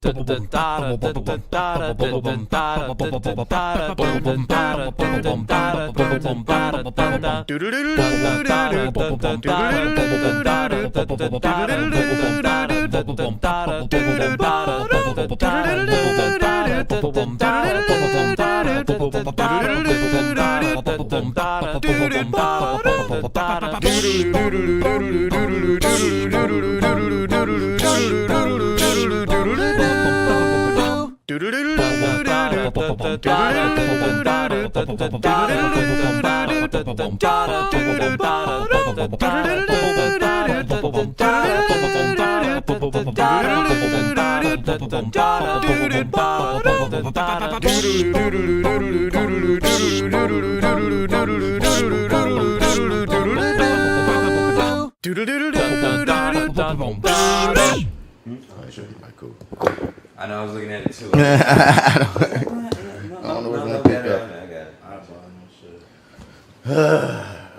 I know I was looking at it too. I don't know what's gonna pick up.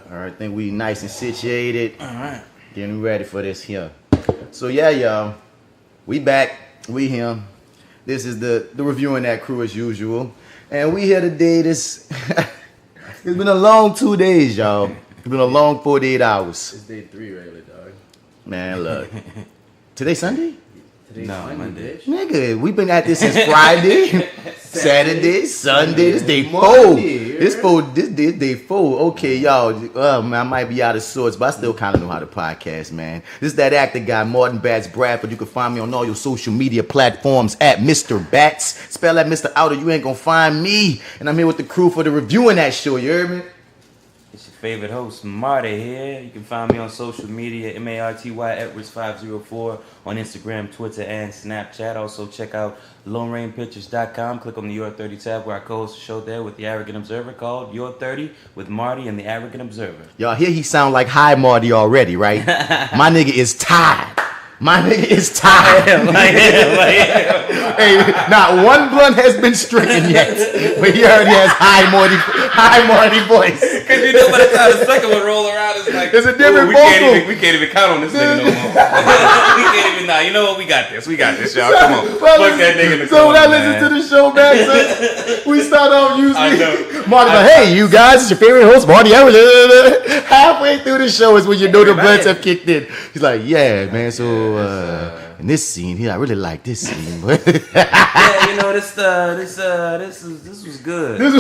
All right, I think we nice and situated. All right. Getting ready for this here. So yeah, y'all. We back. We here. This is the Reviewing That crew as usual. And we here today. It's been a long 2 days, y'all. It's been a long 48 hours. It's day 3 regular, dog. Man, look. Today Sunday? Today's Monday. Nigga, we've been at this since Friday, Saturday, Sunday. This day 4. This day 4. Okay, y'all. Man, I might be out of sorts, but I still kind of know how to podcast, man. This is that actor guy, Marty Bats Bradford. You can find me on all your social media platforms at Mr. Bats. Spell that Mr. Outer, you ain't gonna find me. And I'm here with the crew for the Reviewing That Show. You heard me? It's your favorite host, Marty here. You can find me on social media, MartyEdwards504 on Instagram, Twitter, and Snapchat. Also, check out LoneRainPictures.com. Click on the Your30 tab where I co-host a show there with the Arrogant Observer called Your30 with Marty and the Arrogant Observer. Y'all hear he sound like Hi Marty already, right? My nigga is tired. My nigga is tired. Hey, not one blunt has been stricken yet, but he already has high Marty voice. Cause you know by the time the second one roll around, it's like it's a different vocal. We can't even count on this nigga no more. We can't even. Nah, you know what? We got this, y'all. Come on, fuck that nigga in the So corner, when I man. listen to the show back, so we start off usually. Marty's like, hey, you guys, it's your favorite host, Marty. Halfway through the show is when you know the blunts have kicked in. He's like, yeah, man. So in this scene here, I really like this scene. Yeah, you know this was good. This was good. This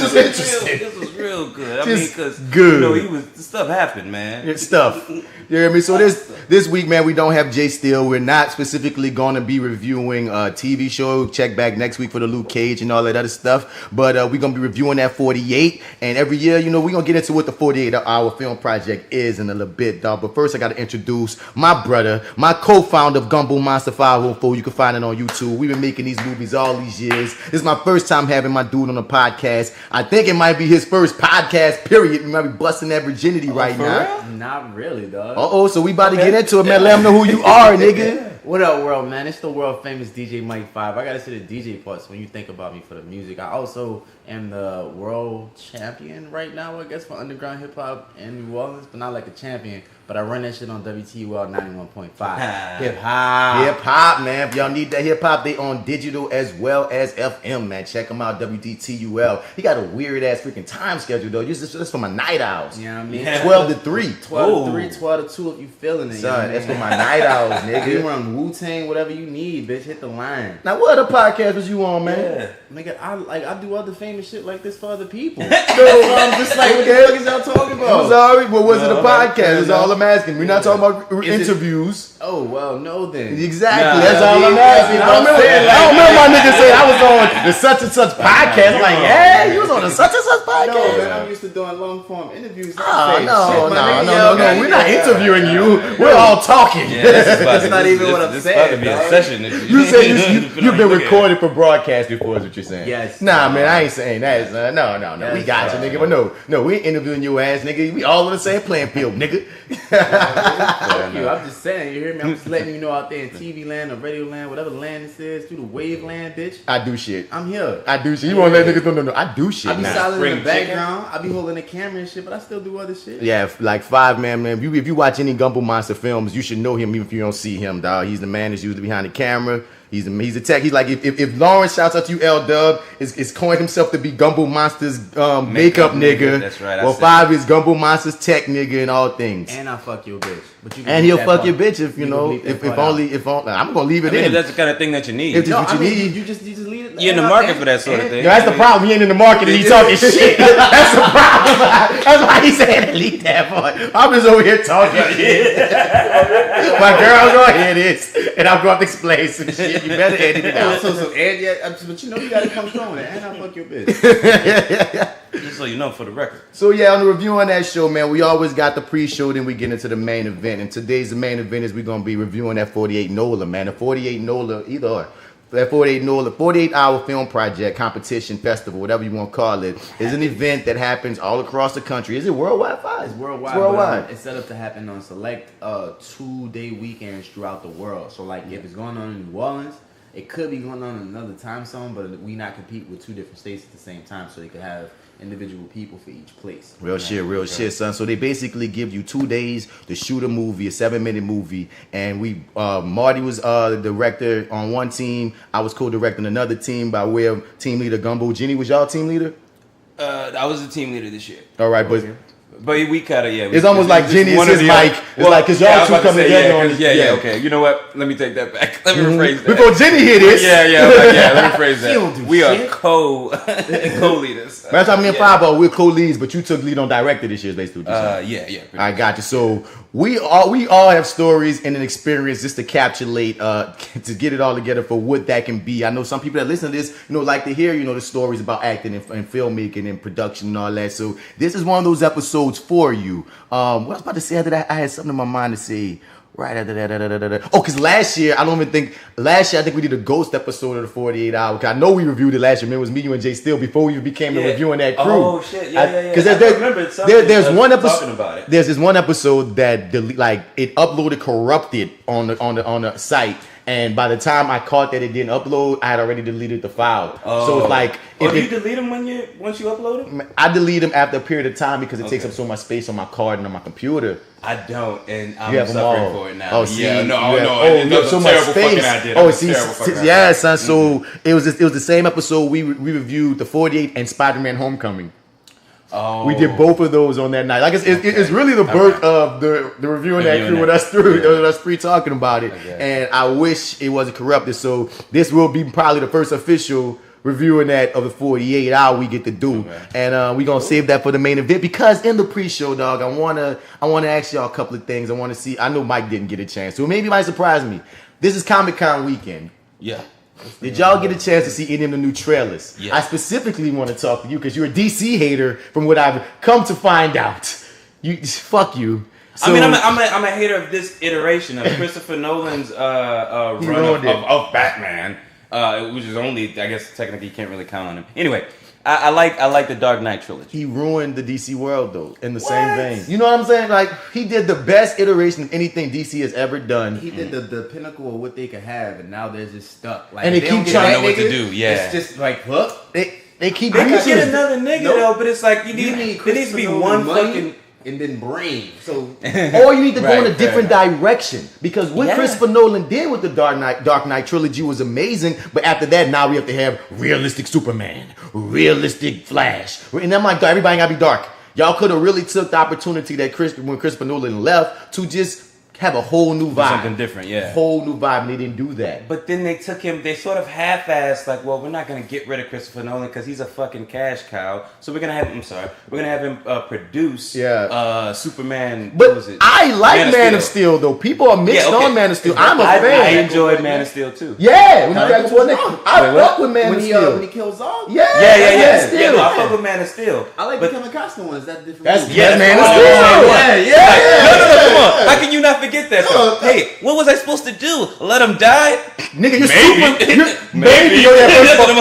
was interesting. This was real good. I Just mean, because good. you know, the stuff happened, man. It's stuff. You hear me? So this week, man, we don't have J.Steel. We're not specifically going to be reviewing a TV show. Check back next week for the Luke Cage and all that other stuff. But we're going to be reviewing that 48. And every year, you know, we're going to get into what the 48-hour film project is in a little bit, dog. But first, I got to introduce my brother, my co-founder of GumboMonster 504. You can find it on YouTube. We've been making these movies all these years. This is my first time having my dude on a podcast. I think it might be his first podcast, period. We might be busting that virginity right now. Real? Not really, dog. Uh-oh, so we about to get into it, man. Let them know who you are, nigga. What up, world, man? It's the world famous DJ Mike 5. I gotta say the DJ parts when you think about me for the music. I also am the world champion right now, I guess, for underground hip hop in New Orleans, but not like a champion. But I run that shit on WTUL 91.5. Hip Hip-hop, man. If y'all need that hip-hop, they on digital as well as FM, man. Check them out, WTUL. He got a weird-ass freaking time schedule, though. This is for my night owls. You know what I mean? 12 to 3. 12 to 3, 12 to 2 if you feeling it. Son, that's for my night owls, nigga. You run Wu-Tang, whatever you need, bitch. Hit the line. Now, what other podcast was you on, man? Yeah. Nigga, I do other famous shit like this for other people. So I'm just like, what the fuck is y'all talking about? I'm sorry, but was it a podcast? It's all I'm asking. We're not talking about interviews. Oh, well, no then. Exactly. That's all I'm asking. I don't remember my nigga saying I was on the such and such podcast. I'm like, yeah, you was on the such and such podcast. No, man, I'm used to doing long form interviews. Oh, no. We're not interviewing you. We're all talking. Yeah, that's not even what I'm saying. This about to be a session. You say you've been recorded for broadcast before, is what you're saying. Yes. Nah, man, I ain't saying that. No. We got you, nigga. But no, we ain't interviewing your ass, nigga. We all on the same playing field, nigga. Fuck you. I'm just saying. You hear me? I'm just letting you know out there in TV land or radio land, whatever land this is, through the wave land, bitch. I do shit. I'm here. I do shit. You won't let niggas know? No. I do shit. I be now. silent in the background. I be holding the camera and shit, but I still do other shit. Yeah, like 5 man. If you watch any GumboMonster films, you should know him even if you don't see him, dog. He's the man that's usually behind the camera. He's a tech. He's like if Lawrence shouts out to you, L Dub is coined himself to be GumboMonster's makeup nigga. That's right. Well, 5 is GumboMonster's tech nigga in all things. And I fuck your bitch. But you and he'll fuck your bitch if you know if only I'm gonna leave it in. That's the kind of thing that you need. If what you need. You just leave it. You're in the market for that sort of thing. That's the problem. He ain't in the market and he talking shit. That's the problem. That's why he said delete that part. I'm just over here talking shit. My girl's gonna hear this, and I'm going to explain some shit. You better edit it out. But you know you gotta come strong with it. And I fuck your bitch. Just so you know, for the record. So yeah, on the review on that show, man, we always got the pre-show, then we get into the main event. And today's the main event is we're gonna be reviewing that 48NOLA, man. The 48NOLA, either or. That 48NOLA, 48-hour film project, competition, festival, whatever you want to call it, is an event that happens all across the country. Is it worldwide? It's worldwide. It's worldwide. It's set up to happen on select 2-day weekends throughout the world. So like if it's going on in New Orleans, it could be going on in another time zone, but we not compete with 2 different states at the same time, so they could have individual people for each place. Real shit, son. So they basically give you 2 days to shoot a movie, a 7-minute movie. And Marty was the director on one team. I was co-directing another team by way of team leader Gumbo. Jenny, was y'all team leader? I was the team leader this year. All right, but we kind of it's almost like Jenny is his mic. It's like because y'all two come together. Okay. You know what? Let me take that back. Let me rephrase that. Before Jenny hear this, let me rephrase that. We are co-leaders. That's how me and 5 we're co-leads, but you took lead on director this year, basically. I got you. So we all have stories and an experience just to capsulate, to get it all together for what that can be. I know some people that listen to this, like to hear, the stories about acting and filmmaking and production and all that. So this is one of those episodes for you. What I was about to say after that, I had something in my mind to say right after that. Oh, because last year, I think we did a ghost episode of the 48 Hour. Cause I know we reviewed it last year. Man, it was me, you, and J.Steel before we became the reviewing that crew. Oh, shit. Because there's one episode. There's this one episode that it uploaded corrupted on the site. And by the time I caught that it didn't upload, I had already deleted the file. So it's like... do you delete them once you upload them? I delete them after a period of time because it takes up so much space on my card and on my computer. I don't, and I'm suffering for it now. Oh, see, you have so much space. Son. So it was the same episode we reviewed the 48 and Spider-Man: Homecoming. Oh. We did both of those on that night. Like it's really the birth of the reviewing that crew with us three talking about it. And I wish it wasn't corrupted. So this will be probably the first official reviewing that of the 48 hour we get to do. And we're gonna save that for the main event because in the pre-show, dog, I wanna ask y'all a couple of things. I know Mike didn't get a chance, so maybe it might surprise me. This is Comic-Con weekend. Yeah. Did y'all get a chance to see any of the new trailers? Yeah. I specifically want to talk to you because you're a DC hater from what I've come to find out. Fuck you. So, I'm a hater of this iteration of Christopher Nolan's run of Batman, which is only, I guess technically you can't really count on him. Anyway, I like the Dark Knight trilogy. He ruined the DC world though, in the same vein. You know what I'm saying? Like he did the best iteration of anything DC has ever done. He did the pinnacle of what they could have, and now they're just stuck. Like, and they keep trying to know what to do. Yeah, it's just like look, they keep. They could get another nigga though, but it's like there needs to be one fucking. And then brain. So or you need to go in a different direction. Because what Christopher Nolan did with the Dark Knight trilogy was amazing. But after that, now we have to have realistic Superman, realistic Flash. And I'm like, everybody gotta be dark. Y'all could have really took the opportunity that when Christopher Nolan left to just have a whole new vibe. Something different, yeah. Whole new vibe, and they didn't do that. But then they sort of half-assed, like, well, we're not going to get rid of Christopher Nolan because he's a fucking cash cow. So we're going to have him produce Superman, but what was it? I like Man of Steel, though. People are mixed on Man of Steel. I'm a fan. I enjoyed Man of Steel, too. Yeah. I fuck with Man of Steel. When he kills Zog? Yeah. I fuck with Man of Steel. I like the Kevin Costner one. Is that different? That's Man of Steel. Yeah. No, come on. How can you not forget that though. Hey, what was I supposed to do? Let him die? Nigga, you're Maybe. super. Maybe. Oh, yeah,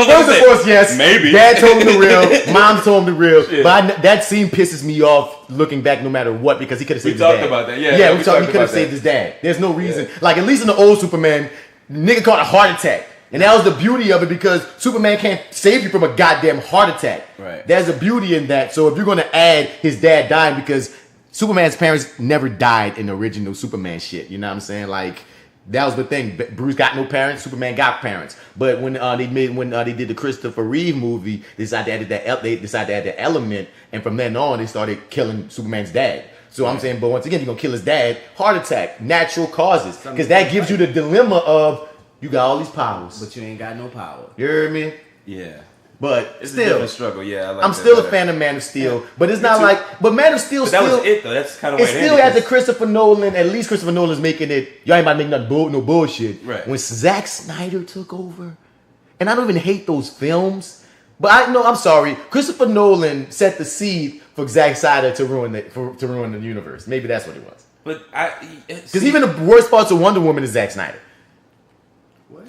first of course, yes. Maybe. Dad told him the real. Mom told him the real. Shit. But that scene pisses me off looking back no matter what because he could have saved his dad. We talked about that. Yeah, he could have saved his dad. There's no reason. Yeah. Like, at least in the old Superman, nigga caught a heart attack. And that was the beauty of it because Superman can't save you from a goddamn heart attack. Right. There's a beauty in that. So if you're going to add his dad dying because Superman's parents never died in the original Superman shit. You know what I'm saying? Like, that was the thing. Bruce got no parents. Superman got parents. But when they did the Christopher Reeve movie, they decided to add that element. And from then on, they started killing Superman's dad. So I'm saying, but once again, you're going to kill his dad. Heart attack. Natural causes. Because that gives you the dilemma of, you got all these powers, but you ain't got no power. You hear me? Yeah. But it's still, a different struggle. Yeah, I'm still a fan of Man of Steel, yeah. But it's not like. But Man of Steel that still. Was it though. That's kind of. It's still after Christopher Nolan. At least Christopher Nolan's making it. Y'all ain't about to make nothing no bullshit. Right. When Zack Snyder took over, and I don't even hate those films, but I'm sorry. Christopher Nolan set the seed for Zack Snyder to ruin the universe. Maybe that's what it was. But because even the worst parts of Wonder Woman is Zack Snyder. What?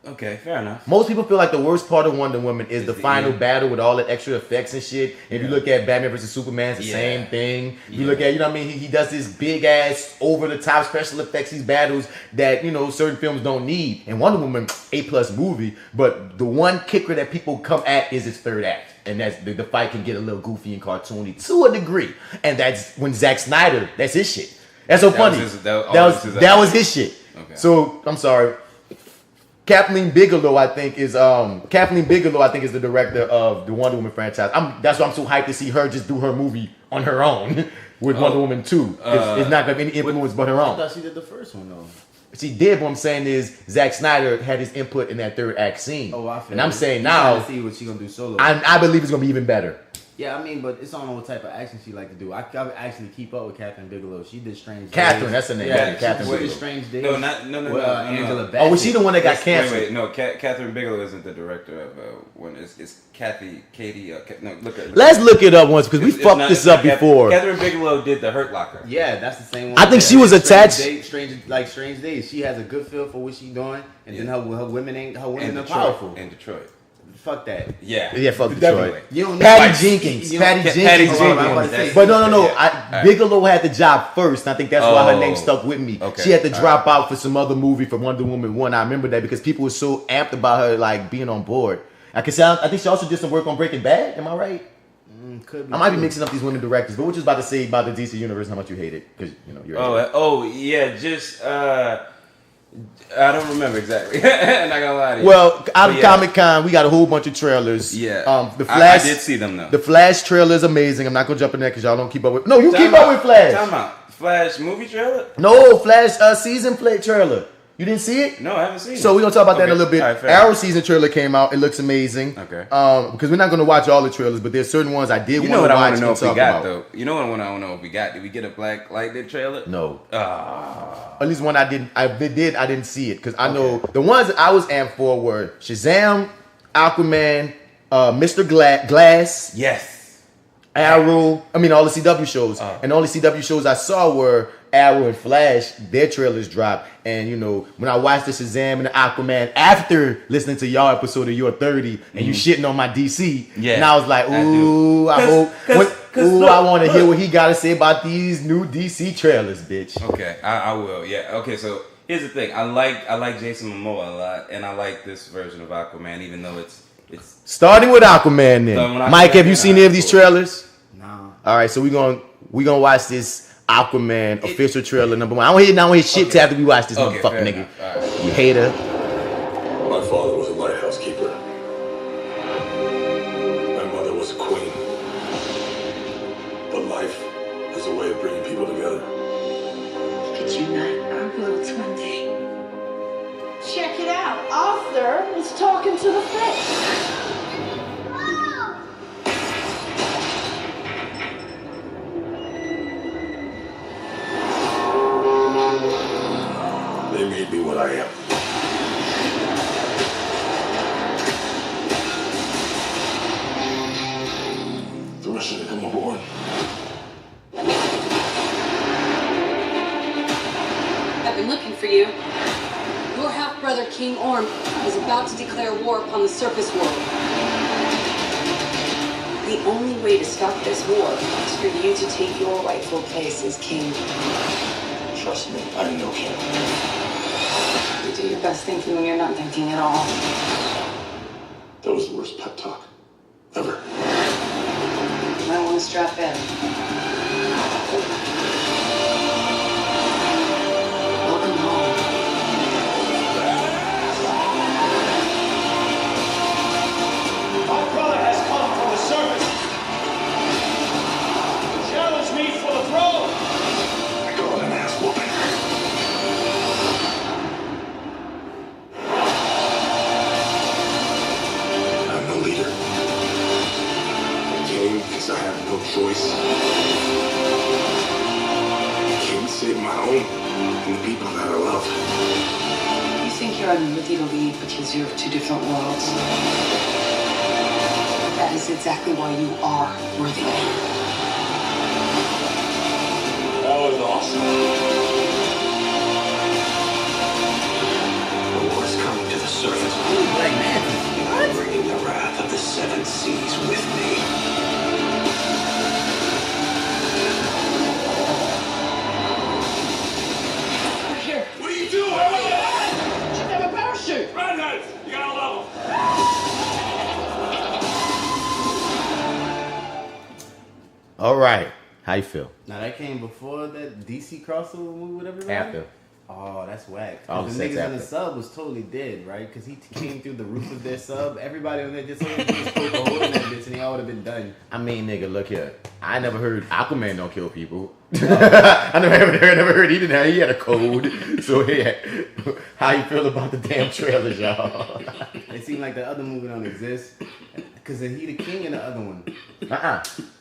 Okay, fair enough. Most people feel like the worst part of Wonder Woman is the final battle with all the extra effects and shit. If you look at Batman vs. Superman, it's the same thing. You look at, you know what I mean? He does this big ass, over the top special effects, these battles that, you know, certain films don't need. And Wonder Woman, A+ movie, but the one kicker that people come at is its third act. And that's the fight can get a little goofy and cartoony to a degree. And that's when Zack Snyder, that's his shit. That's so funny. That was his shit. Okay. So, I'm sorry. Kathleen Bigelow, I think, is the director of the Wonder Woman franchise. That's why I'm so hyped to see her just do her movie on her own with Wonder Woman 2. It's not going to be any influence but her own. I thought she did the first one, though. She did, what I'm saying is Zack Snyder had his input in that third act scene. Oh, I feel and I'm saying now, to see what she's going to do solo. I believe it's going to be even better. Yeah, I mean, but it's on what type of action she like to do. I actually keep up with Catherine Bigelow. She did Strange Days. Days. That's her name. Yeah, Catherine Bigelow. Days. Strange Days. No, Angela Bassett. Oh, was she the one that got canceled? Wait, no, Catherine Bigelow isn't the director of one. It's Katie. No, Let's look it up once because we fucked this up before. Catherine Bigelow did the Hurt Locker. Yeah, that's the same one. I think she was attached. Strange Days. She has a good feel for what she's doing, and then her women are powerful. In Detroit. Fuck that. Yeah, fuck Detroit. You don't Patty Jenkins. But no. Bigelow had the job first. And I think that's why her name stuck with me. Okay. She had to drop out for some other movie for Wonder Woman 1. I remember that because people were so amped about her like being on board. I think she also did some work on Breaking Bad. Am I right? Could be. I might be mixing up these women directors, but what you about to say about the DC universe and how much you hate it? Because you're just I don't remember exactly. I'm not gonna lie to you. Well, out of Comic-Con, we got a whole bunch of trailers. Yeah. The Flash. I did see them though. The Flash trailer is amazing. I'm not gonna jump in there because y'all don't keep up with. No, you keep up with Flash. Time out. Flash movie trailer? No, Flash season play trailer. You didn't see it? No, I haven't seen it. So we're gonna talk about that in a little bit. Right, Arrow season trailer came out. It looks amazing. Okay. Because we're not gonna watch all the trailers, but there's certain ones I did want to watch. I want to know if we got about. though. You know what I want to know if we got? Did we get a Black Lightning trailer? No. At least one I didn't. I didn't see it because I know the ones that I was amped for were Shazam, Aquaman, Mr. Glass. Yes. Arrow. I mean all the CW shows, and all the CW shows I saw were Arrow and Flash. Their trailers dropped, and you know when I watched the Shazam and the Aquaman after listening to y'all episode of Your 30 and you shitting on my DC, and I was like, ooh, I want to hear what he got to say about these new DC trailers, bitch. Okay, I will. Yeah. Okay, so here's the thing. I like Jason Momoa a lot, and I like this version of Aquaman, even though it's starting with Aquaman. Then, Mike, have you seen any of these trailers? No. All right, so we gonna watch this Aquaman official trailer number 1. I don't hear shit till after we watch this motherfucking nigga. Right. You hater. My father was a lighthouse keeper. My mother was a queen. But life has a way of bringing people together. We could unite our worlds one day. Check it out. Arthur is talking to the fish. They made me what I am. The rest of them come aboard. brother King Orm is about to declare war upon the surface world. The only way to stop this war is for you to take your rightful place as king. Trust me, I know king. You do your best thinking when you're not thinking at all. That was the worst pep talk ever. You might want to strap in. Welcome home. My brother has come from the surface. Challenge me for the throne. I call it an ass whooping. I'm the leader. I came because I have no choice. I came to save my own and the people that I love. You think you're unworthy to lead because you're of two different worlds. That is exactly why you are worthy. That was awesome. The war's coming to the surface. Like, man, I'm bringing the wrath of the seven seas with me. Here. What are you doing? Should have a parachute. Redheads, you gotta love them. All right. How you feel? Now that came before that DC crossover movie, whatever. Right? After. Oh, that's whack. Oh, The sex niggas in the after. sub was totally dead, right? Because he came through the roof of their sub. Everybody on there just poke a hole in that bitch, and they all would have been done. I mean, nigga, look here. I never heard Aquaman don't kill people. I never heard he didn't have. He had a code. So yeah. How you feel about the damn trailers, y'all? It seemed like the other movie don't exist. Because he the king in the other one.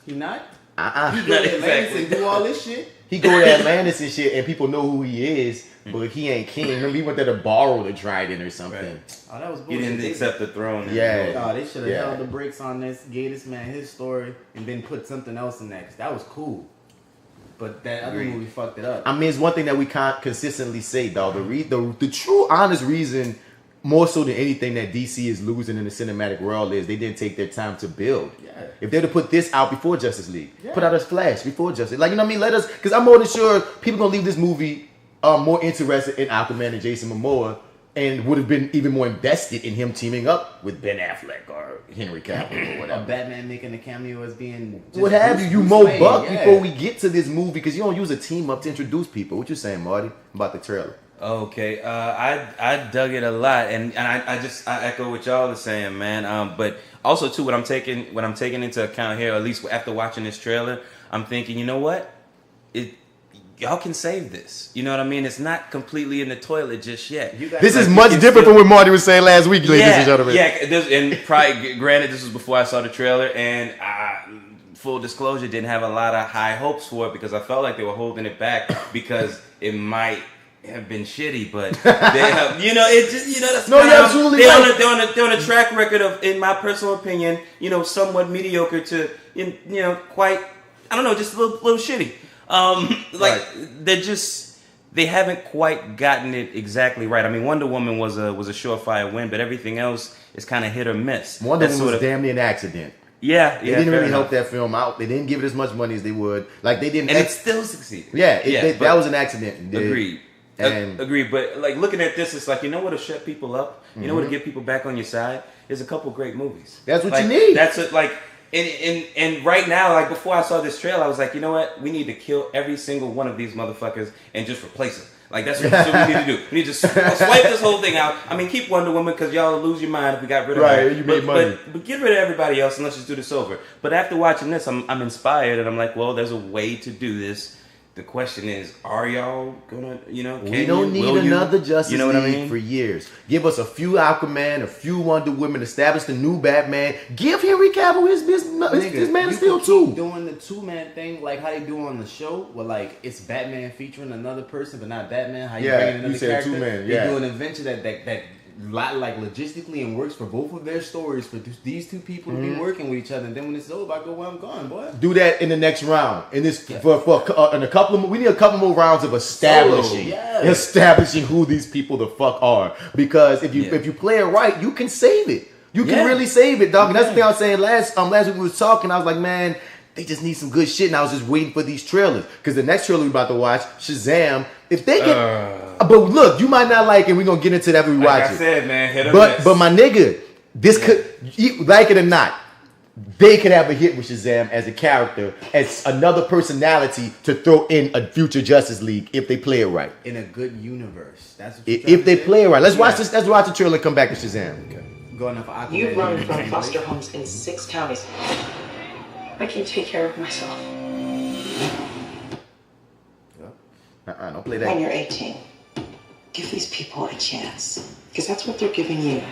He not? He go to Atlantis and do all this shit. He go to Atlantis and shit, and people know who he is, but he ain't king. Remember, he went there to borrow the trident or something. Right. Oh, that was He bullshit. didn't accept the throne. Yeah. Oh, they should have Yeah. held the brakes on this, gave this man his story, and then put something else in next. That was cool. But that other movie fucked it up. I mean, it's one thing that we can't consistently say, dog. The true, honest reason, more so than anything, that DC is losing in the cinematic world is they didn't take their time to build. Yeah. If they'd have put this out before Justice League, Yeah. put out a Flash before Justice, like, you know what I mean? Let us, because I'm more than sure people gonna leave this movie more interested in Aquaman and Jason Momoa, and would have been even more invested in him teaming up with Ben Affleck or Henry Cavill or A whatever. Batman making a cameo as being just What have Bruce you more Wayne, buck yeah. before we get to this movie, because you don't use a team up to introduce people. What you saying, Marty, about the trailer? Okay, I dug it a lot, and I echo what y'all are saying, man. But also too, what I'm taking into account here, at least after watching this trailer, I'm thinking, you know what, y'all can save this. You know what I mean? It's not completely in the toilet just yet. This is Like, much you can different still- from what Marty was saying last week, ladies and gentlemen. Yeah, and probably, granted, this was before I saw the trailer, and full disclosure, didn't have a lot of high hopes for it because I felt like they were holding it back because it might have been shitty, but they have, it just, that's No, kinda you're how- absolutely they're right. they're on a track record of, in my personal opinion, somewhat mediocre to, quite, I don't know, just a little shitty. Right. They haven't quite gotten it exactly right. I mean, Wonder Woman was a surefire win, but everything else is kind of hit or miss. Wonder That's Woman sort was of- damn near an accident. Yeah, They didn't fair really enough. help that film out. They didn't give it as much money as they would. Like, they didn't. And it still succeeded. That but- was an accident. Agreed. And Agreed. But like looking at this, it's like, you know what'll shut people up? You know what'll get people back on your side? There's a couple great movies. That's what Like, you need. That's it. Like, and right now, like before I saw this trailer, I was like, you know what? We need to kill every single one of these motherfuckers and just replace them. Like that's what we need to do. We need to swipe this whole thing out. I mean, keep Wonder Woman because y'all will lose your mind if we got rid of her. Right, you made money. But get rid of everybody else and let's just do this over. But after watching this, I'm inspired and I'm like, well, there's a way to do this. The question is, are y'all gonna, we don't need another Justice You know what I League mean? for years. Give us a few Aquaman, a few Wonder Women, establish the new Batman. Give Henry Cavill his Man of Steel too. Doing the 2-man thing like how they do on the show, where like it's Batman featuring another person, but not Batman. How you Yeah, bring in another you said character? 2-man, They yeah. do an adventure that like logistically and works for both of their stories for these two people to be working with each other, and then when it's over, I go where I'm going, boy. Do that in the next round. In this in a couple of we need a couple more rounds of establishing who these people the fuck are. Because if you play it right, you can save it. You can really save it, dog. And that's the thing I was saying last week we was talking. I was like, man, they just need some good shit, and I was just waiting for these trailers. Because the next trailer we about to watch, Shazam, if they get... but look, you might not like it. We're going to get into that when we watch it. Like I said, man, hit or miss. But my nigga, this could... Like it or not, they could have a hit with Shazam as a character, as another personality to throw in a future Justice League if they play it right. In a good universe. That's what if they play it right. Let's watch this. Let's watch the trailer and come back to Shazam. Okay. Going up for You've run from foster homes in 6 counties. I can take care of myself. Don't play that. When you're 18, give these people a chance. Because that's what they're giving you.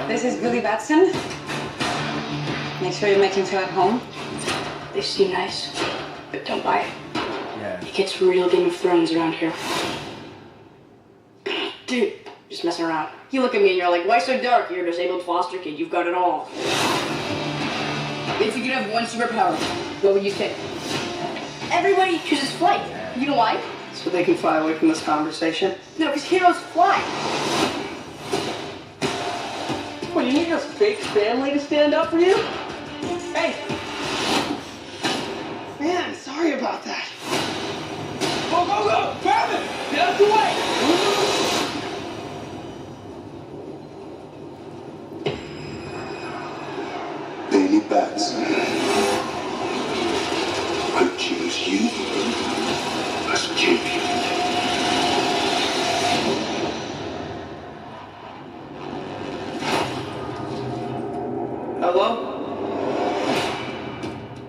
This is Billy Batson. Make sure you make him feel at home. They seem nice, but don't buy it. Yeah. It gets real Game of Thrones around here. Dude, just messing around. You look at me and you're like, why so dark? You're a disabled foster kid. You've got it all. If you could have one superpower, what would you pick? Everybody chooses flight. You know why? So they can fly away from this conversation? No, because heroes fly. What, you need a fake family to stand up for you? Hey! Man, sorry about that. Go, go, go! Grab it! Get out the way! Billy Batson. I choose you as champion. Hello?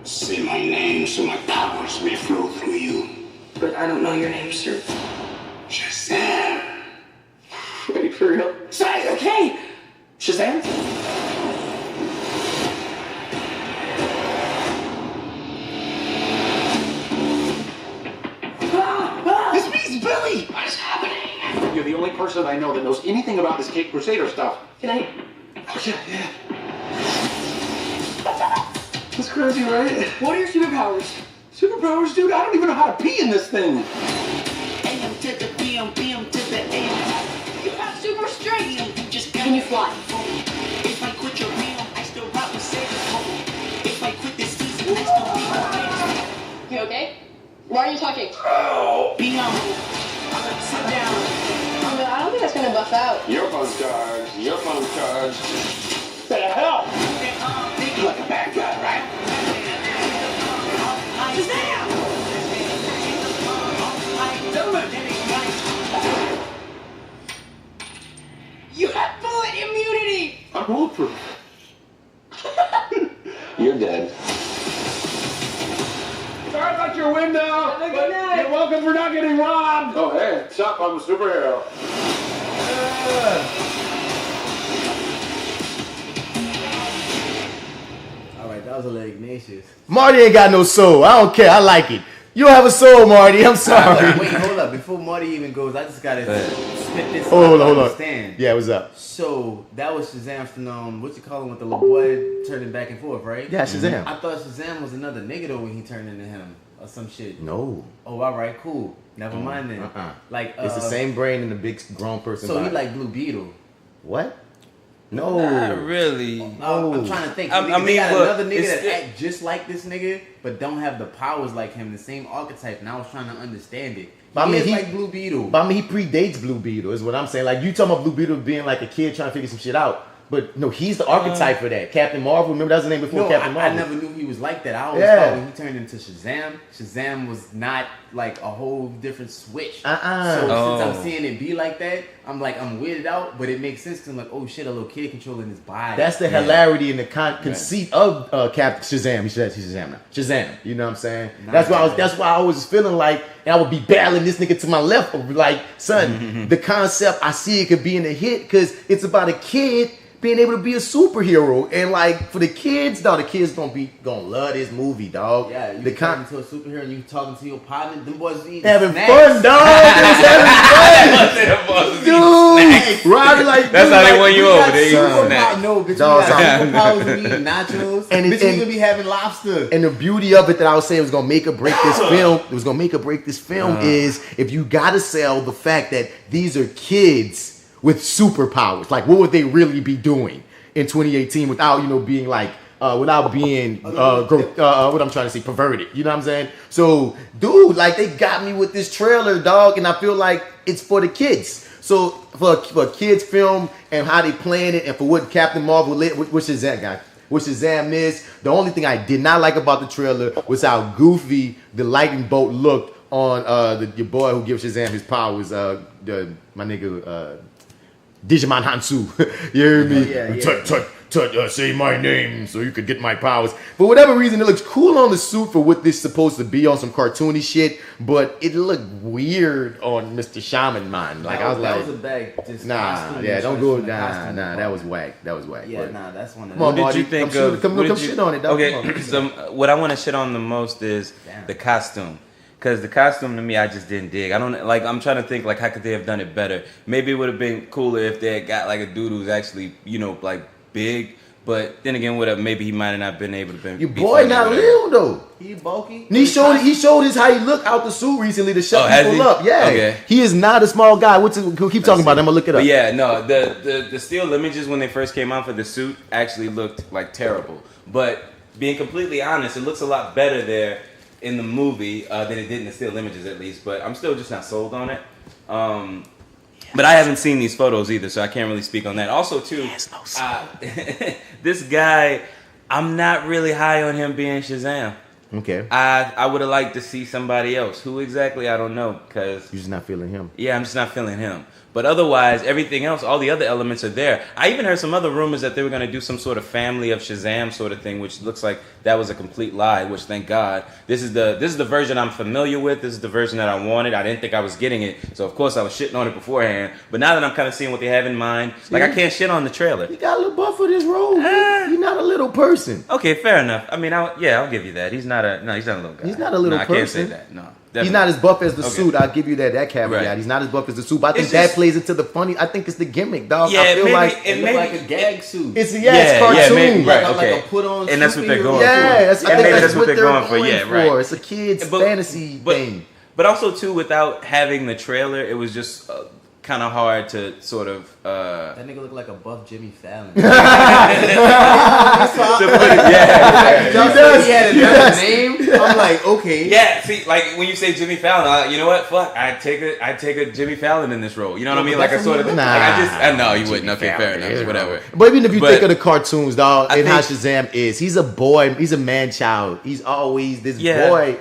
Say my name so my powers may flow through you. But I don't know your name, sir. Shazam. Wait, for real? Say, okay! Shazam? This means Billy! What is happening? You're the only person I know that knows anything about this Cape Crusader stuff. Can I? Oh, yeah. That's crazy, right? What are your superpowers? Superpowers, dude? I don't even know how to pee in this thing. AM to the PM, PM to the AM. You have super strength. Can you fly? If I quit your real, I still rock with Satan. If I quit this season, I still be my greatest. You okay? Why are you talking? Oh, be humble. Sit down. I don't think that's gonna buff out. Your phone's charged. Your phone's charged. The hell? You're like a bad guy, right? Shazam! You have bullet immunity! I'm bulletproof. You're dead. Sorry about your window. Have a good night. You're welcome for not getting robbed. Oh, hey, what's up? I'm a superhero. Alright, that was a little Ignatius. Marty ain't got no soul. I don't care. I like it. You don't have a soul, Marty. I'm sorry. Wait, hold up. Before Marty even goes, I just gotta spit this. Hold on. Understand. Yeah, what's up? So that was Shazam from what you call him with the little boy turning back and forth, right? Yeah, Shazam. I thought Shazam was another nigga though when he turned into him or some shit. No. Oh, all right, cool. Never mind then. Like it's the same brain in the big grown person. So body. he like Blue Beetle. What? No. Not really. No. I'm trying to think. I mean, got look, another nigga it's- that act just like this nigga, but don't have the powers like him, the same archetype, and I was trying to understand it. But I mean, He is like Blue Beetle. But I mean, he predates Blue Beetle, is what I'm saying. Like, you talking about Blue Beetle being like a kid trying to figure some shit out. But no, he's the archetype for that. Captain Marvel, remember that was the name before Captain Marvel? I never knew he was like that. I always Yeah. thought when he turned into Shazam, Shazam was not like a whole different switch. So since I'm seeing it be like that, I'm weirded out, but it makes sense because I'm like, oh shit, a little kid controlling his body. That's the hilarity and the conceit of Captain Shazam. He's Shazam now. Shazam, you know what I'm saying? That's why I was feeling like, and I would be battling this nigga to my left, like, son, the concept I see it could be in a hit because it's about a kid being able to be a superhero. And like for the kids, dog, the kids gonna love this movie, dog. Yeah, you talking to a superhero and you talking to your partner, them boys eating having snacks. fun, dog. They was having fun. Dude, Robbie, like that's how they won you over. They eat snacks. No, bitch, you got superpowers and eating nachos. And bitch, you gonna be having lobster. And the beauty of it that I was saying was gonna make or break this film. It was gonna make or break this film is if you gotta sell the fact that these are kids with superpowers. Like, what would they really be doing in 2018 without, being like, without being, what I'm trying to say, perverted. You know what I'm saying? So, dude, like, they got me with this trailer, dog, and I feel like it's for the kids. So, for a kids film and how they plan it and for what Captain Marvel, which is that guy? Which Shazam is. The only thing I did not like about the trailer was how goofy the lightning bolt looked on your boy who gives Shazam his powers, my nigga, Digimon Hansu. You hear me? Say my name so you could get my powers. For whatever reason, it looks cool on the suit for what this is supposed to be on some cartoony shit, but it looked weird on Mr. Shaman Man. Like, that was a bag. Don't go. Nah, that was whack. Yeah, but that's one of them. Come on, What Marty, did you think come of? shit on it, dog. Okay, so what I want to shit on the most is the costume. Because the costume to me, I just didn't dig. I'm trying to think, like, how could they have done it better? Maybe it would have been cooler if they had got, like, a dude who's actually, like, big. But then again, maybe he might have not been able to be. Your boy not little, though. He bulky. And he showed us how he looked out the suit recently to shut people he? up. Yeah. Okay. He is not a small guy. Keep talking about it. I'm going to look it up. But yeah, no, the still images when they first came out for the suit actually looked, like, terrible. But being completely honest, it looks a lot better there in the movie than it did in the still images, at least. But I'm still just not sold on it. But I haven't seen these photos either, so I can't really speak on that. Also, too, this guy, I'm not really high on him being Shazam. Okay. I would have liked to see somebody else. Who exactly, I don't know, because you're just not feeling him. Yeah, I'm just not feeling him. But otherwise, everything else, all the other elements are there. I even heard some other rumors that they were going to do some sort of family of Shazam sort of thing, which looks like that was a complete lie, which thank God. This is the version I'm familiar with. This is the version that I wanted. I didn't think I was getting it. So, of course, I was shitting on it beforehand. But now that I'm kind of seeing what they have in mind, like, I can't shit on the trailer. He got a little buff for this role. He's not a little person. Okay, fair enough. I mean, I'll give you that. He's not a little guy. He's not a little person. I can't say that, no. Definitely. He's not as buff as the suit. I'll give you that caveat. Right. He's not as buff as the suit. But I think that plays into the funny. I think it's the gimmick, dog. Yeah, I feel it may like a gag suit. It's cartoon. Yeah, maybe, right, okay. Like a put on. And that's what they're going for. Yeah, that's what they're going for. Yeah, right. It's a kid's fantasy thing. But also, too, without having the trailer, it was just kind of hard to sort of. That nigga look like a buff Jimmy Fallon. He does. He had another name. I'm like, okay. Yeah, see, like when you say Jimmy Fallon, you know what? Fuck, I'd take a Jimmy Fallon in this role. You know what I mean? Like a sort of. Nah. I know you wouldn't. Okay, fair enough. Whatever. But even if you think of the cartoons, dog, and how Shazam is, he's a boy. He's a man child. He's always this boy.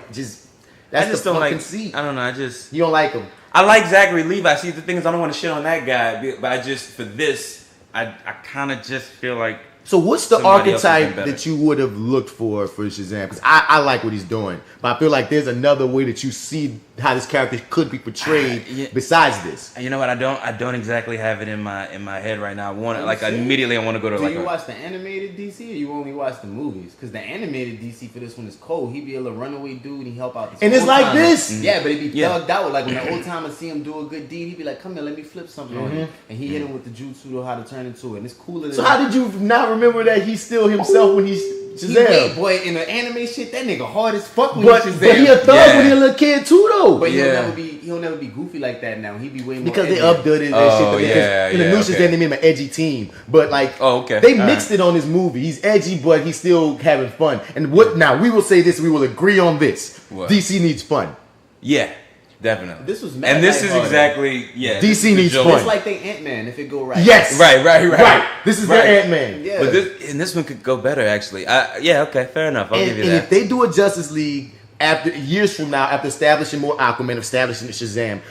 That's the fucking seat. I don't know. You don't like him. I like Zachary Levi. See, the thing is, I don't want to shit on that guy, but I just, for this, I kind of just feel like. So what's the archetype that you would have looked for Shazam? Because I like what he's doing, but I feel like there's another way that you see how this character could be portrayed besides this. You know what? I don't exactly have it in my head right now. I want to immediately. I want to go to Do you watch the animated DC or you only watch the movies? Because the animated DC for this one is cold. He be a little runaway dude and he help out. And it's like this. Yeah, but he be thugged out. Like when the old timers see him do a good deed, he be like, "Come here, let me flip something on you," and he hit him with the jutsu to how to turn into it. And it's cooler. Than so how did you not remember that he's still himself when he's Shazam? Boy, in the anime shit, that nigga hard as fuck when but, he's Shazam. But he a thug when he a little kid too, though. But he'll never be goofy like that now. He be way more because edgy. they updated that shit. In the new Shazam, they made him an edgy team, but like they mixed it on this movie. He's edgy, but he's still having fun. And what now? We will say this. We will agree on this. What? DC needs fun. Yeah. Definitely. This was mad. And this is exactly DC needs fun. It's like they Ant-Man if it go right. Yes. Right. This is their Ant-Man. Yeah. But this one could go better actually. Okay, fair enough. I'll give you that. And if they do a Justice League after years from now, after establishing more Aquaman, establishing Shazam,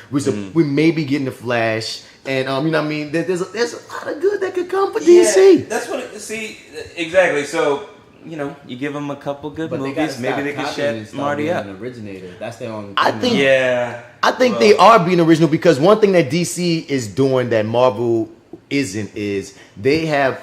we may be getting the Flash. And you know what I mean? There's a lot of good that could come for DC. That's what exactly. So you give them a couple good movies. Maybe they can shut Marty up. An originator. That's their only. I think they are being original because one thing that DC is doing that Marvel isn't is they have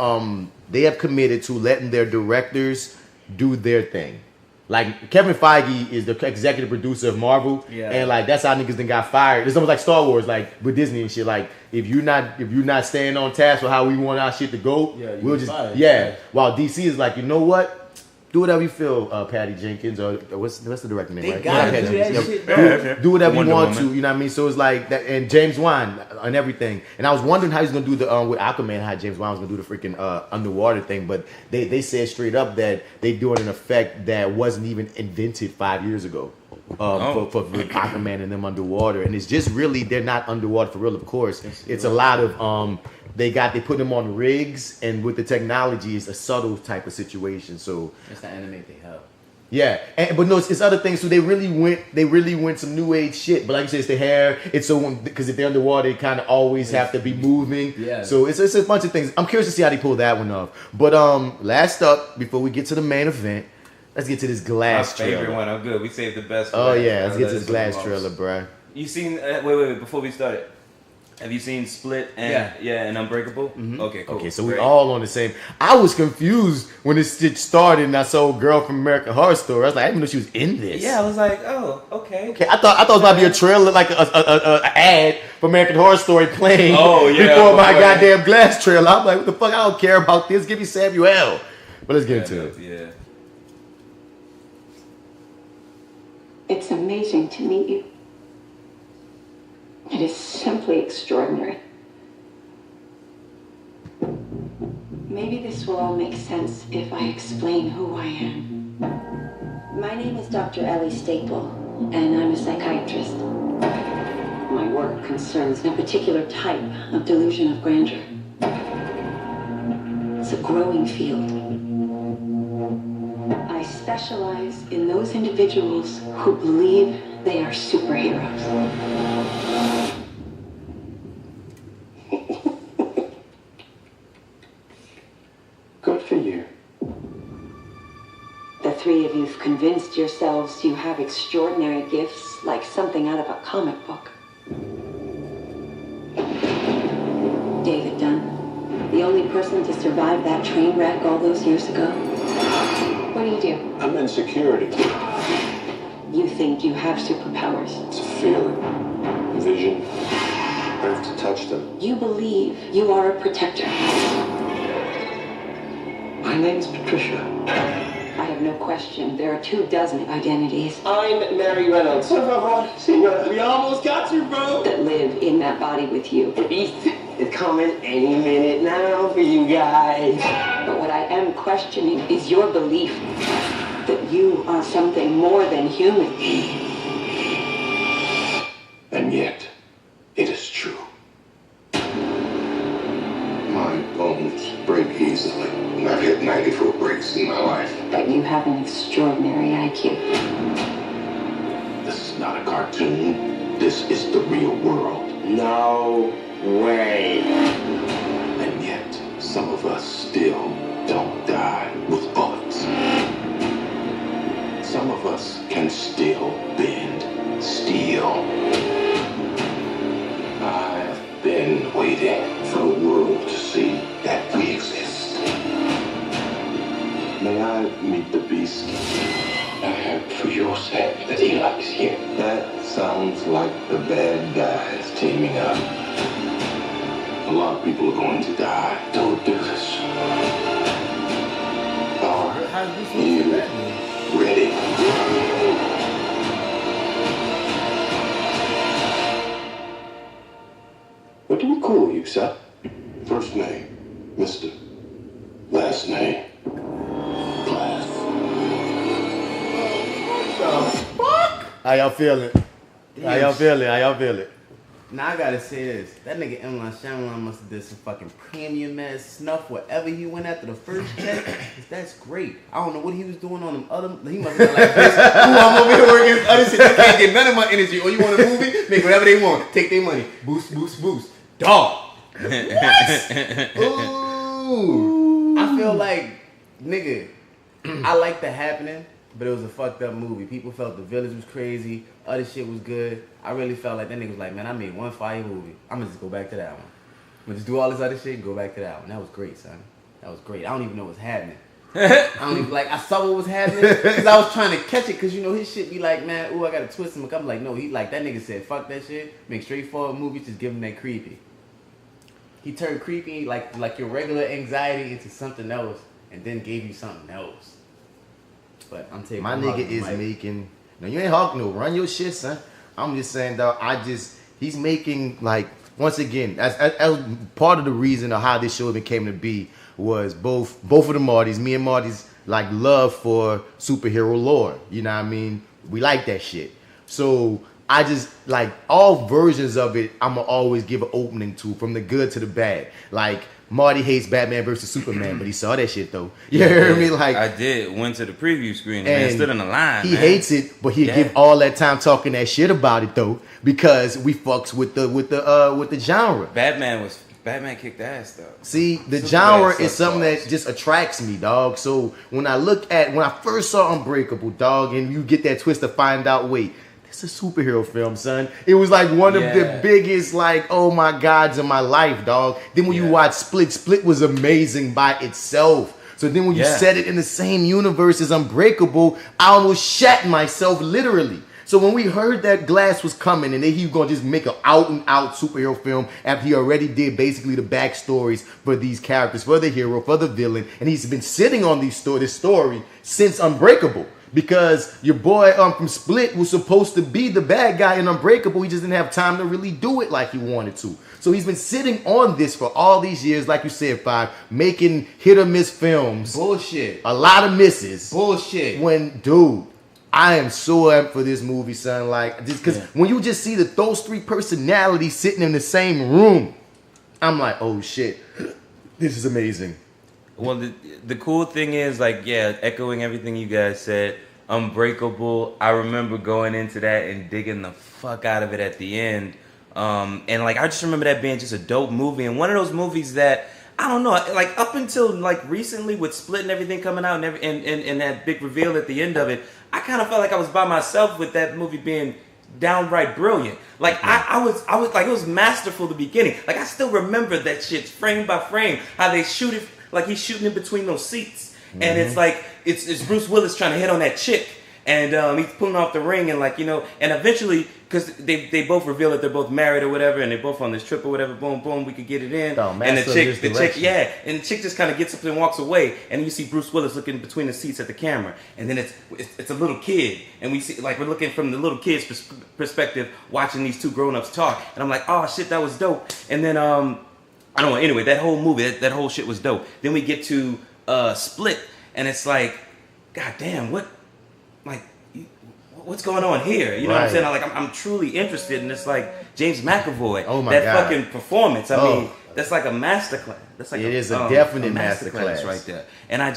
committed to letting their directors do their thing. Like Kevin Feige is the executive producer of Marvel, and like that's how niggas then got fired. It's almost like Star Wars, like with Disney and shit. Like if you're not staying on task for how we want our shit to go, we'll just While DC is like, you know what? Do whatever you feel, Patty Jenkins, or what's the director name? They right? gotta do that shit. Do whatever Wonder you want Woman. to, you know what I mean? So it's like that, and James Wan and everything. And I was wondering how he's gonna do the with Aquaman, how James Wan was gonna do the freaking underwater thing, but they said straight up that they doing an effect that wasn't even invented 5 years ago. For Aquaman and them underwater, and it's just really they're not underwater for real. Of course, it's a lot of they put them on rigs, and with the technology, it's a subtle type of situation. So it's to animate the hell. Yeah, but no, it's other things. So they really went some new age shit. But like you said, it's the hair. It's so because if they're underwater, they kind of always have to be moving. Yeah. So it's a bunch of things. I'm curious to see how they pull that one off. But last up, before we get to the main event, let's get to this Glass My favorite trailer. one. Oh, good. We saved the best. Oh yeah, let's get to this Glass trailer, bro. You seen? Wait. Before we start it, have you seen Split and Unbreakable? Mm-hmm. Okay, cool. Okay, so we all on the same. I was confused when this shit started, and I saw a girl from American Horror Story. I was like, I didn't know she was in this. Yeah, I was like, oh, okay. Okay, I thought it might be a trailer, like a ad for American Horror Story playing. Oh yeah. Before my goddamn Glass trailer, I'm like, what the fuck? I don't care about this. Give me Samuel. But let's get into it. Yeah. It's amazing to meet you. It is simply extraordinary. Maybe this will all make sense if I explain who I am. My name is Dr. Ellie Staple, and I'm a psychiatrist. My work concerns a particular type of delusion of grandeur. It's a growing field. I specialize in those individuals who believe they are superheroes. Good for you. The three of you've convinced yourselves you have extraordinary gifts like something out of a comic book. David Dunn, the only person to survive that train wreck all those years ago. What do you do? I'm in security. You think you have superpowers. It's a feeling. Vision. I have to touch them. You believe you are a protector. My name's Patricia. I have no question. There are 24 identities. I'm Mary Reynolds. We almost got you, bro. That live in that body with you. The beast is coming any minute now for you guys. But what I am questioning is your belief that you are something more than human. And yet, it is true. My bones break easily. And I've hit 94 breaks in my life. But you have an extraordinary IQ. This is not a cartoon. This is the real world. No way. And yet, some of us still don't die with bullets. Some of us can still bend steel. I've been waiting for the world to see that we exist. May I meet the beast? I hope for your sake that he likes you. That sounds like the bad guys teaming up. A lot of people are going to die. Don't do this. Are you ready? What do we call you, sir? First name, Mr. Last name, Glass. How y'all feeling? How y'all feeling? Now I gotta say this. That nigga M. Night Shyamalan must have did some fucking premium ass snuff wherever he went after the first check. That's great. I don't know what he was doing on them other. He must have been like this. Ooh, I'm over here working this other shit. You can't get none of my energy. Or you want a movie? Make whatever they want. Take their money. Boost, boost, boost. Dog. What? Ooh. I feel like, nigga, I like The Happening, but it was a fucked up movie. People felt The Village was crazy. Other shit was good. I really felt like that nigga was like, man, I made one fire movie. I'm gonna just go back to that one. But just do all this other shit and go back to that one. That was great, son. That was great. I don't even know what's happening. I don't even I saw what was happening because I was trying to catch it because his shit be like, man, ooh, I gotta twist him. I'm like, no, he like that nigga said, fuck that shit. Make straightforward movies, just give him that creepy. He turned creepy like your regular anxiety into something else, and then gave you something else. But I'm taking my nigga is making. No, you ain't hawking no. Run your shit, son. I'm just saying, dog. He's making once again. As part of the reason of how this show even came to be was both of the Martys, me and Marty's love for superhero lore. You know what I mean? We like that shit. So I just all versions of it. I'ma always give an opening to, from the good to the bad. Marty hates Batman versus Superman, but he saw that shit though. You hear me? I did. Went to the preview screen and stood in the line. He hates it, but he'd give all that time talking that shit about it though, because we fucks with the genre. Batman kicked ass though. See, the genre is something that just attracts me, dog. So when I first saw Unbreakable, dog, and you get that twist to find out, wait, it's a superhero film, son. It was one of the biggest, oh my gods in my life, dog. Then when you watch Split was amazing by itself. So then when you set it in the same universe as Unbreakable, I almost shat myself literally. So when we heard that Glass was coming and that he was going to just make an out-and-out superhero film after he already did basically the backstories for these characters, for the hero, for the villain, and he's been sitting on this story since Unbreakable. Because your boy from Split was supposed to be the bad guy in Unbreakable. He just didn't have time to really do it like he wanted to. So he's been sitting on this for all these years, like you said, Five, making hit or miss films. Bullshit. A lot of misses. Bullshit. Dude, I am so amped for this movie, son. Because when you just see those three personalities sitting in the same room, I'm like, oh shit, this is amazing. Well, the cool thing is, echoing everything you guys said, Unbreakable, I remember going into that and digging the fuck out of it at the end. And I just remember that being just a dope movie. And one of those movies that, I don't know, up until recently with Split and everything coming out and that big reveal at the end of it, I kind of felt like I was by myself with that movie being downright brilliant. I was it was masterful at the beginning. I still remember that shit frame by frame, how they shoot it, he's shooting in between those seats. And it's Bruce Willis trying to hit on that chick. And he's pulling off the ring and and eventually, because they both reveal that they're both married or whatever, and they're both on this trip or whatever, boom, boom, we could get it in. Oh, and the chick, and the chick just kind of gets up and walks away, and you see Bruce Willis looking between the seats at the camera, and then it's a little kid, and we see we're looking from the little kid's perspective, watching these two grown-ups talk, and I'm like, oh shit, that was dope. And then I don't know, anyway, that whole movie, that whole shit was dope. Then we get to Split, and it's god damn, what's going on here? You know what I'm saying? I'm truly interested in this, James McAvoy. Oh my God. Fucking performance. I mean, that's like a masterclass. That's it is a definite masterclass right there. And I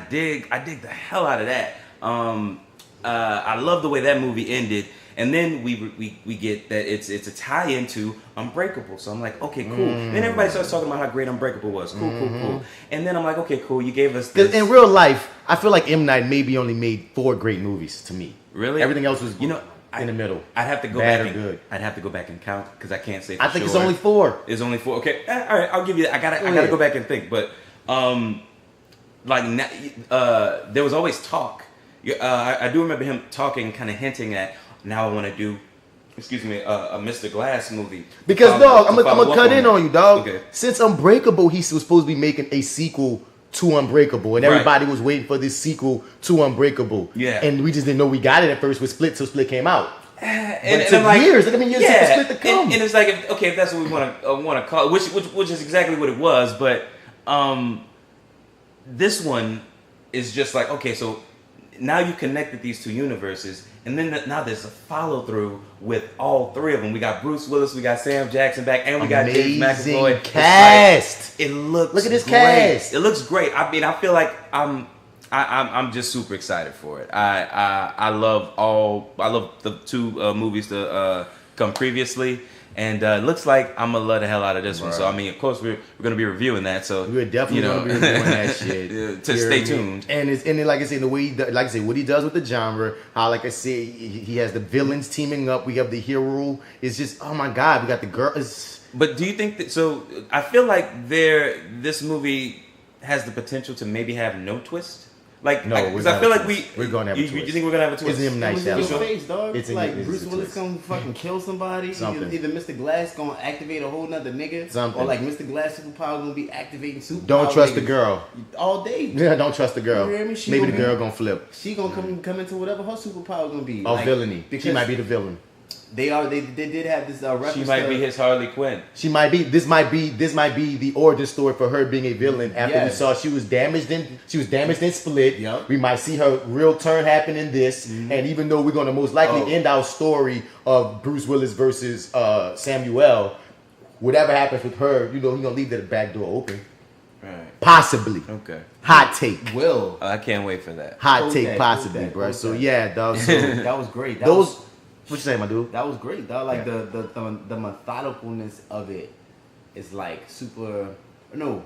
dig the hell out of that. I love the way that movie ended. And then we get that it's a tie into Unbreakable. So I'm like, okay, cool. Then everybody starts talking about how great Unbreakable was. Cool. And then I'm like, okay, cool. You gave us this. In real life, I feel like M. Night maybe only made 4 great movies to me. Really? Everything else was in the middle. I'd have to go bad back or good. I'd have to go back and count because I can't say for I think sure. it's only 4. It's only 4. Okay. All right, I'll give you that. I gotta go back and think. But there was always talk. I do remember him talking, kind of hinting at, now I want to do, a Mr. Glass movie. Because, dog, I'm going to cut in on you, dog. Okay. Since Unbreakable, he was supposed to be making a sequel to Unbreakable. And everybody was waiting for this sequel to Unbreakable. Yeah. And we just didn't know we got it at first with Split, so Split came out. And it took years. Years for Split to come. And it's if that's what we want to call it, which is exactly what it was. But this one is just okay, so now you connected these two universes, and then now there's a follow through with all 3 of them. We got Bruce Willis, we got Sam Jackson back, and we got James McAvoy. Cast. It looks. Look at this great. cast. It looks great. I mean, I feel like I'm just super excited for it. I love the 2 movies to come previously, And it looks like I'm gonna love the hell out of this one. So I mean, of course, we're gonna be reviewing that. So we're definitely gonna be reviewing that shit. To stay tuned. And then, like I said, the way what he does with the genre, how like I said, he has the villains teaming up. We have the hero. It's just, oh my god, we got the girls. But do you think that? So I feel like this movie has the potential to maybe have no twist. Like, no, because I feel like we're gonna have a twist. You think we're gonna have a twist? It's in Night Shyamalan. It's in your face, dog. It's like Bruce Willis gonna fucking kill somebody. Something. Either Mr. Glass gonna activate a whole nother nigga. Something. Or like Mr. Glass superpower gonna be activating superpower. Don't trust the girl. All day. Yeah, don't trust the girl. You hear me? Maybe the girl gonna flip. She gonna come into whatever her superpower gonna be. Or villainy. She might be the villain. They did have this reference. She might be his Harley Quinn. She might be. This might be the origin story for her being a villain. After we saw she was damaged and split. Yep. We might see her real turn happen in this. Mm-hmm. And even though we're gonna most likely end our story of Bruce Willis versus Samuel, whatever happens with her, he's gonna leave that back door open. Right. Possibly. Okay. Hot take. I can't wait for that. Hot take, possibly, bro. So yeah, dog. So that was great. What you say, my dude? That was great, dog. Like the methodicalness of it is like super. No,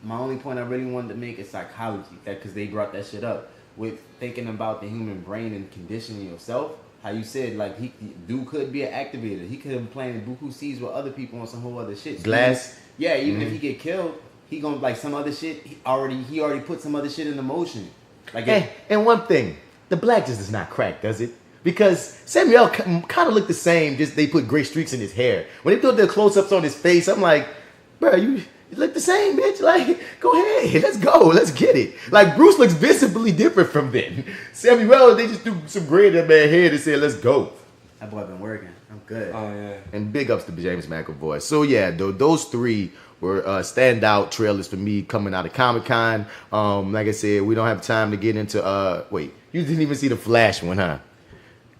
my only point I really wanted to make is psychology. That because they brought that shit up with thinking about the human brain and conditioning yourself. How you said like dude could be an activator. He could have been playing buku seeds with other people on some whole other shit. So Glass. Even if he get killed, he gonna like some other shit. He already put some other shit into motion. Like and one thing, the black just does not crack, does it? Because Samuel kind of looked the same, just they put gray streaks in his hair. When they put the close-ups on his face, I'm like, bro, you look the same, bitch. Like, go ahead, let's go, let's get it. Like, Bruce looks visibly different from then. Samuel, they just threw some gray in that man's head and said, let's go. That boy been working. I'm good. Oh, yeah. And big ups to James McAvoy. So, yeah, those three were standout trailers for me coming out of Comic-Con. Like I said, we don't have time to get into, wait, you didn't even see the Flash one, huh?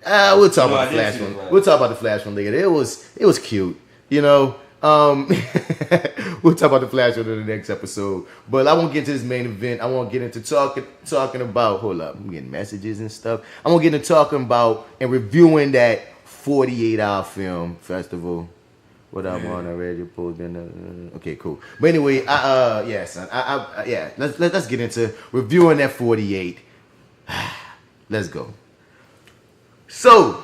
We'll talk about the Flash one. We'll talk about the Flash one later. It was cute, We'll talk about the Flash one in the next episode. But I won't get into this main event. I won't get into talking about. Hold up, I'm getting messages and stuff. I won't get into talking about and reviewing that 48-hour film festival. What I'm on already posed in. Okay, cool. But anyway, Let's get into reviewing that 48. Let's go. So,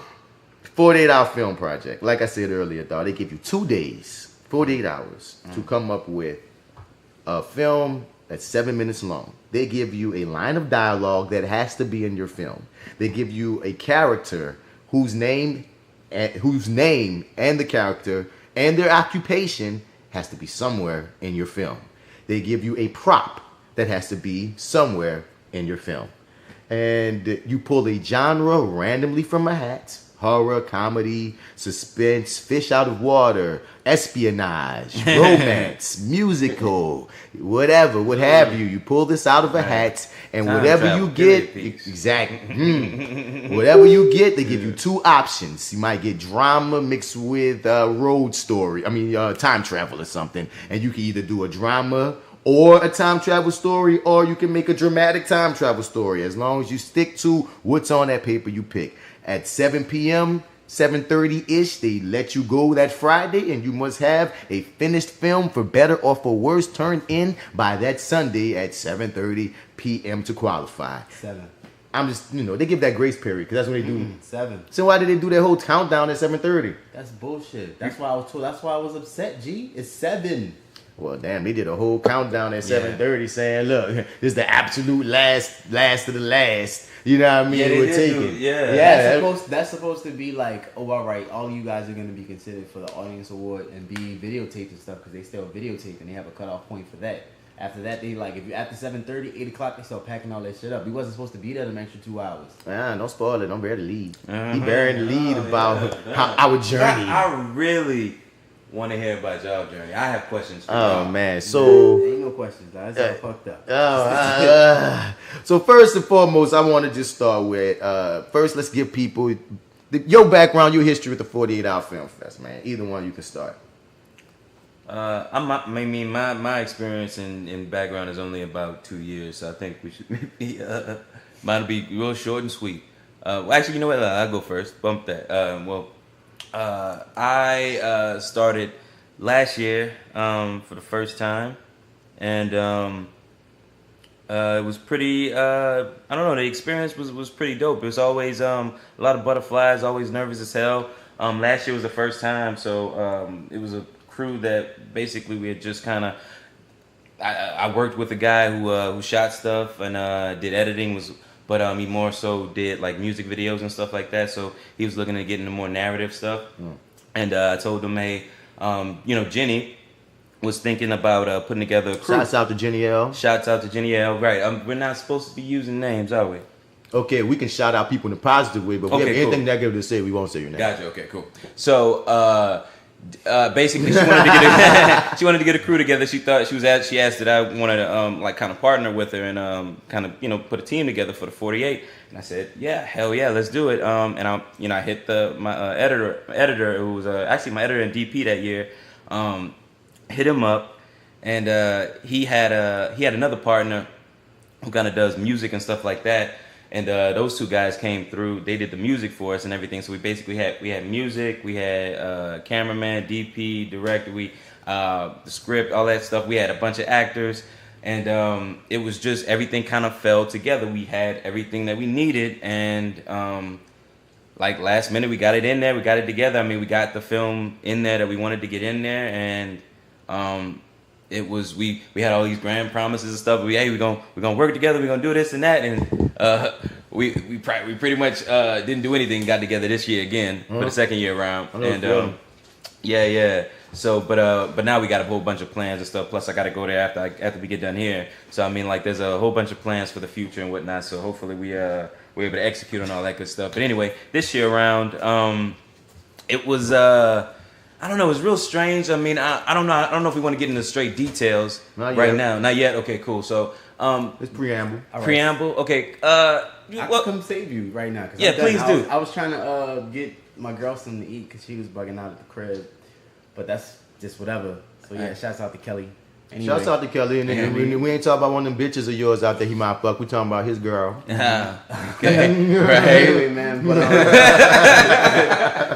48-hour film project. Like I said earlier, dog, they give you 2 days, 48 hours, to come up with a film that's 7 minutes long. They give you a line of dialogue that has to be in your film. They give you a character whose name and the character and their occupation has to be somewhere in your film. They give you a prop that has to be somewhere in your film. And you pull a genre randomly from a hat. Horror, comedy, suspense, fish out of water, espionage, romance, musical, whatever, what have you. You pull this out of a hat, and whatever you get, whatever you get, they give you 2 options. You might get drama mixed with time travel or something. And you can either do a drama or a time travel story, or you can make a dramatic time travel story, as long as you stick to what's on that paper you pick. At 7 p.m., 7:30-ish, they let you go that Friday, and you must have a finished film, for better or for worse, turned in by that Sunday at 7:30 p.m. to qualify. 7. I'm just, they give that grace period, because that's when they do. 7. So why did they do that whole countdown at 7:30? That's bullshit. That's why I was told. That's why I was upset, G. It's 7. Well, damn, they did a whole countdown at 7:30 saying, look, this is the absolute last of the last. You know what I mean? Yeah, we're taking. That's supposed to be like, oh, all right, all you guys are going to be considered for the audience award and be videotaped and stuff, because they still videotape and they have a cutoff point for that. After that, they if you after 7:30, 8 o'clock, they start packing all that shit up. We wasn't supposed to be there them extra 2 hours. Don't spoil it. Don't bear the lead. He bearing the lead about our journey. I really want to hear about y'all journey. I have questions for y'all. Oh, man. So... Ain't no questions, guys. That's all fucked up. So first and foremost, I want to just start with... first, let's give people your background, your history with the 48-hour film fest, man. Either one, you can start. My experience in background is only about 2 years, so I think we should maybe... mine will be real short and sweet. Actually, you know what? I'll go first. Bump that. I started last year for the first time, and it was pretty. I don't know. The experience was pretty dope. It was always a lot of butterflies. Always nervous as hell. Last year was the first time, so it was a crew that basically we had just kind of. I worked with a guy who shot stuff and did editing, but he more so did like music videos and stuff like that. So he was looking to get into more narrative stuff. And I told him, hey, Jenny was thinking about putting together a crew. Shouts out to Jenny L. Shouts out to Jenny L. Right. We're not supposed to be using names, are we? Okay, we can shout out people in a positive way, but if we have anything negative to say, we won't say your name. Gotcha. Okay, cool. So basically, she wanted to get a crew together. She asked that I wanted to kind of partner with her and kind of put a team together for the 48. And I said, yeah, hell yeah, let's do it. And I hit my editor who was actually my editor in DP that year. Hit him up, and he had another partner who kind of does music and stuff like that. And those two guys came through. They did the music for us and everything. So we basically had music, we had cameraman, DP, director, the script, all that stuff. We had a bunch of actors, and it was just everything kind of fell together. We had everything that we needed, and like last minute we got it in there. We got it together. I mean, we got the film in there that we wanted to get in there, and it was we had all these grand promises and stuff. We're gonna work together. We're gonna do this and that, and we pretty much didn't do anything. Got together this year again for the second year around, and yeah. So, but now we got a whole bunch of plans and stuff. Plus, I got to go there after we get done here. So, I mean, like, there's a whole bunch of plans for the future and whatnot. So, hopefully, we're able to execute on all that good stuff. But anyway, this year around, it was. I don't know. It was real strange. I mean, I don't know. I don't know if we want to get into straight details right now. Not yet. Okay, cool. So, it's preamble. Right. Preamble. Okay. I can come save you right now. Yeah, please do. I was trying to get my girl something to eat because she was bugging out at the crib, but that's just whatever. So yeah, shouts out to Kelly. Anyway. Shouts out to Kelly, and we ain't talking about one of them bitches of yours out there he might fuck. We talking about his girl. Okay. Right. Anyway, man, but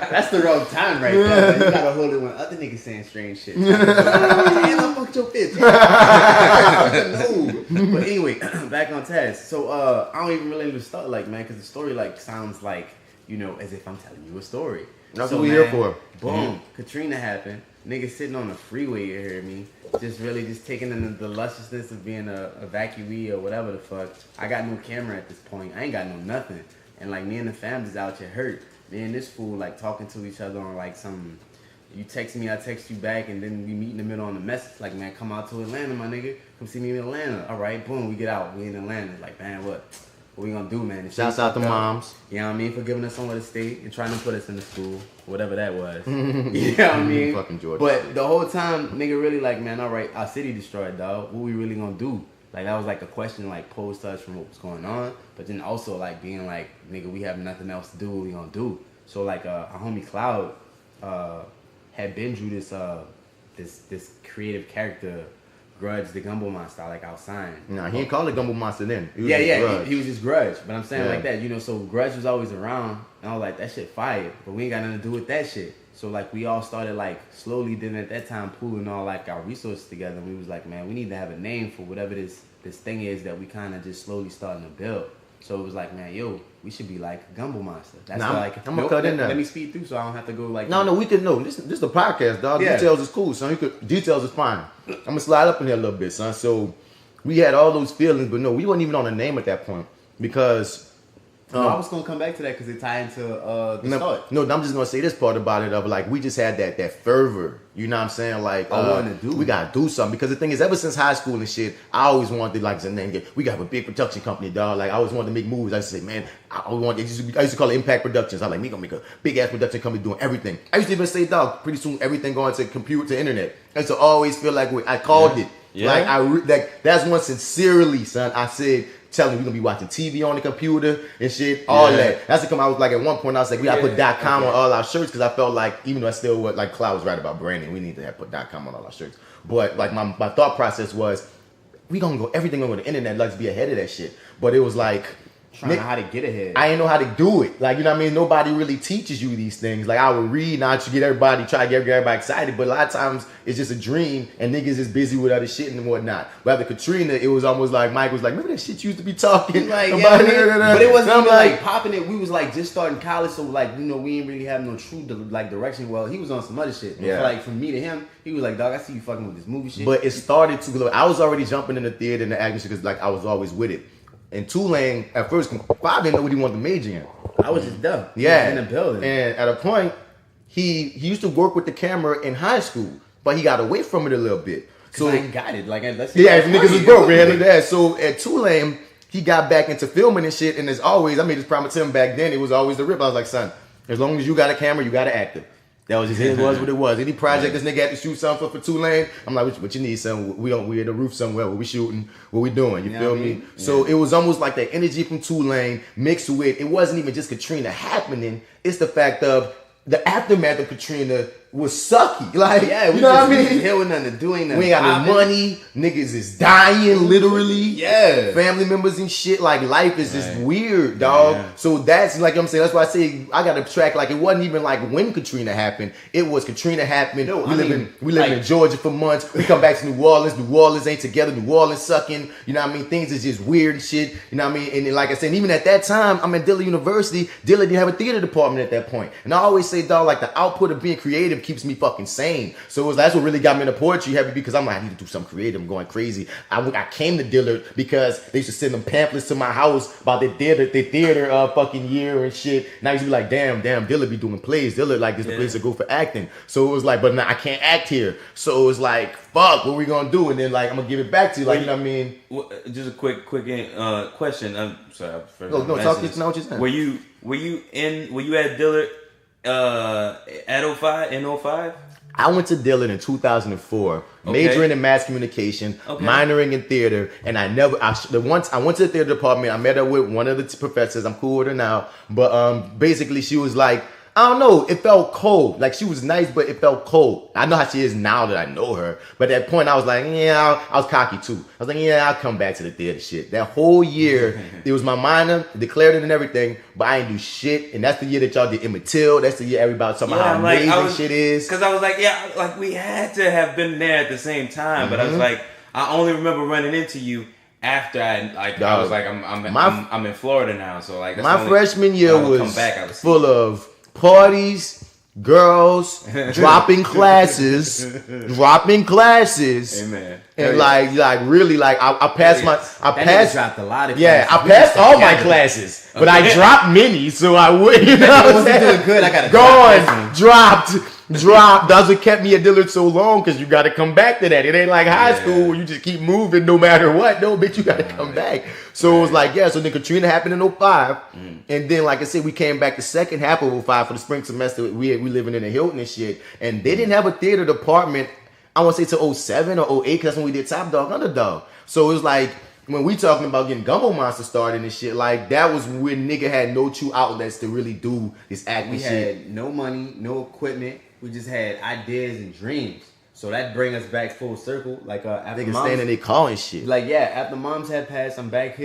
that's the wrong time right there. You gotta hold it when other niggas saying strange shit. Damn, I fucked your bitch. No. But anyway, back on task. So I don't even really start like, man, because the story like sounds like, as if I'm telling you a story. That's what we here for. Boom. Katrina happened. Niggas sitting on the freeway, you hear me? Just taking in the lusciousness of being a evacuee or whatever the fuck. I got no camera at this point. I ain't got no nothing. And like me and the fam is out here hurt. Me and this fool like talking to each other on like some, you text me, I text you back, and then we meet in the middle on the message. Like, man, come out to Atlanta, my nigga. Come see me in Atlanta. All right, boom, we get out. We in Atlanta. Like, man, what we gonna do, man? Shouts out to moms. You know what I mean? For giving us somewhere to stay and trying to put us in the school, whatever that was. You know what I mean? Fucking Georgia. But the whole time, nigga really like, man, all right, our city destroyed, dog. What we really gonna do? Like, that was like a question like posed to us from what was going on. But then also like being like, nigga, we have nothing else to do. What we gonna do? So like our homie Cloud had been drew this creative character, Grudge, the GumboMonster, like outside. Nah, he ain't call it GumboMonster then. He was just Grudge. But I'm saying like that, so Grudge was always around, and I was like, that shit fire, but we ain't got nothing to do with that shit. So like we all started like slowly then at that time pooling all like our resources together, and we was like, man, we need to have a name for whatever this thing is that we kind of just slowly starting to build. So it was like, man, we should be like GumboMonster. That's I'm gonna cut in there. Let me speed through so I don't have to go like. No, we can know. This is a podcast, dog. Yeah. Details is cool, son. Details is fine. I'm gonna slide up in here a little bit, son. So we had all those feelings, but no, we weren't even on a name at that point because. I was gonna come back to that because it tied into the start. No, I'm just gonna say this part about it of like we just had that fervor. You know what I'm saying? Like we gotta do something because the thing is, ever since high school and shit, I always wanted to like we got a big production company, dog. Like I always wanted to make movies. I used to say, man, I used to call it Impact Productions. I like me gonna make a big ass production company doing everything. I used to even say, dog, pretty soon everything going to computer to internet. I used to always feel like I called it. Yeah. Like that's one sincerely, son. I said. Telling me we're gonna be watching TV on the computer and shit, all that. That's to come. I was like, at one point, I was like, we gotta put .com on all our shirts because I felt like, even though I still was like, Cloud was right about branding, we need to have put .com on all our shirts. But like, my thought process was, everything gonna go to the internet. Let's be ahead of that shit. But it was like, trying how to get ahead. I didn't know how to do it. Like, you know what I mean? Nobody really teaches you these things. Like, I would read, not to get everybody, try to get everybody excited, but a lot of times it's just a dream and niggas is busy with other shit and whatnot. But after Katrina, it was almost like Mike was like, remember that shit you used to be talking like, about? But it wasn't even like popping it. We was like just starting college, so like, you know, we didn't really have no true like direction. Well, he was on some other shit. But like from me to him, he was like, dog, I see you fucking with this movie shit. But it started to, I was already jumping in the theater and the acting shit because like I was always with it. And Tulane, at first, Bob didn't know what he wanted to major in. I was just dumb. Yeah. In the building. And at a point, he used to work with the camera in high school, but he got away from it a little bit. So I got it. Like, let's niggas was broke, man. Look at that. So at Tulane, he got back into filming and shit. And as always, I made this promise to him back then. It was always the rip. I was like, son, as long as you got a camera, you got an actor. That was just it. Was what it was. Any project this nigga had to shoot something for Tulane, I'm like, what you need, son? We at the roof somewhere. What we shooting? What we doing? You feel me? Yeah. So it was almost like the energy from Tulane mixed with, it wasn't even just Katrina happening. It's the fact of the aftermath of Katrina was sucky. Like, yeah, we you know what I mean? Here with nothing to doing nothing. We ain't got no money. Niggas is dying, literally. Yeah. Family members and shit. Like, life is just weird, dog. Yeah. So that's, like I'm saying, that's why I say I got to track. Like, it wasn't even like when Katrina happened. It was Katrina happened. No, we living in Georgia for months. We come back to New Orleans. New Orleans ain't together. New Orleans sucking. You know what I mean? Things is just weird and shit. You know what I mean? And like I said, even at that time, I'm at Dillard University. Dillard didn't have a theater department at that point. And I always say, dog, like the output of being creative keeps me fucking sane. So that's what really got me into poetry heavy, because I'm like, I need to do something creative. I'm going crazy. I came to Dillard because they used to send them pamphlets to my house about their theater fucking year and shit. And I used to be like, damn, Dillard be doing plays. Dillard like this is the place to go for acting. So it was like, but now I can't act here. So it was like, fuck, what we gonna do? And then like, I'm gonna give it back to you. Like, you know what I mean? Just a quick question. I'm sorry. No, talk to what you're saying. Were you at Dillard at 05 in 05? I went to Dillard in 2004, majoring in mass communication, minoring in theater, and once I went to the theater department, I met up with one of the professors. I'm cool with her now, but basically she was like, I don't know, it felt cold. Like, she was nice, but it felt cold. I know how she is now that I know her, but at that point I was like, I was cocky too. I was like, I'll come back to the theater shit. That whole year, it was my minor, declared it and everything, but I didn't do shit. And that's the year that y'all did Emmett Till. That's the year everybody talking about how amazing shit is. Because I was like, we had to have been there at the same time, but I was like, I only remember running into you after I was like, I'm in Florida now, so like, that's my freshman year was full of parties, girls, dropping classes. Amen. And like really, like I passed dropped a lot of classes. I passed all my classes, but I dropped many, so I would, you know, I wasn't doing good. I got dropped. That's what kept me at Dillard so long, because you got to come back to that. It ain't like high school where you just keep moving no matter what. No, bitch, you got to come back. So it was like, so then Katrina happened in 05. And then, like I said, we came back the second half of 05 for the spring semester. We living in a Hilton and shit. And they didn't have a theater department, I want to say to 07 or 08, because that's when we did Top Dog, Underdog. So it was like, when we talking about getting GumboMonster started and shit, like, that was when nigga had no true outlets to really do this acting shit. We had no money, no equipment. We just had ideas and dreams. So that bring us back full circle. Like, after niggas staying in their car and shit. Like, after moms had passed, I'm back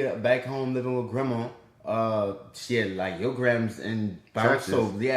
home living with grandma. Shit, like, your grams and bounce. So we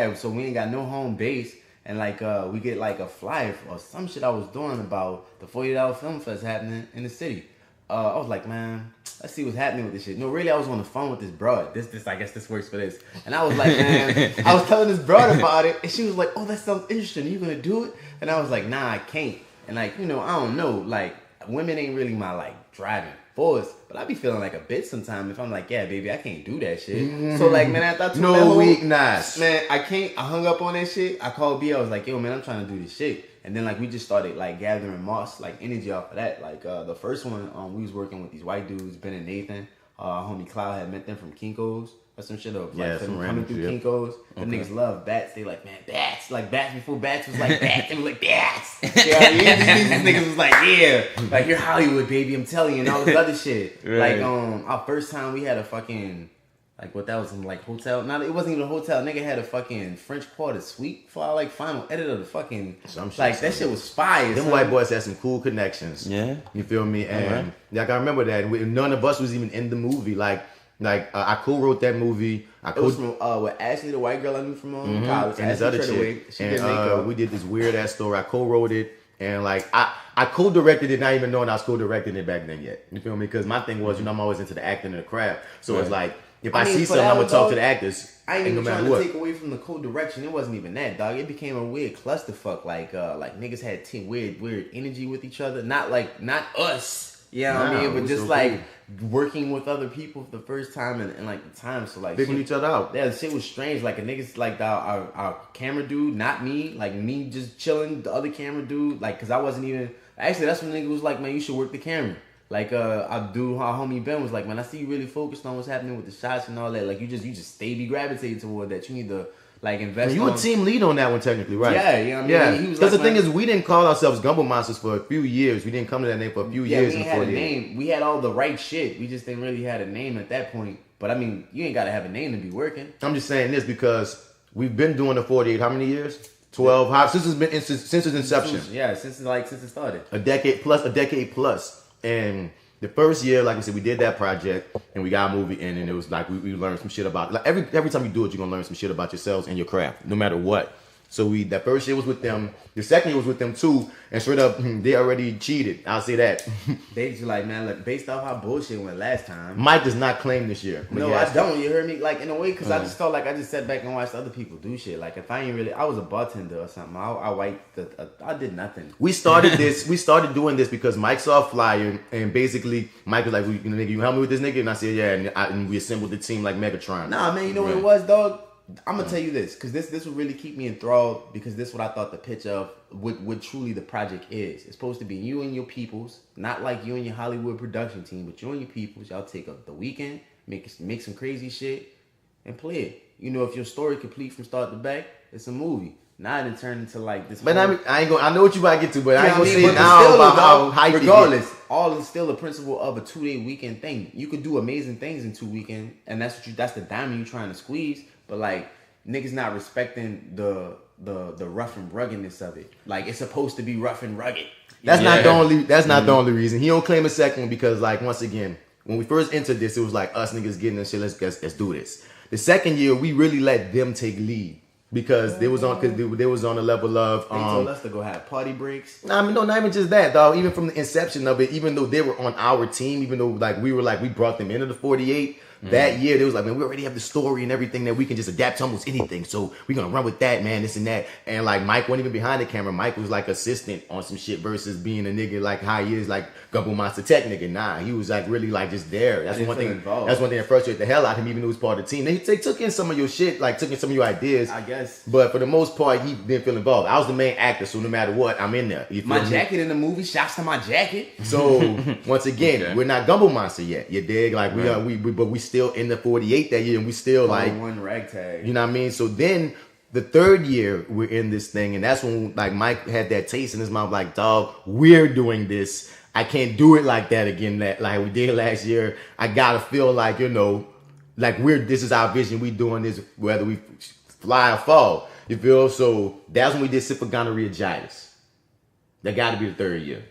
ain't got no home base. And like, we get like a flyer or some shit I was doing about the $40 film fest happening in the city. I was like, man, let's see what's happening with this shit. No, really, I was on the phone with this broad. I guess this works for this. And I was like, man, I was telling this broad about it, and she was like, oh, that sounds interesting. Are you gonna do it? And I was like, nah, I can't. And like, you know, I don't know. Like, women ain't really my like driving force, but I be feeling like a bitch sometimes if I'm like, yeah, baby, I can't do that shit. Mm-hmm. So like, man, after I took no weakness, man, I hung up on that shit. I called B. I was like, yo, man, I'm trying to do this shit. And then like we just started like gathering moss like energy off of that. Like the first one, we was working with these white dudes, Ben and Nathan. Homie Cloud had met them from Kinko's or some shit of like coming through Kinko's. The niggas love bats. They like, man, bats. Like bats before bats was like bats. They were like bats. Yeah, these niggas was like, yeah, like you're Hollywood, baby. I'm telling you, and all this other shit. Right. Like our first time we had a fucking. Like what that was in like hotel. Now it wasn't even a hotel. Nigga had a fucking French Quarter suite for our like final edit of the fucking like that shit was fire. Them white boys had some cool connections. Yeah, you feel me? And like I remember that none of us was even in the movie. Like Like I co-wrote that movie. It was from with Ashley, the white girl I knew from college, and this other chick. She did makeup. We did this weird ass story. I co-wrote it, and like I co-directed it, not even knowing I was co-directing it back then yet. You feel me? Because my thing was, I'm always into the acting and the craft. So it's like if I see something, I'm gonna talk to the actors. I ain't even no trying what. to take away from the co-direction. It wasn't even that, dog. It became a weird clusterfuck. Like niggas had weird energy with each other. Not us. Yeah, I mean, but just so like working with other people for the first time and like the time. So like picking each other out. Yeah, the shit was strange. Like a niggas like our camera dude, not me. Like me just chilling. The other camera dude, like, cause I wasn't even. Actually, that's when nigga was like, man, you should work the camera. Like our homie Ben was like, man, I see you really focused on what's happening with the shots and all that. Like you just stay be gravitating toward that. You need to like invest. You were team lead on that one technically, right? Yeah, you know what I mean? Because the thing is, we didn't call ourselves GumboMonsters for a few years. We didn't come to that name for a few years. We had a name. We had all the right shit. We just didn't really have a name at that point. But I mean, you ain't gotta have a name to be working. I'm just saying this because we've been doing the 48. How many years? 12. Since its inception. Since it started. A decade plus. And the first year, like I said, we did that project and we got a movie in, and it was like we learned some shit about, like every time you do it, you're gonna learn some shit about yourselves and your craft, no matter what. So that first year was with them. The second year was with them too, and straight up, they already cheated. I'll say that. They just like, man, look, based off how bullshit went last time. Mike does not claim this year. No, I don't. You heard me? Like in a way, because I just felt like I just sat back and watched other people do shit. Like if I ain't really, I was a bartender or something. I did nothing. We started this. We started doing this because Mike saw a flyer, and basically Mike was like, "Nigga, you help me with this nigga?" And I said, "Yeah." And we assembled the team like Megatron. Nah, man, you know what it was, dog? I'm gonna tell you this, because this would really keep me enthralled, because this is what I thought the pitch of what truly the project is. It's supposed to be you and your peoples, not like you and your Hollywood production team, but you and your peoples. Y'all take up the weekend, make some crazy shit, and play it. You know, if your story complete from start to back, it's a movie. Now it turned into like this. But I ain't gonna. I know what you about to get to, but I ain't gonna say now about how hype. Regardless, all is still the principle of a 2-day weekend thing. You could do amazing things in 2 weekends, and that's the diamond you're trying to squeeze. But like niggas not respecting the rough and ruggedness of it. Like it's supposed to be rough and rugged. That's not the only. That's not the only reason. He don't claim a second one because, like, once again, when we first entered this, it was like us niggas getting this shit. Let's do this. The second year, we really let them take lead because they was on the level of. They told us to go have party breaks. I mean, no, not even just that, dog. Even from the inception of it, even though they were on our team, even though we brought them into the 48. That year, they was like, man, we already have the story and everything that we can just adapt to almost anything. So we're going to run with that, man, this and that. And like Mike wasn't even behind the camera. Mike was like assistant on some shit versus being a nigga like how he is like GumboMonster Tech nigga. Nah, he was like really like just there. That's one thing. Involved. That's one thing that frustrated the hell out of him, even though he was part of the team. They took in some of your shit, like took in some of your ideas. I guess. But for the most part, he didn't feel involved. I was the main actor, so no matter what, I'm in there. My jacket in the movie, shouts to my jacket. So once again, we're not GumboMonster yet. You dig? Like but we still in the 48 that year, and we still like one ragtag. You know what I mean? So then the third year we're in this thing, and that's when like Mike had that taste in his mouth, like, dog, we're doing this. I can't do it like that again, like we did last year. I gotta feel like, you know, like this is our vision. We doing this whether we fly or fall. You feel? So that's when we did Sip for Gonorrhea Gitis. That gotta be the third year.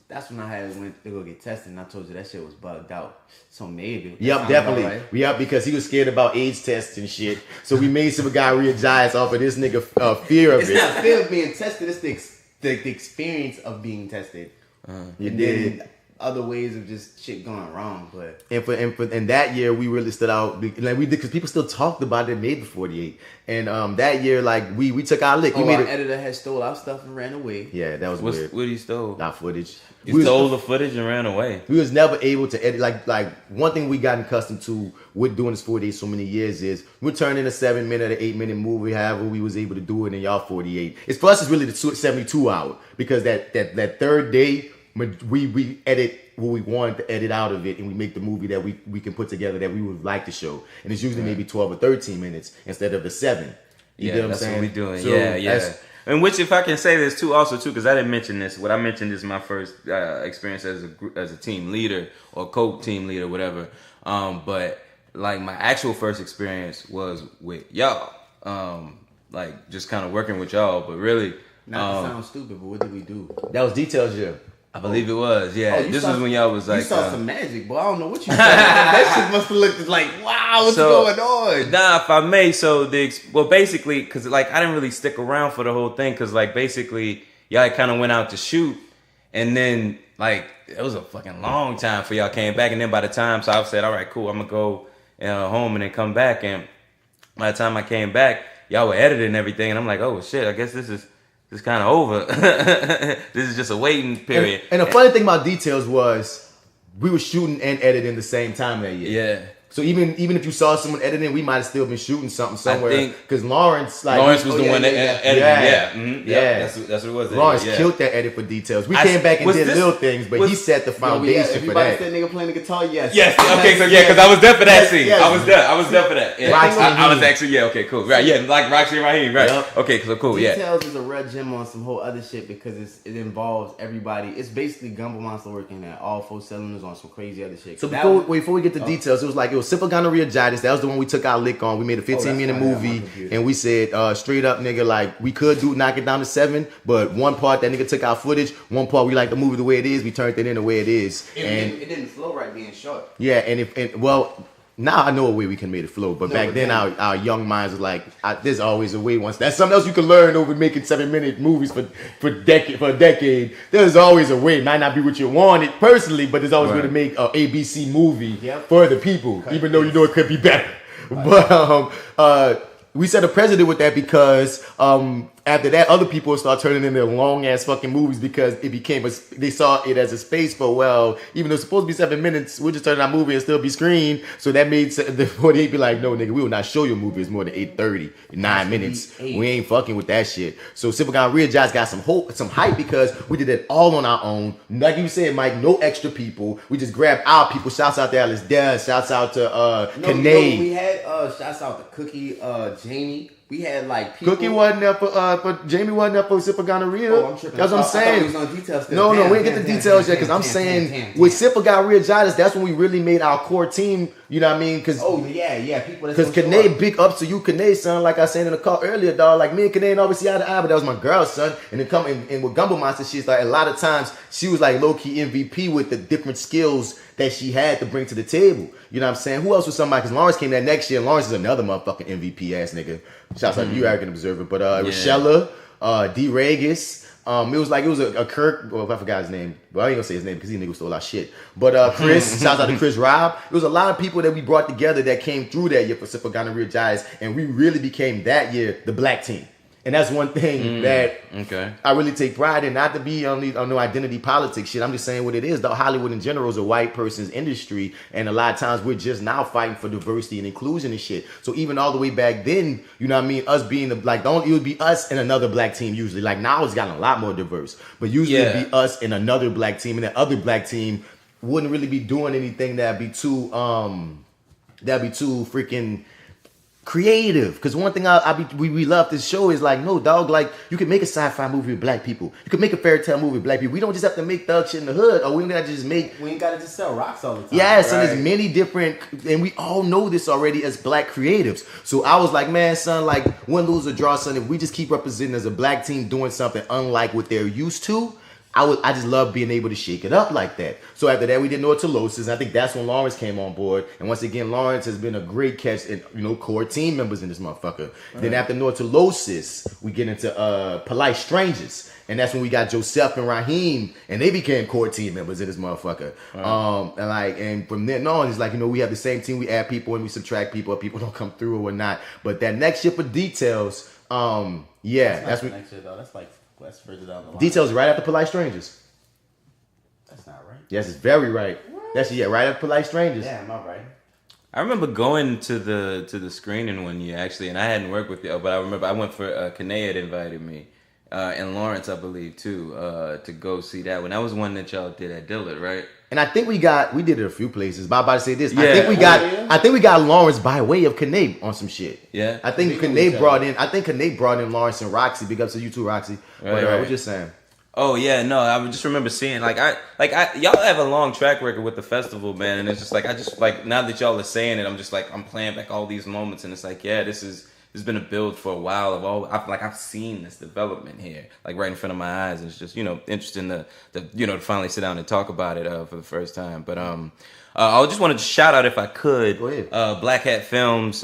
That's when I went to go get tested, and I told you that shit was bugged out. So maybe. Yep, definitely. Right. Yep, because he was scared about AIDS tests and shit. So we made some guy readjust off of this nigga fear of it. It's not fear of being tested. It's the experience of being tested. You and did. Then other ways of just shit going wrong, but and that year we really stood out, like we did, because people still talked about it. Made the 48, and that year like we took our lick. Our editor had stole our stuff and ran away. Yeah, that was weird. What he stole? Our footage. He stole the footage and ran away. We was never able to edit. Like one thing we gotten accustomed to with doing this 48 so many years is we're turning a 7-minute or 8-minute movie. However we was able to do it in y'all 48. It's for us. It's really the 72 hour, because that third day we edit what we wanted to edit out of it, and we make the movie that we can put together that we would like to show. And it's usually maybe 12 or 13 minutes instead of the 7. You get what I'm saying? What we doing. So yeah. And which, if I can say this too, because I didn't mention this. What I mentioned is my first experience as a team leader or co-team leader, whatever. But like my actual first experience was with y'all. Like just kind of working with y'all, but really. Not to sound stupid, but what did we do? That was details, yeah. I believe it was. Yeah, Oh, this was when y'all was like. You saw some magic, boy. I don't know what you saw. That shit must have looked like, wow, what's going on? Nah, if I may, so basically, because like I didn't really stick around for the whole thing, because like basically y'all kind of went out to shoot, and then like it was a fucking long time for y'all came back, and then by the time, so I said, all right, cool, I'm gonna go home and then come back, and by the time I came back, y'all were editing everything, and I'm like, oh shit, I guess this is kind of over. This is just a waiting period. And the funny thing about Details was we were shooting and editing the same time that year. Yeah. So even if you saw someone editing, we might have still been shooting something somewhere. Because Lawrence was the one that edited. Yeah. Mm-hmm. Yeah. That's what it was. Lawrence killed that edit for Details. We came back and did little things, but he set the foundation for that. That nigga playing the guitar, yes. Yes. Okay. So yeah, because I was there for that scene. I was there for that. Yeah. I was actually okay. Cool. Right. Yeah. Like Roxy and Raheem. Right. Yep. Okay. So cool. Yeah. Details is a red gem on some whole other shit because it involves everybody. It's basically GumboMonster working at all 4 cylinders on some crazy other shit. So before we get to Details, it was Simple Gonorrhea That was the one we took our lick on. We made a 15-minute movie, and we said straight up, nigga, like we could knock it down to 7, but one part that nigga took our footage, one part we like the movie the way it is, we turned it in the way it is. It didn't flow right being short. Yeah, now I know a way we can make it flow, but back then our young minds was like, there's always a way. Once that's something else you can learn over making 7-minute movies for a decade. There's always a way. It might not be what you wanted personally, but there's always a way to make a ABC movie for the people, even though you know it could be better. But we set a precedent with that because after that, other people start turning in their long ass fucking movies because it became they saw it as a space for, well, even though it's supposed to be 7 minutes, we'll just turn our movie and still be screened. So that made the 48 be like, no nigga, we will not show your movie. It's more than 8:30, 9 minutes. We ain't fucking with that shit. So Simple Gonorrhea got some hype because we did it all on our own. Like you said, Mike, no extra people. We just grabbed our people. Shouts out to Alice Dez. Shouts out to Kane. We had shouts out to Cookie, Jamie. We had like people. Cookie wasn't there for Jamie wasn't there for Simple Gonorrhea. Oh, I'm tripping. That's what I'm saying. I thought we was on details no, we didn't get the details yet because I'm saying with Simple Gonorrhea, that's when we really made our core team. You know what I mean? Because people. Because Kane, big ups to you, Kane, son. Like I said in the call earlier, dog. Like me and Kane always see eye to eye, but that was my girl, son. And then and with GumboMonster, she's like a lot of times she was like low key MVP with the different skills that she had to bring to the table. You know what I'm saying? Who else was somebody? Because Lawrence came that next year. And Lawrence is another motherfucking MVP ass nigga. Shouts out to you, Arrogant Observer. But Rochella, D. Regis. It was a Kirk. Well, I forgot his name, but I ain't gonna say his name because he nigga stole our shit. But Chris, shouts out to Chris Rob. It was a lot of people that we brought together that came through that year for Simple Gonorrhea Giants, and we really became that year the black team. And that's one thing that I really take pride in, not to be on no identity politics shit. I'm just saying what it is. Though Hollywood in general is a white person's industry, and a lot of times we're just now fighting for diversity and inclusion and shit. So even all the way back then, you know what I mean, us being it would be us and another black team usually. Like now it's gotten a lot more diverse, but usually it'd be us and another black team, and that other black team wouldn't really be doing anything that'd be too freaking creative. Because one thing we love this show is like, no, dog, like you can make a sci-fi movie with black people. You can make a fairy tale movie with black people. We don't just have to make thug shit in the hood, or we ain't gotta just sell rocks all the time. Yes, right? And there's many different, and we all know this already as black creatives. So I was like, man, son, like win, lose, or draw, son, if we just keep representing as a black team doing something unlike what they're used to, I just love being able to shake it up like that. So after that, we did Nautilus. I think that's when Lawrence came on board. And once again, Lawrence has been a great catch and, core team members in this motherfucker. Right. Then after Nautilus, we get into Polite Strangers. And that's when we got Joseph and Raheem, and they became core team members in this motherfucker. Right. And from then on, it's like, we have the same team. We add people and we subtract people, or people don't come through or whatnot. But that next year for Details, that's what next year though. That's like let's further down the line. Details right after Polite Strangers. That's not right. Yes, it's very right. What? That's right after Polite Strangers. Yeah, am I right? I remember going to the screening one year actually, and I hadn't worked with you, but I remember I went for Kane had invited me, and Lawrence I believe too, to go see that one. That was one that y'all did at Dillard, right? And I think we did it a few places. But I'm about to say this. Yeah. I think we got Lawrence by way of Kane on some shit. Yeah. I think Kane brought in Lawrence and Roxy. Big up to you too, Roxy. Right. I was just saying. Oh yeah, no, I just remember seeing y'all have a long track record with the festival, man, and it's just like now that y'all are saying it, I'm just like I'm playing back all these moments, and it's like, yeah, this is there's been a build for a while I've seen this development here, like right in front of my eyes. And it's just, interesting to finally sit down and talk about it for the first time. But I just wanted to shout out, if I could, Black Hat Films,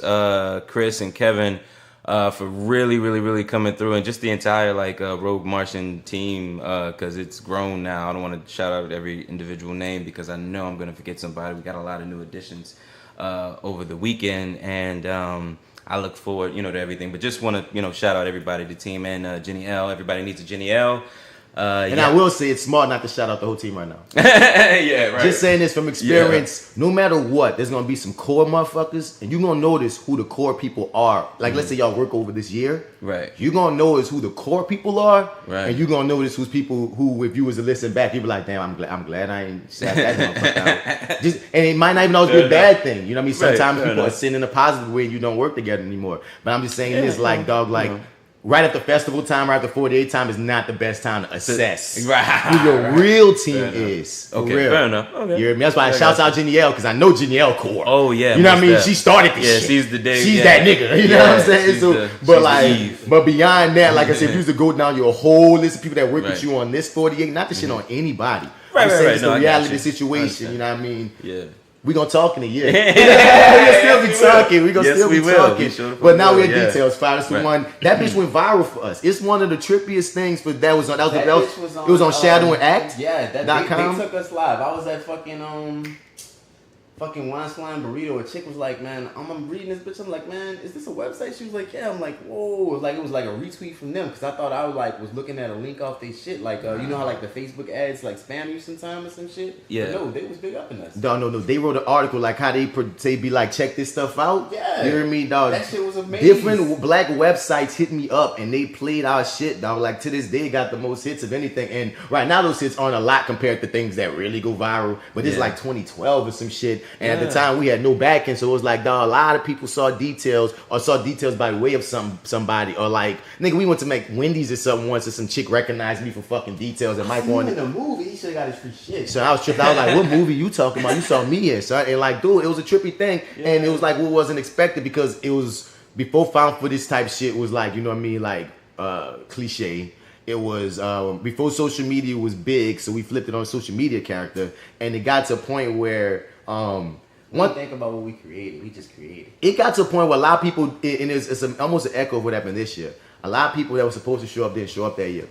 Chris and Kevin, for really, really, really coming through, and just the entire Rogue Martian team, because it's grown now. I don't want to shout out every individual name because I know I'm going to forget somebody. We got a lot of new additions over the weekend, and I look forward, to everything. But just want to, shout out everybody, the team, and Jenny L. Everybody needs a Jenny L. I will say it's smart not to shout out the whole team right now. Yeah, right. Just saying this from experience. No matter what, there's gonna be some core motherfuckers, and you're gonna notice who the core people are. Like, let's say y'all work over this year, right? You're gonna notice who the core people are, right? And you're gonna notice who's people who, if you was to listen back, you'd be like, damn, I'm glad I ain't sat that motherfucker out. And it might not even always be a bad thing. You know what I mean? Sometimes people are sitting in a positive way, and you don't work together anymore. But I'm just saying this, right at the festival time, right after 48 time is not the best time to assess who your real team is. Okay, real. fair enough. Okay. You hear me? That's why I shout out Jenny L, because I know Jenny L core. Oh yeah, you know what I mean? She started this shit. She's the day. She's that nigga. You know what I'm saying? But beyond that, like I said, if you was to go down your whole list of people that work with you on this 48, not to shit on anybody. Right. It's the reality situation. You know what I mean? Yeah. We gonna talk in a year. We'll still be talking. We gonna still be talking. But now we're in details. 5-1. That bitch went viral for us. It's one of the trippiest things. For it was on Shadow and Act. Yeah, they took us live. I was at fucking Wine Slime Burrito. A chick was like, man, I'm reading this bitch. I'm like, man, is this a website? She was like, yeah. I'm like, whoa. It was like a retweet from them, because I thought I was looking at a link off their shit. Like, you know how the Facebook ads spam you sometimes or some shit? Yeah. But no, they was big up in us. No. They wrote an article how they be like, check this stuff out. Yeah. You hear me, dog? That shit was amazing. Different black websites hit me up and they played our shit, dog. Like, to this day, got the most hits of anything. And right now, those hits aren't a lot compared to things that really go viral. But it's like 2012 or some shit. And at the time, we had no backing, so it was like, dog, a lot of people saw details by way of somebody, or like, nigga, we went to make Wendy's or something once, and some chick recognized me for fucking details, and Mike wanted in the movie. He should have got his free shit. So I was tripped. I was like, what movie you talking about? You saw me in, son. And like, dude, it was a trippy thing, and it was like what wasn't expected, because it was before found footage type shit was like, you know what I mean, like cliche. It was before social media was big, so we flipped it on a social media character, and it got to a point where think about what we created. We just created. It got to a point where a lot of people, and it's almost an echo of what happened this year. A lot of people that were supposed to show up didn't show up that year.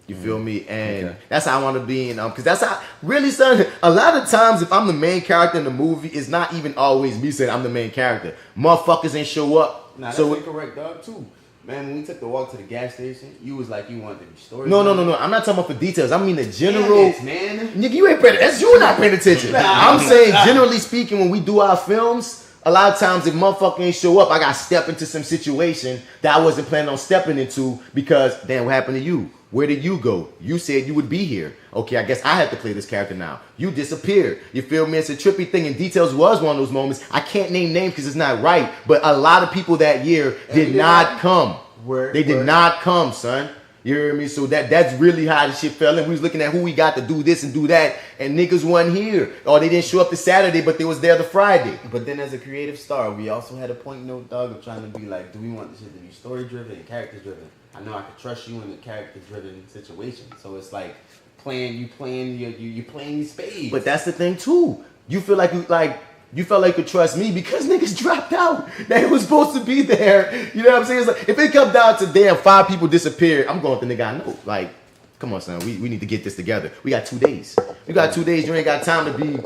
You feel me? And that's how I want to be in, because that's how, really, son, a lot of times if I'm the main character in the movie, it's not even always me saying I'm the main character. Motherfuckers ain't show up. Nah, that's incorrect, dog, too. Man, when we took the walk to the gas station, you was like, you wanted to be story. No. I'm not talking about for details. I mean the general. Man. Nigga, you ain't paying. That's you not paying attention. I'm saying, generally speaking, when we do our films, a lot of times if motherfucker ain't show up, I got to step into some situation that I wasn't planning on stepping into, because, damn, what happened to you? Where did you go? You said you would be here. Okay, I guess I have to play this character now. You disappeared. You feel me? It's a trippy thing, and Details was one of those moments. I can't name names because it's not right, but a lot of people that year did not come. They did not come, son. You hear me? So that's really how the shit fell in. We was looking at who we got to do this and do that, and niggas wasn't here. Or they didn't show up the Saturday, but they was there the Friday. But then as a creative star, we also had a point note, dog, of trying to be like, do we want this shit to be story-driven and character-driven? I know I could trust you in a character-driven situation. So it's like you playing your spades. But that's the thing too. You feel like you felt like you could trust me because niggas dropped out. They was supposed to be there. You know what I'm saying? It's like, if it comes down to damn 5 people disappeared, I'm going with the nigga I know. Like, come on, son. We need to get this together. We got 2 days. You got 2 days. You ain't got time to be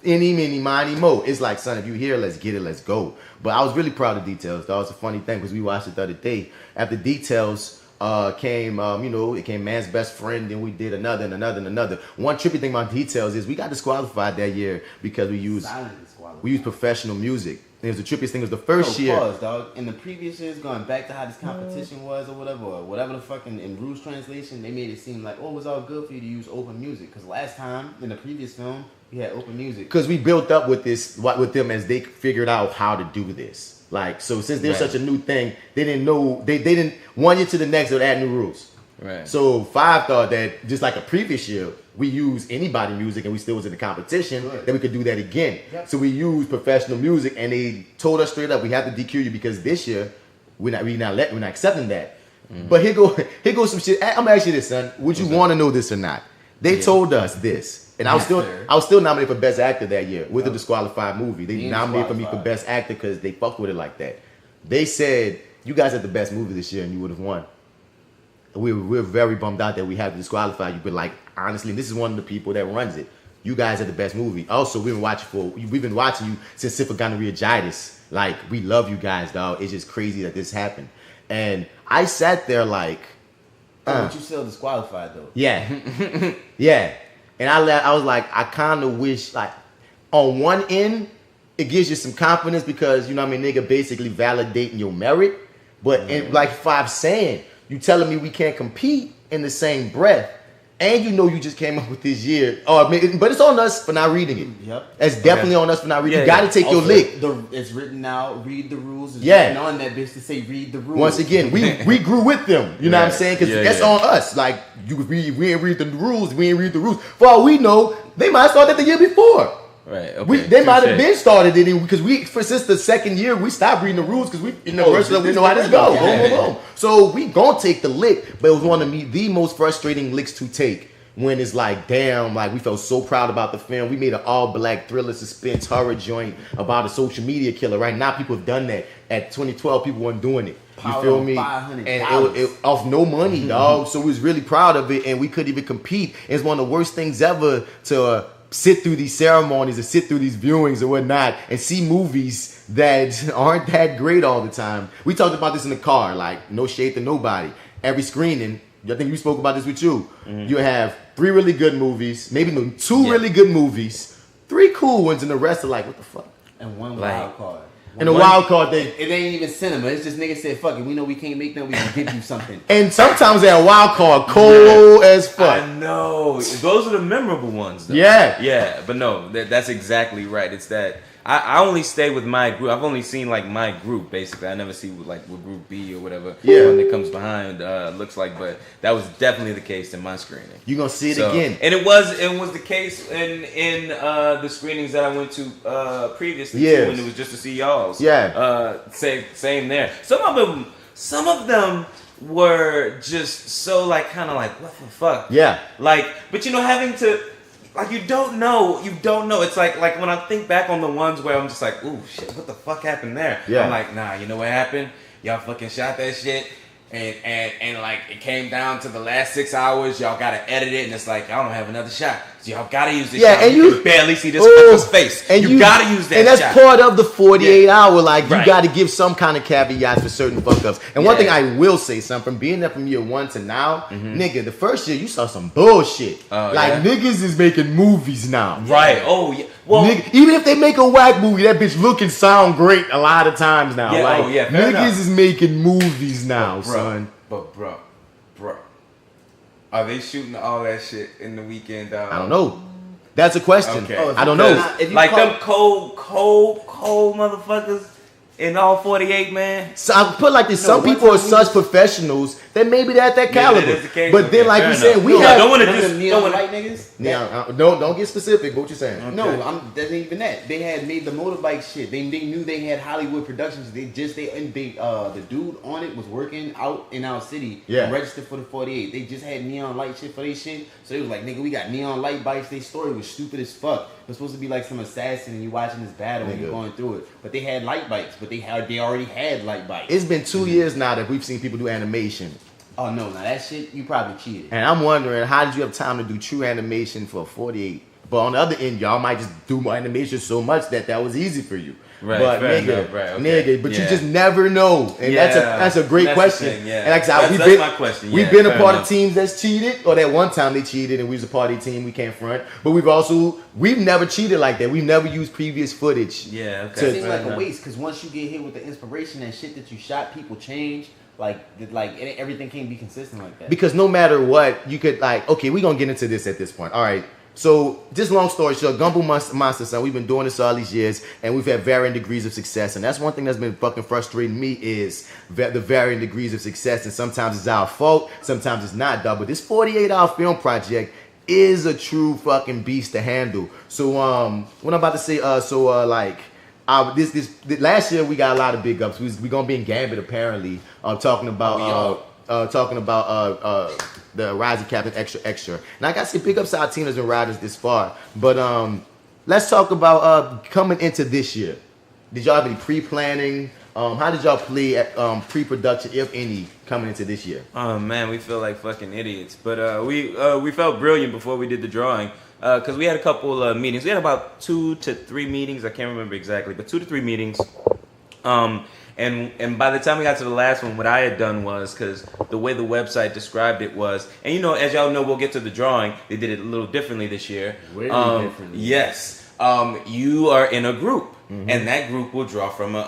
any, mini, miny, mo. It's like, son, if you here, let's get it. Let's go. But I was really proud of Details. That was a funny thing because we watched it the other day. After Details came, it came Man's Best Friend, then we did another and another and another. One trippy thing about Details is we got disqualified that year because we used professional music. And it was the trippiest thing. It was the first year. Pause, dog. In the previous years, going back to how this competition was or whatever the fucking, in Rue's translation, they made it seem like, oh, it was all good for you to use open music. Because last time, in the previous film, we had open music. Because we built up with them as they figured out how to do this. Like, so since there's such a new thing, they didn't know, they didn't, 1 year to the next, they'd add new rules. Right. So 5 thought that just like a previous year, we used anybody music and we still was in the competition, that we could do that again. Yep. So we used professional music and they told us straight up, we have to DQ you because this year We're not accepting that. But here goes some shit. I'm gonna ask you this, son. Would you want to know this or not? They told us this, and I was still nominated for Best Actor that year with the disqualified movie. They nominated for me for Best Actor because they fucked with it like that. They said you guys had the best movie this year and you would have won. We're very bummed out that we have to disqualify you, but like honestly, this is one of the people that runs it. You guys are the best movie. Also, we've been watching you since Symphogonorrheagitis. Like, we love you guys, dog. It's just crazy that this happened. And I sat there like, but you still disqualified though. Yeah. Yeah. And I was like, I kind of wish, like, on one end, it gives you some confidence because, you know what I mean, nigga basically validating your merit. But like Five saying, you telling me we can't compete in the same breath. And you know you just came up with this year. Oh, but it's on us for not reading it. Yep. It's definitely on us for not reading it. You got to take your lick. It's written out. Read the rules. It's written on that bitch to say read the rules. Once again, we grew with them. You know what I'm saying? Because that's on us. Like, we ain't read the rules. We ain't read the rules. For all we know, they might have started the year before. Right. Okay. They might have been started it because since the second year we stopped reading the rules because we know how this go. Boom. So we gonna take the lick, but it was one of the most frustrating licks to take when it's like, damn, like we felt so proud about the film. We made an all-black thriller, suspense, horror joint about a social media killer. Right now, people have done that. At 2012, people weren't doing it. You feel me? And it off no money, dog. So we was really proud of it, and we couldn't even compete. It's one of the worst things ever to sit through these ceremonies and sit through these viewings or whatnot and see movies that aren't that great all the time. We talked about this in the car, like no shade to nobody. Every screening, I think we spoke about this with you. You have 3 really good movies, maybe 2 really good movies, 3 cool ones, and the rest are like, what the fuck? And one wild card. And the wild card thing. It ain't even cinema. It's just niggas said, fuck it. We know we can't make them. We can give you something. And sometimes that wild card cold as fuck. I know. Those are the memorable ones, though. Yeah. Yeah, but no, that's exactly right. It's that I only stay with my group. I've only seen like my group basically. I never see what group B or whatever one that comes behind looks like. But that was definitely the case in my screening. You gonna see it again, and it was the case in the screenings that I went to previously too, when it was just to see y'all's. Yeah. Same there. Some of them were just so like kind of like what the fuck. Yeah. Like, but you know, having to. Like, you don't know. It's like when I think back on the ones where I'm just like, ooh, shit, what the fuck happened there? Yeah. I'm like, nah, you know what happened? Y'all fucking shot that shit. And like, it came down to the last 6 hours. Y'all got to edit it. And it's like, y'all don't have another shot. So y'all got to use this shot. And you can barely see this fucker's face. And you got to use that shot. And that's part of the 48 hour. Like, you got to give some kind of caveats for certain fuck-ups. And one thing I will say, son, from being there from year 1 to now, nigga, the first year, you saw some bullshit. Niggas is making movies now. Right. Oh, yeah. Well, nigga, even if they make a whack movie, that bitch look and sound great a lot of times now. Yeah, niggas is making movies now, son. But bro, are they shooting all that shit in the weekend? I don't know. That's a question. Okay. I don't know. Like them cold motherfuckers in all 48, man. So I put like this: some people are such professionals that maybe they're at that caliber. That is the case. But then, like you said, don't want to just neon light niggas. Don't get specific. What you saying? Okay. No, that ain't even that. They had made the motorbike shit. They knew they had Hollywood productions. The dude on it was working out in our city. Yeah. Registered for the 48. They just had neon light shit for their shit. So they was like, nigga, we got neon light bikes. Their story was stupid as fuck. It was supposed to be like some assassin and you watching this battle and you're going through it. But they had light bikes. But they already had light bikes. It's been 2 years now that we've seen people do animation. Oh no, now that shit, you probably cheated. And I'm wondering, how did you have time to do true animation for 48? But on the other end, y'all might just do more animation so much that was easy for you. Right, but nigga, but you just never know. And that's a great question. And like I said, that's my question. We've been a part of teams that's cheated, or that one time they cheated and we was a party team, we can't front. But we've never cheated like that. We've never used previous footage. Yeah, okay. It seems like a waste, because once you get hit with the inspiration and shit that you shot, people change. Like everything can't be consistent like that. Because no matter what, you could okay, we're gonna get into this at this point. All right. So, just long story short, GumboMonster Squad, we've been doing this all these years, and we've had varying degrees of success. And that's one thing that's been fucking frustrating me is the varying degrees of success. And sometimes it's our fault, sometimes it's not, dog. But this 48-hour film project is a true fucking beast to handle. So, what I'm about to say, this last year we got a lot of big ups. We gonna be in Gambit apparently. Talking about the Rising Captain Extra. And I got to say big ups to our team that's been riders this far. But let's talk about coming into this year. Did y'all have any pre-planning? How did y'all play at pre-production, if any, coming into this year? Oh man, we feel like fucking idiots. But we felt brilliant before we did the drawing. Because we had a couple meetings. We had about 2 to 3 meetings. I can't remember exactly, but 2 to 3 meetings. And by the time we got to the last one, what I had done was, because the way the website described it was, and you know, as y'all know, we'll get to the drawing. They did it a little differently this year. Way differently. Yes. You are in a group, and that group will draw from a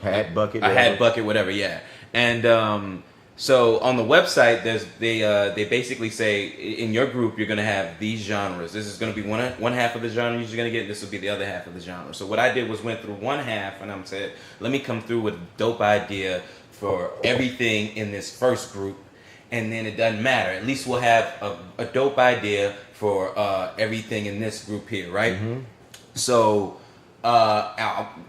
hat bucket, hat bucket, whatever. Yeah. And so on the website, they basically say in your group you're gonna have these genres. This is gonna be one half of the genre you're gonna get, and this will be the other half of the genre. So what I did was went through one half, and I'm said, let me come through with a dope idea for everything in this first group, and then it doesn't matter. At least we'll have a dope idea for everything in this group here, right? So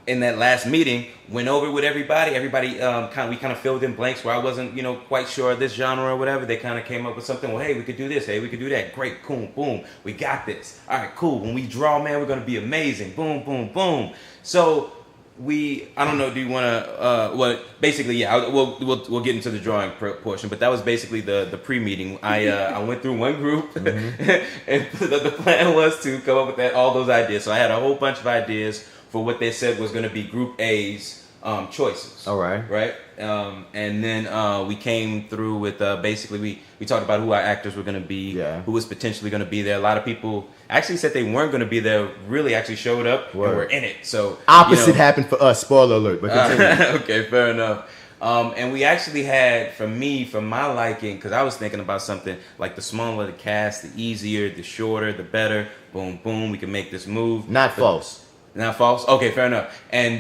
in that last meeting, went over with everybody. Everybody we kind of filled in blanks where I wasn't, quite sure of this genre or whatever. They kind of came up with something. Well, hey, we could do this. Hey, we could do that. Great, cool, boom. We got this. All right, cool. When we draw, man, we're gonna be amazing. Boom, boom, boom. So I don't know. Do you want to? Well, basically, yeah. We'll get into the drawing portion, but that was basically the pre-meeting. I went through one group, and the plan was to come up with all those ideas. So I had a whole bunch of ideas for what they said was going to be Group A's choices. All right. Right. And then we came through with basically we talked about who our actors were going to be, who was potentially going to be there. A lot of people actually said they weren't going to be there, really actually showed up and were in it. So opposite happened for us. Spoiler alert. But continue. Okay, fair enough. And we actually had, for my liking, because I was thinking about something like the smaller the cast, the easier, the shorter, the better. Boom, boom, we can make this move. False. Not false? Okay, fair enough. And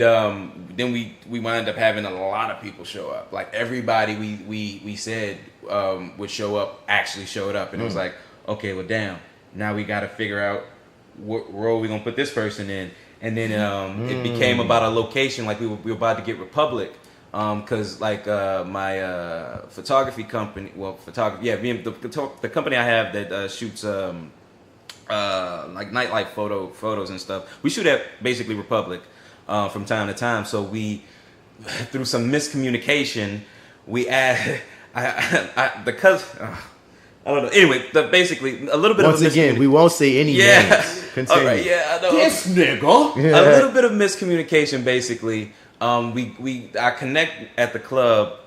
then we wind up having a lot of people show up. Like everybody we said would show up actually showed up. And it was like, okay, well, damn. Now we got to figure out what role we going to put this person in. And then it became about a location. Like we were about to get Republic. Because my photography company, the company I have that shoots like nightlife photos and stuff. We shoot at basically Republic from time to time. So we, through some miscommunication, we add I don't know. Anyway, basically a little bit once of again, we won't say any names. Continue. All right, yeah, I know. This nigga. A little bit of miscommunication, basically. I connect at the club.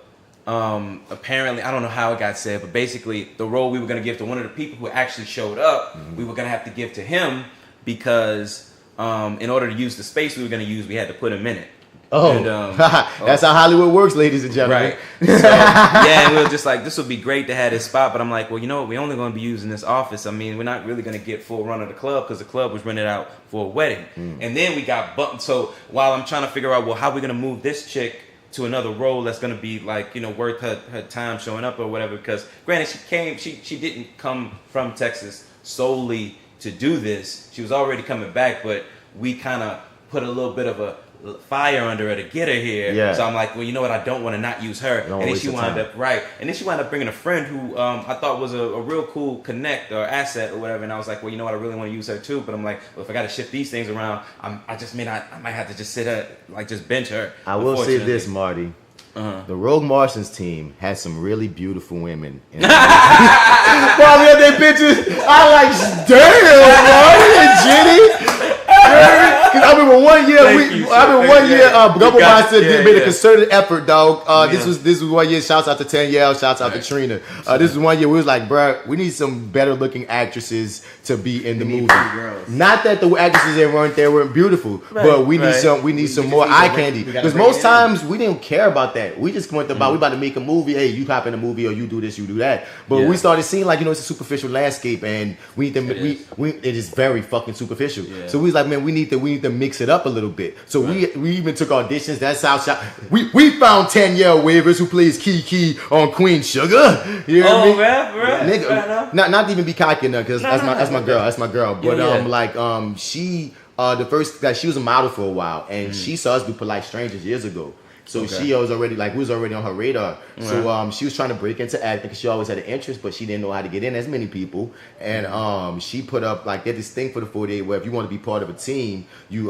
Apparently, I don't know how it got said, but basically the role we were going to give to one of the people who actually showed up, we were going to have to give to him because in order to use the space we were going to use, we had to put him in it. Oh, and, that's how Hollywood works, ladies and gentlemen. Right. So, yeah, and we were just like, this would be great to have this spot, but I'm like, well, you know what? We're only going to be using this office. I mean, we're not really going to get full run of the club because the club was rented out for a wedding. And then we got bumped. So while I'm trying to figure out, well, how are we going to move this chick to another role that's going to be like, worth her time showing up or whatever, because granted she didn't come from Texas solely to do this. She was already coming back, but we kind of put a little bit of a fire under her to get her here. Yeah. So I'm like, well, you know what? I don't want to not use her. And then she wound up and then she wound up bringing a friend who I thought was a real cool connect or asset or whatever. And I was like, well, you know what? I really want to use her too. But I'm like, well, if I got to shift these things around, I might have to just sit her, like just bench her. I will say this, Marty. The Rogue Martians team has some really beautiful women. Probably have their pictures. I like, damn, Marty and Jenny. Because I remember one year, GumboMonster made a concerted effort, dog. This was 1 year. Shouts out to Danielle. Shouts out to Trina. This was 1 year. We was like, bro, we need some better looking actresses to be in the movie. Not that the actresses that weren't beautiful, but we need some more eye candy. Because most times we didn't care about that. We just went about we about to make a movie. Hey, you hop in a movie or you do this, you do that. But we started seeing like it's a superficial landscape, and it is very fucking superficial. Yeah. So we was like, man, we need to mix it up a little bit. So we even took auditions. That's how we found Danielle Wavers, who plays Kiki on Queen Sugar. You know what I mean? Nigga, not even be cocky enough, because that's my girl. That's my girl. But she the first, like, she was a model for a while, and she saw us do Polite Strangers years ago. So she was already, like, we was already on her radar. So she was trying to break into acting because she always had an interest, but she didn't know how to get in as many people. And she put up, like, they had this thing for the 48 where if you want to be part of a team, you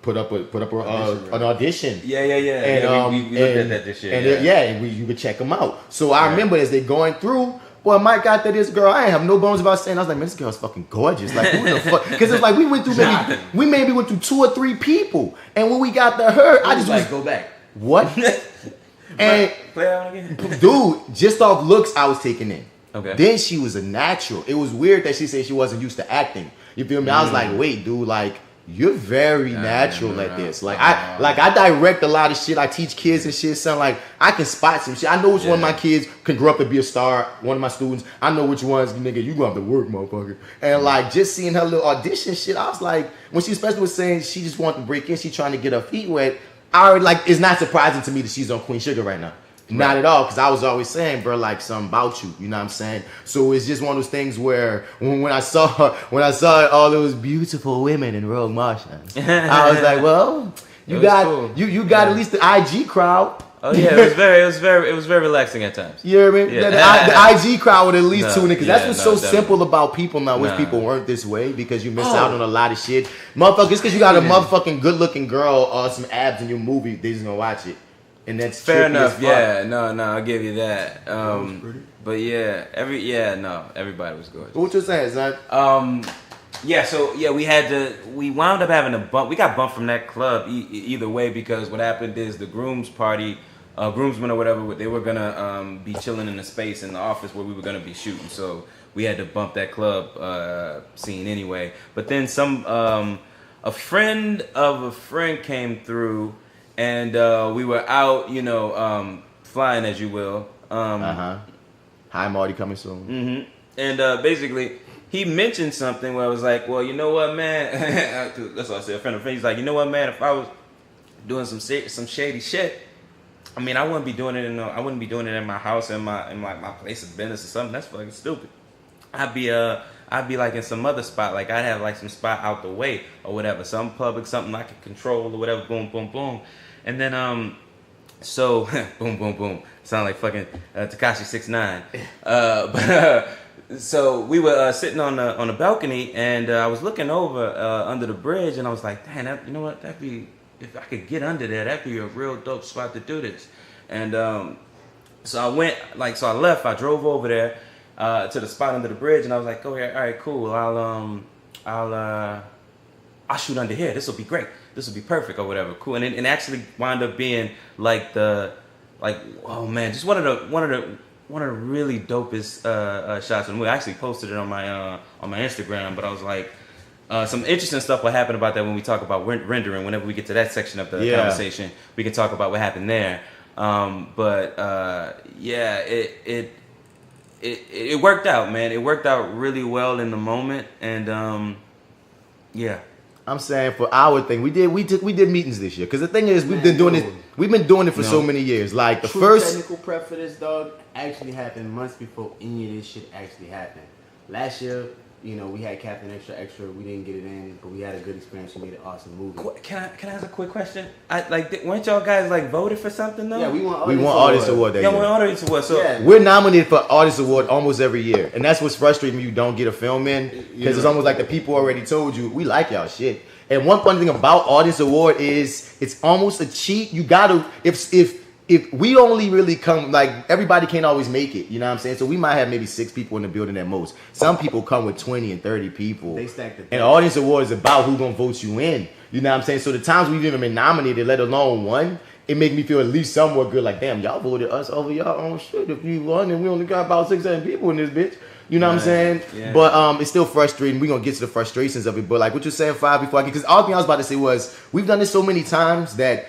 put up an audition. Yeah. And, we looked at that this year. And you could check them out. So I remember as they going through, well, Mike got to this girl. I ain't have no bones about saying. I was like, man, this girl's fucking gorgeous. Like, who the fuck? Because it's like we went through maybe went through 2 or 3 people, and when we got to her, I just like, go back. What? And play that one again, dude. Just off looks, I was taken in. Okay. Then she was a natural. It was weird that she said she wasn't used to acting. You feel me? I was like, wait, dude, like, you're very natural at this. Like I direct a lot of shit. I teach kids and shit. Son, like, I can spot some shit. I know which one of my kids can grow up to be a star. One of my students, I know which ones, nigga, you gonna have to work, motherfucker. And like, just seeing her little audition shit, I was like, when she especially was saying she just wanted to break in, she trying to get her feet wet. I already, like, it's not surprising to me that she's on Queen Sugar right now. Not at all, because I was always saying, bro, like, something about you. You know what I'm saying? So it's just one of those things where when I saw all those beautiful women in Rogue Martians, I was like, well, you got at least the IG crowd. Oh yeah, it was very relaxing at times. You know what I mean? Yeah. The IG crowd would at least tune in, because that's what's so definitely simple about people now. Wish people weren't this way, because you miss out on a lot of shit. Motherfuckers, just because you got a motherfucking good looking girl or some abs in your movie, they just gonna watch it. And that's fair enough. Yeah, no, I'll give you that. But yeah, everybody was gorgeous. What you saying, son? We wound up having a bump. We got bumped from that club either way, because what happened is the groomsmen or whatever, they were gonna be chilling in the space in the office where we were gonna be shooting. So we had to bump that club scene anyway. But then a friend of a friend came through. And we were out, flying, as you will. Hi, Marty, coming soon. Mm-hmm. And basically, he mentioned something where I was like, well, you know what, man? That's what I said. A friend of a friend, he's like, you know what, man? If I was doing some shady shit, I mean, I wouldn't be doing it in my house, in my place of business or something. That's fucking stupid. I'd be like in some other spot, like I'd have like some spot out the way or whatever, some public, something I could control or whatever. Boom, boom, boom. And then so boom, boom, boom. Sound like fucking Tekashi 6ix9ine. So we were sitting on the balcony, and I was looking over under the bridge, and I was like, damn, you know what? That'd be, if I could get under there, that'd be a real dope spot to do this. And so I went, I left. I drove over there to the spot under the bridge, and I was like, oh yeah, all right, cool. I'll shoot under here. This will be great. This will be perfect or whatever. Cool. And it actually wound up being oh man, just one of the really dopest shots in the movie. I actually posted it on my Instagram, but I was like, some interesting stuff will happen about that when we talk about rendering. Whenever we get to that section of the conversation, we can talk about what happened there. It worked out, man. It worked out really well in the moment, and I'm saying for our thing, we did meetings this year, because the thing is, we've been doing it for so many years. Like the first technical prep for this, dog, actually happened months before any of this shit actually happened. Last year, we had Captain Extra. We didn't get it in, but we had a good experience. We made an awesome movie. Can I ask a quick question? Weren't y'all guys voted for something though? Yeah, we won Artist Award that year. Yeah, we won Artist Award. So we're nominated for Artist Award almost every year, and that's what's frustrating when you don't get a film in, because it's almost like the people already told you we like y'all shit. And one funny thing about Artist Award is it's almost a cheat. You gotta if we only really come, like, everybody can't always make it, you know what I'm saying? So we might have maybe 6 people in the building at most. Some people come with 20 and 30 people. They stack the and Audience Award is about who gonna vote you in. You know what I'm saying? So the times we've even been nominated, let alone won, it make me feel at least somewhat good. Like, damn, y'all voted us over y'all own shit. If you won, and we only got about 6-7 people in this bitch. You know what I'm saying? Yeah. But it's still frustrating. We're going to get to the frustrations of it. But like what you're saying, Five, before I get... Because all thing I was about to say was, we've done this so many times that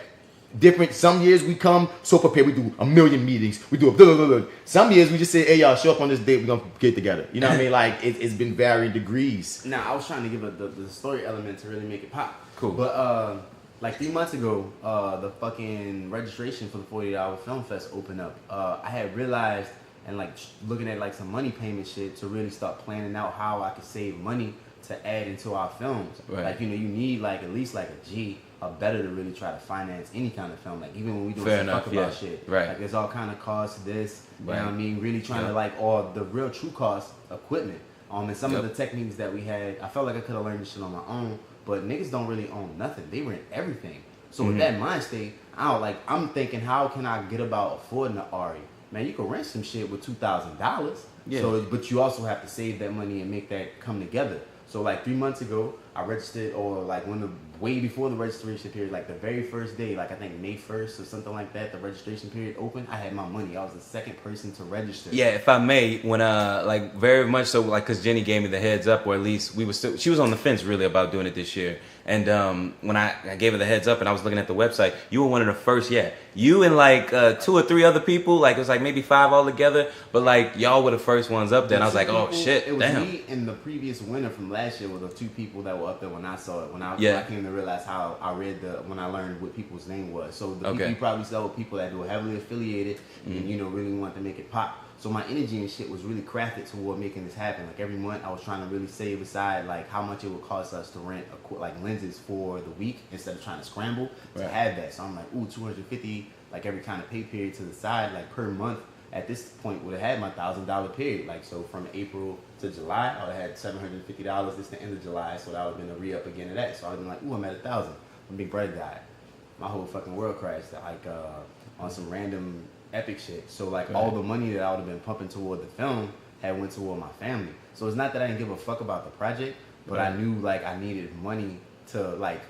some years we come so prepared. We do a million meetings. We do a blah, blah, blah. Some years we just say, hey, y'all, show up on this date. We're going to get together. You know what I mean? Like, it's been varying degrees. Now, I was trying to give the story element to really make it pop. Cool. But, 3 months ago, the fucking registration for the 48-hour film fest opened up. I had realized, and looking at some money payment shit, to really start planning out how I could save money to add into our films. Right. Like, you know, you need like at least like a G or better to really try to finance any kind of film. Like even when we do some fuck about shit, right? Like there's all kind of costs to this. Right. You know what I mean? Really trying to like all the real true cost equipment. And some of the techniques that we had, I felt like I could have learned this shit on my own. But niggas don't really own nothing. They rent everything. So with that mind state, I'm thinking, how can I get about affording an RE? Man, you can rent some shit with $2,000. Yeah. So, but you also have to save that money and make that come together. So like 3 months ago, I registered, or like way before the registration period, like the very first day, like I think May 1st or something like that, the registration period opened, I had my money. I was the second person to register. Yeah, if I may, when like very much so, like, cause Jenny gave me the heads up, or at least she was on the fence really about doing it this year. And when I gave her the heads up and I was looking at the website, you were one of the first, you and like 2 or 3 other people, like it was like maybe 5 all together, but like y'all were the first ones up there. And I was like, oh shit, it was damn. Me and the previous winner from last year were the 2 people that were up there when I saw it. When I came to realize how I read when I learned what people's name was. So the people you probably saw were people that were heavily affiliated and, you know, really wanted to make it pop. So my energy and shit was really crafted toward making this happen. Like every month I was trying to really save aside like how much it would cost us to rent like lenses for the week instead of trying to scramble to have that. So I'm like, ooh, $250, like every kind of pay period to the side, like per month. At this point would have had my $1,000 period. Like so from April to July, I would have had $750. This is the end of July, so that would have been a re-up again of that. So I would have been like, ooh, I'm at 1,000. My big brother died. My whole fucking world crashed like on some random epic shit. So like all the money that I would have been pumping toward the film had went toward my family. So it's not that I didn't give a fuck about the project, but I knew like I needed money to like.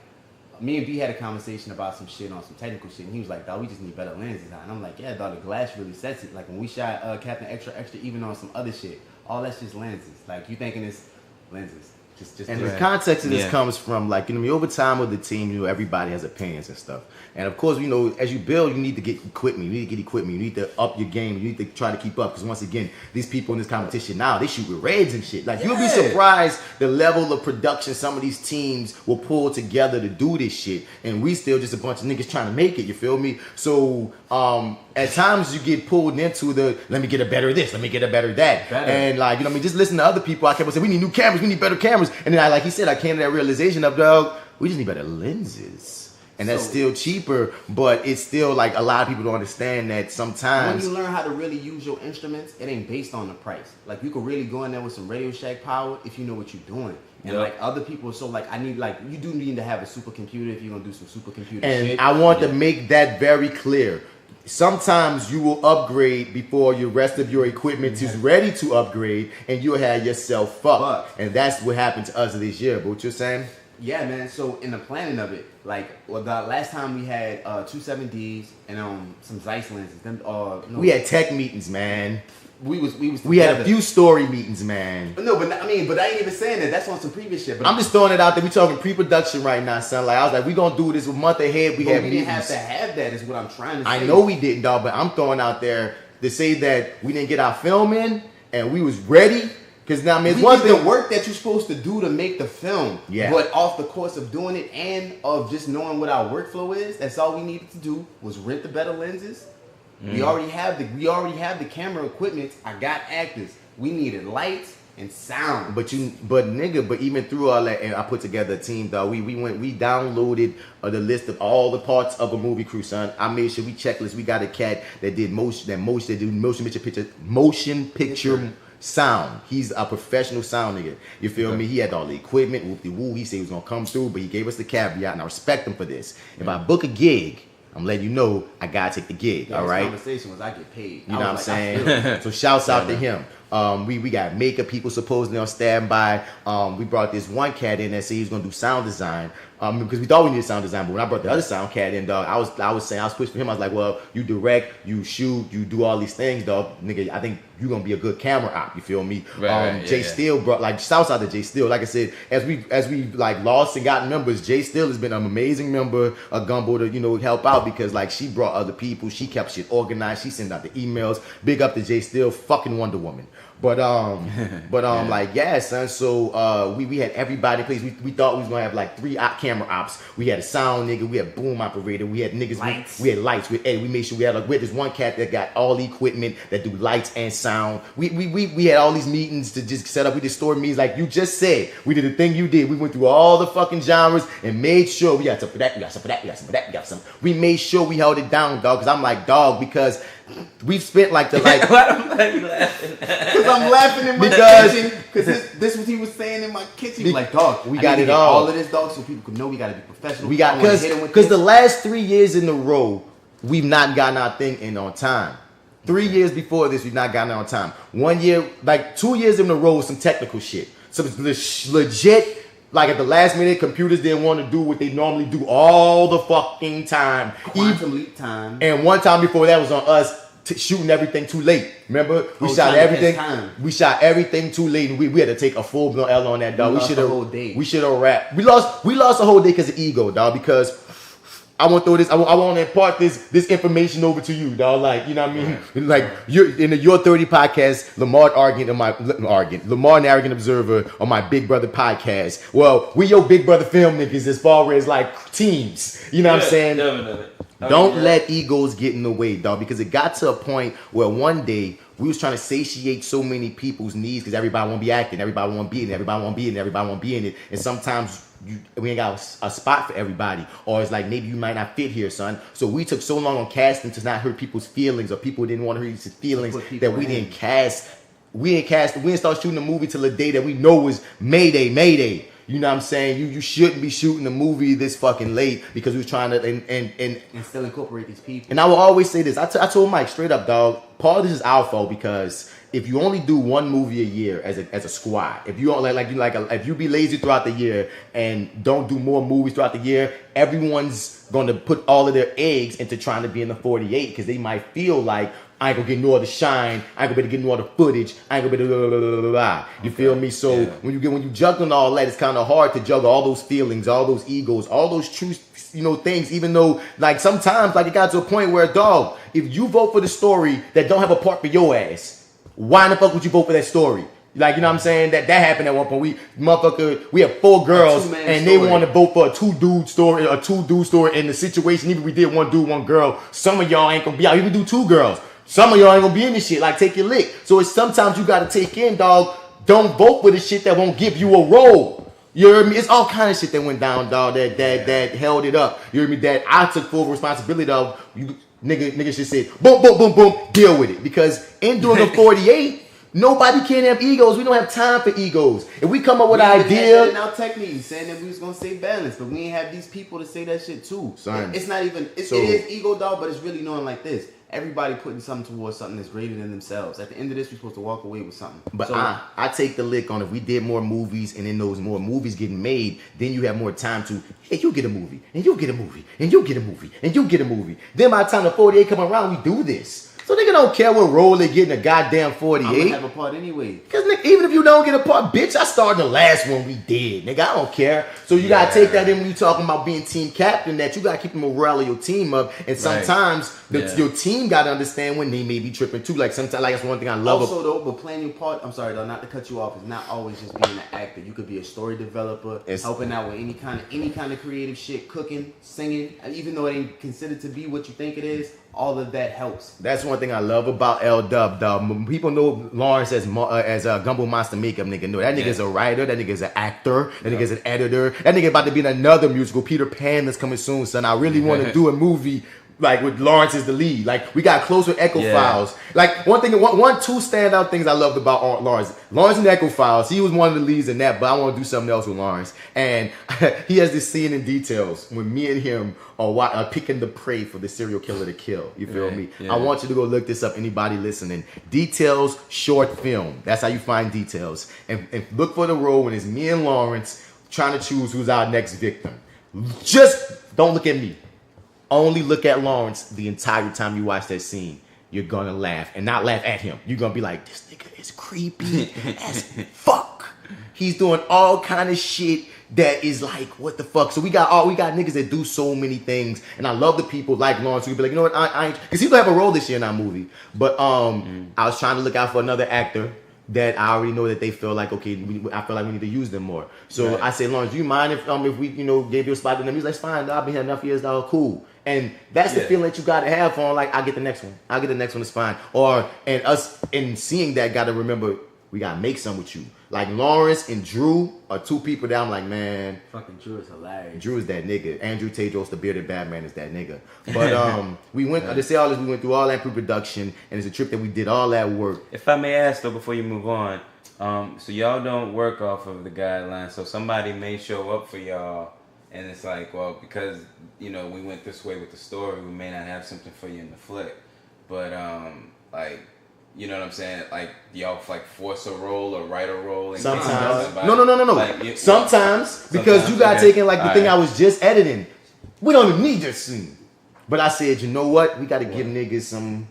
Me and B had a conversation about some shit on some technical shit, and he was like, dawg, we just need better lenses. And I'm like, yeah, dawg, the glass really sets it. Like when we shot Captain Extra, even on some other shit, all that's just lenses. Like you thinking it's lenses. Just and the context of this comes from like, you know, over time with the team, you know, everybody has opinions and stuff. And of course, you know, as you build, you need to get equipment. You need to get equipment. You need to up your game. You need to try to keep up. Because once again, these people in this competition now, they shoot with Reds and shit. Like you'll be surprised the level of production some of these teams will pull together to do this shit. And we still just a bunch of niggas trying to make it. You feel me? So at times you get pulled into let me get a better this, let me get a better that. And like, you know what I mean? Just listen to other people. I kept saying, we need new cameras, we need better cameras. And then like he said, I came to that realization of, dog, we just need better lenses. And that's still cheaper, but it's still like a lot of people don't understand that sometimes. When you learn how to really use your instruments, it ain't based on the price. Like you could really go in there with some Radio Shack power if you know what you're doing. And like other people, so like I need like, you do need to have a supercomputer if you're gonna do some supercomputer shit. And I want to make that very clear. Sometimes you will upgrade before the rest of your equipment is ready to upgrade, and you'll have yourself fucked. And that's what happened to us this year. But what you're saying? Yeah, man. So in the planning of it, like, the last time we had 2 7Ds and some Zeiss lenses. We had tech meetings, man. We had a few story meetings, man. No, but I ain't even saying that. That's on some previous shit. But I'm just throwing it out there. We talking pre-production right now, son. Like I was like, we gonna do this a month ahead. We have meetings. Didn't have to have that. Is what I'm trying to say. I know we didn't, dog. But I'm throwing out there to say that we didn't get our film in and we was ready. Because now, I mean, it's one thing. The work that you're supposed to do to make the film. Yeah. But off the course of doing it and of just knowing what our workflow is, that's all we needed to do was rent the better lenses. We already have the camera equipment. I got actors. We needed lights and sound. But even through all that, and I put together a team, dog. We downloaded the list of all the parts of a movie crew, son. I made sure we checklist. We got a cat that did motion picture sound. He's a professional sound nigga. You feel me? He had all the equipment. Whoop-de-woo. He said he was gonna come through, but he gave us the caveat, and I respect him for this. If I book a gig, I'm letting you know I gotta take the gig. All right. The conversation was I get paid. You know what I'm saying? So shouts out to him. We got makeup people supposedly on standby. We brought this one cat in that said he was gonna do sound design. Because we thought we needed sound design, but when I brought the other sound cat in, dog, I was pushing for him. I was like, well, you direct, you shoot, you do all these things, dog. Nigga, I think you're gonna be a good camera op. You feel me? J.Steel brought, like, shouts out to J.Steel. Like I said, as we like lost and got members, J.Steel has been an amazing member of Gumbo to, you know, help out because like she brought other people, she kept shit organized, she sent out the emails. Big up to J.Steel, fucking Wonder Woman. But like, yeah, son. So we had everybody please. We thought we was gonna have like 3 camera ops. We had a sound nigga, we had boom operator, we had niggas, we had lights. We made sure we had with this one cat that got all the equipment that do lights and sound. We had all these meetings to just set up. We did story meetings like you just said. We did the thing you did. We went through all the fucking genres and made sure we got some for that, we got some for that, we got some for that, we got some. We made sure we held it down, dog. Cause I'm like, dog, because we've spent like the like. Why are you laughing? Because I'm laughing in my kitchen. Because this is what he was saying in my kitchen. He was like, dog, we got it all of this, dog, so people could know we got to be professional. We got because the last 3 years in a row, we've not gotten our thing in on time. 3 years before this, we've not gotten it on time. 1 year, like 2 years in a row, with some technical shit. So it's legit. Like at the last minute, computers didn't want to do what they normally do all the fucking time. Quantum leap time. And one time before that was on us shooting everything too late. Remember? We shot everything. We shot everything too late, and we had to take a full blown L on that, dog. We should have wrapped. We lost a whole day because of ego, dog. Because I want to throw this. I want to impart this information over to you, dog. Like, you know what I mean? Like you're in the Your30 Podcast, Lamar and Arrogant Observer on my Big Brother podcast. Well, we your Big Brother film niggas as far as like teams. You know what I'm saying? Don't let egos get in the way, dog. Because it got to a point where one day we was trying to satiate so many people's needs because everybody want to be acting, everybody want to be in it, everybody want to be in it, everybody want to be in it, and sometimes we ain't got a spot for everybody, or it's like maybe you might not fit here, son. So we took so long on casting to not hurt people's feelings, or people didn't want to hurt his feelings that we didn't cast. We didn't start shooting a movie till the day that we know was Mayday. You know what I'm saying? You shouldn't be shooting a movie this fucking late because we was trying to and still incorporate these people. And I will always say this. I told Mike straight up, dog. Part of this is our fault because if you only do one movie a year as a squad, if you don't if you be lazy throughout the year and don't do more movies throughout the year, everyone's gonna put all of their eggs into trying to be in the 48 because they might feel like I ain't gonna get no other shine. I ain't gonna be able to get no other footage. I ain't gonna be able to blah, blah, blah, blah. You feel me? So when you juggling all that, it's kind of hard to juggle all those feelings, all those egos, all those true, things. Even though, like sometimes, like it got to a point where, dog, if you vote for the story that don't have a part for your ass, why in the fuck would you vote for that story? Like, you know what I'm saying? That happened at one point. We have 4 girls and they want to vote for a 2-dude story, in the situation. Even if we did 1 dude, 1 girl, some of y'all ain't gonna be out. You can do 2 girls. Some of y'all ain't gonna be in this shit. Like, take your lick. So it's sometimes you gotta take in, dog. Don't vote for the shit that won't give you a role. You heard me? It's all kind of shit that went down, dog. That held it up. You heard me? That I took full responsibility of. You nigga just said boom, boom, boom, boom. Deal with it. Because in doing a 48, nobody can have egos. We don't have time for egos. If we come up with an idea, in our technique saying that we was gonna say balance, but we ain't have these people to say that shit too. Son, it's not even. It is ego, dog, but it's really knowing like this. Everybody putting something towards something that's greater than themselves. At the end of this, we're supposed to walk away with something. But I take the lick on if we did more movies and then those more movies getting made, then you have more time to, hey, you get a movie, and you get a movie, and you get a movie, and you get a movie. Then by the time the 48 come around, we do this. So nigga don't care what role they get in a goddamn 48. I'm gonna have a part anyway. Because even if you don't get a part, bitch, I started the last one we did. Nigga, I don't care. So you gotta take that in when you talking about being team captain, that you gotta keep the morale of your team up. And sometimes your team gotta understand when they may be tripping too. Like sometimes, like that's one thing I love. Also though, but playing your part, I'm sorry though, not to cut you off, is not always just being an actor. You could be a story developer, helping out with any kind of creative shit, cooking, singing, and even though it ain't considered to be what you think it is. All of that helps. That's one thing I love about L-Dub, dog. People know Lawrence as a GumboMonster makeup nigga. No, that nigga's a writer. That nigga's an actor. That nigga's an editor. That nigga about to be in another musical. Peter Pan that's coming soon, son. I really want to do a movie like with Lawrence as the lead. Like we got close with Echo Files. Like two standout things I loved about Lawrence. Lawrence and Echo Files. He was one of the leads in that, but I want to do something else with Lawrence. And he has this scene in Details when me and him are picking the prey for the serial killer to kill. You feel me? Yeah. I want you to go look this up. Anybody listening? Details short film. That's how you find Details. And look for the role when it's me and Lawrence trying to choose who's our next victim. Just don't look at me. Only look at Lawrence the entire time you watch that scene. You're gonna laugh and not laugh at him. You're gonna be like, this nigga is creepy as fuck. He's doing all kind of shit that is like, what the fuck? So we got niggas that do so many things, and I love the people like Lawrence who be like, I ain't, because he's gonna have a role this year in our movie. But I was trying to look out for another actor. that I already know that they feel like, okay, I feel like we need to use them more. So Right. I say, Lawrence, do you mind if we gave you a spot in them? He's like, fine, I've been here enough years, dog, cool. And that's the feeling that you gotta have on, like, I'll get the next one. It's fine. And us in seeing that gotta remember we gotta make some with you. Like Lawrence and Drew are two people that I'm like, man. Fucking Drew is hilarious. Drew is that nigga. Andrew Tedros, the bearded Batman, is that nigga. But we went to say all this, we went through all that pre-production, and it's a trip that we did all that work. If I may ask though, before you move on, so y'all don't work off of the guidelines. So somebody may show up for y'all, and it's like, well, because we went this way with the story, we may not have something for you in the flick. But like, you know what I'm saying? Like, y'all like force a role or write a role. Sometimes. No. Like, sometimes, because you got taken like the thing I was just editing. We don't even need this scene. But I said, you know what? We got to give niggas some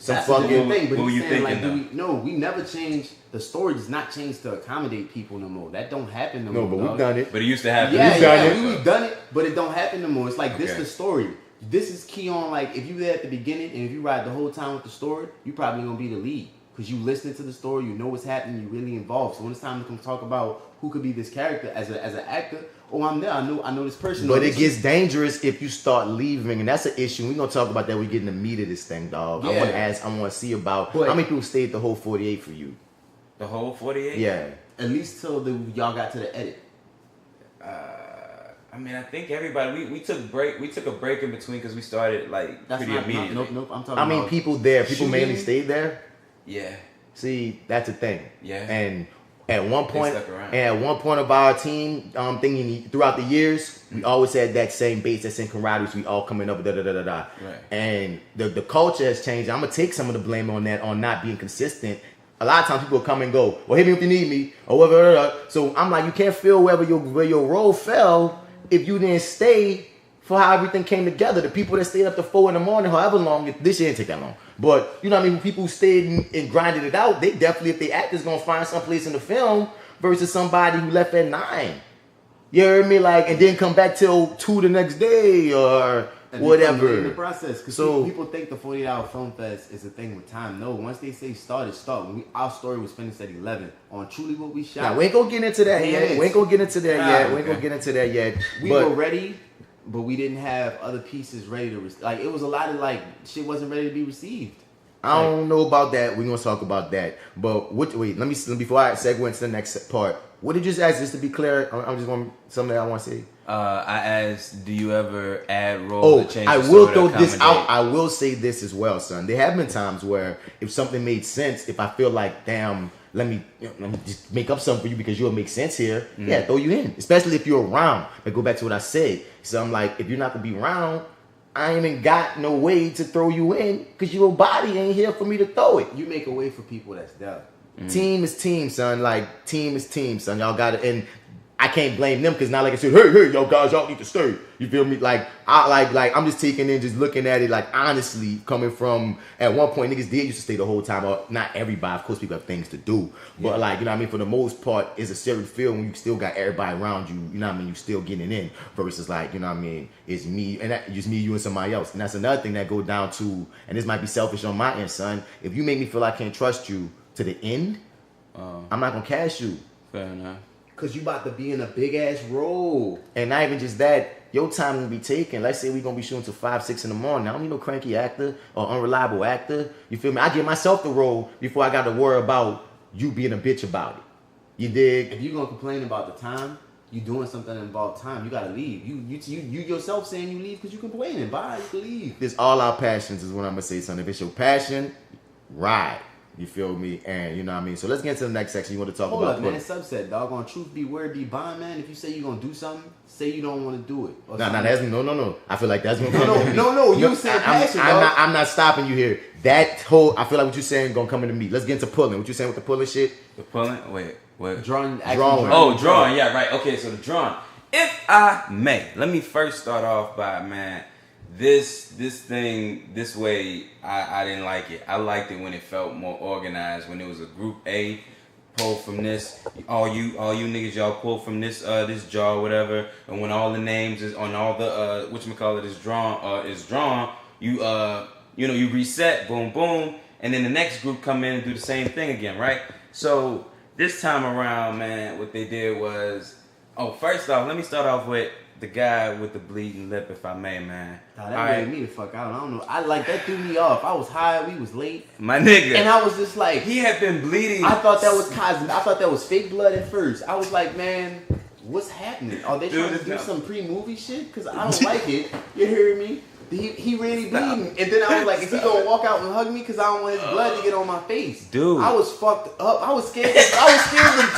That's fucking thing. But who he's you saying, thinking, like, we never change. The story does not change to accommodate people no more. That don't happen no more. No, but we've done it. But it used to happen. We've done it, but it don't happen no more. It's like this Okay. the story. This is key on, like, if you there at the beginning and if you ride the whole time with the story, you probably gonna be the lead. Because you listening to the story, you know what's happening, you really involved. So when it's time to come talk about who could be this character as an actor, I'm there. I know this person. But it gets dangerous if you start leaving, and that's an issue. We're gonna talk about that when we get in the meat of this thing, dog. Yeah. I wanna see about how many people stayed the whole 48 for you. The whole 48? Yeah. At least till y'all got to the edit. I mean, I think everybody we took a break in between because we started like pretty immediately. Nope. I'm talking about people mainly stayed there. Yeah. See, that's a thing. Yeah. And at one point, stuck around. of our team thinking throughout the years, we always had that same base, that same camaraderie. So we all coming up, Right. And the culture has changed. I'm gonna take some of the blame on that, on not being consistent. A lot of times people will come and go. Well, hit me if you need me, or whatever. So I'm like, you can't feel where your role fell if you didn't stay for how everything came together. The people that stayed up to 4 a.m, however long, this year didn't take that long. But you know what I mean? People who stayed and grinded it out, they definitely, if they act, is gonna find some place in the film versus somebody who left at 9. You heard me? Like, and didn't come back till 2 the next day or whatever. In the process, because people think the 48-hour film fest is a thing with time. No, once they say start. Our story was finished at 11 on truly what we shot. Now we ain't gonna get into that yet. We ain't gonna get into that yet. We were ready, but we didn't have other pieces ready to like. It was a lot of like shit wasn't ready to be received. I don't know about that. We're gonna talk about that. But wait, let me before I segue into the next part. What did you just ask? Just to be clear, I'm just want something that I want to say. I asked, do you ever add roles to change I the will story throw to this accommodate? out. I will say this as well, son. There have been times where if something made sense, if I feel like, damn, let me just make up something for you because you'll make sense here. Mm-hmm. Yeah, throw you in. Especially if you're around. But go back to what I said. So I'm like, if you're not gonna be around, I ain't even got no way to throw you in because your body ain't here for me to throw it. You make a way for people that's there. Mm-hmm. Team is team, son. Like, team is team, son. Y'all got it. And I can't blame them because not like I said, hey, yo, guys, y'all need to stay. You feel me? Like, I'm just taking in, just looking at it, like, honestly, coming from, at one point, niggas did used to stay the whole time. Or not everybody. Of course, people have things to do. But, like, you know what I mean? For the most part, it's a serious feel when you still got everybody around you. You know what I mean? You still getting in versus, like, you know what I mean? It's me, and just me, you, and somebody else. And that's another thing that go down to, and this might be selfish on my end, son. If you make me feel I can't trust you to the end, I'm not going to cast you. Fair enough. Cause you about to be in a big ass role. And not even just that, your time will be taken. Let's say we're gonna be shooting till 5, 6 in the morning. I don't need no cranky actor or unreliable actor. You feel me? I give myself the role before I got to worry about you being a bitch about it. You dig? If you're gonna complain about the time, you doing something about time, you gotta leave. You yourself saying you leave because you complaining. Bye, you can leave. It's all our passions is what I'm gonna say, son. If it's your passion, ride. You feel me? And you know what I mean? So let's get into the next section. You want to talk Hold about? Hold up, man. Subset, dog. On truth be word be bond, man. If you say you're gonna do something, say you don't want to do it. No. I feel like that's gonna come. No. You said passion, dog. I'm not stopping you here. That whole, I feel like what you're saying gonna come into me. Let's get into pulling. What you saying with the pulling shit? The pulling? Wait, what? Drawing. Oh, drawing. Yeah, right. Okay, so the drawing. If I may, let me first start off by, man, this thing, this way, I didn't like it. I liked it when it felt more organized, when it was a group A, pull from this, all you niggas, y'all pull from this this jar, whatever, and when all the names is on all the whatchamacallit is drawn, you you reset, boom, boom, and then the next group come in and do the same thing again, right? So this time around, man, what they did was, first off, let me start off with the guy with the bleeding lip, if I may, man. Nah, that made me the fuck out. I don't know. That threw me off. I was high. We was late. My nigga. And I was just like, he had been bleeding. I thought that was I thought that was fake blood at first. I was like, man, what's happening? Are they trying to do some pre-movie shit? Because I don't like it. You hear me? He really bleeding. And then I was like, is he gonna walk out and hug me? Because I don't want his blood to get on my face. Dude. I was fucked up. I was scared to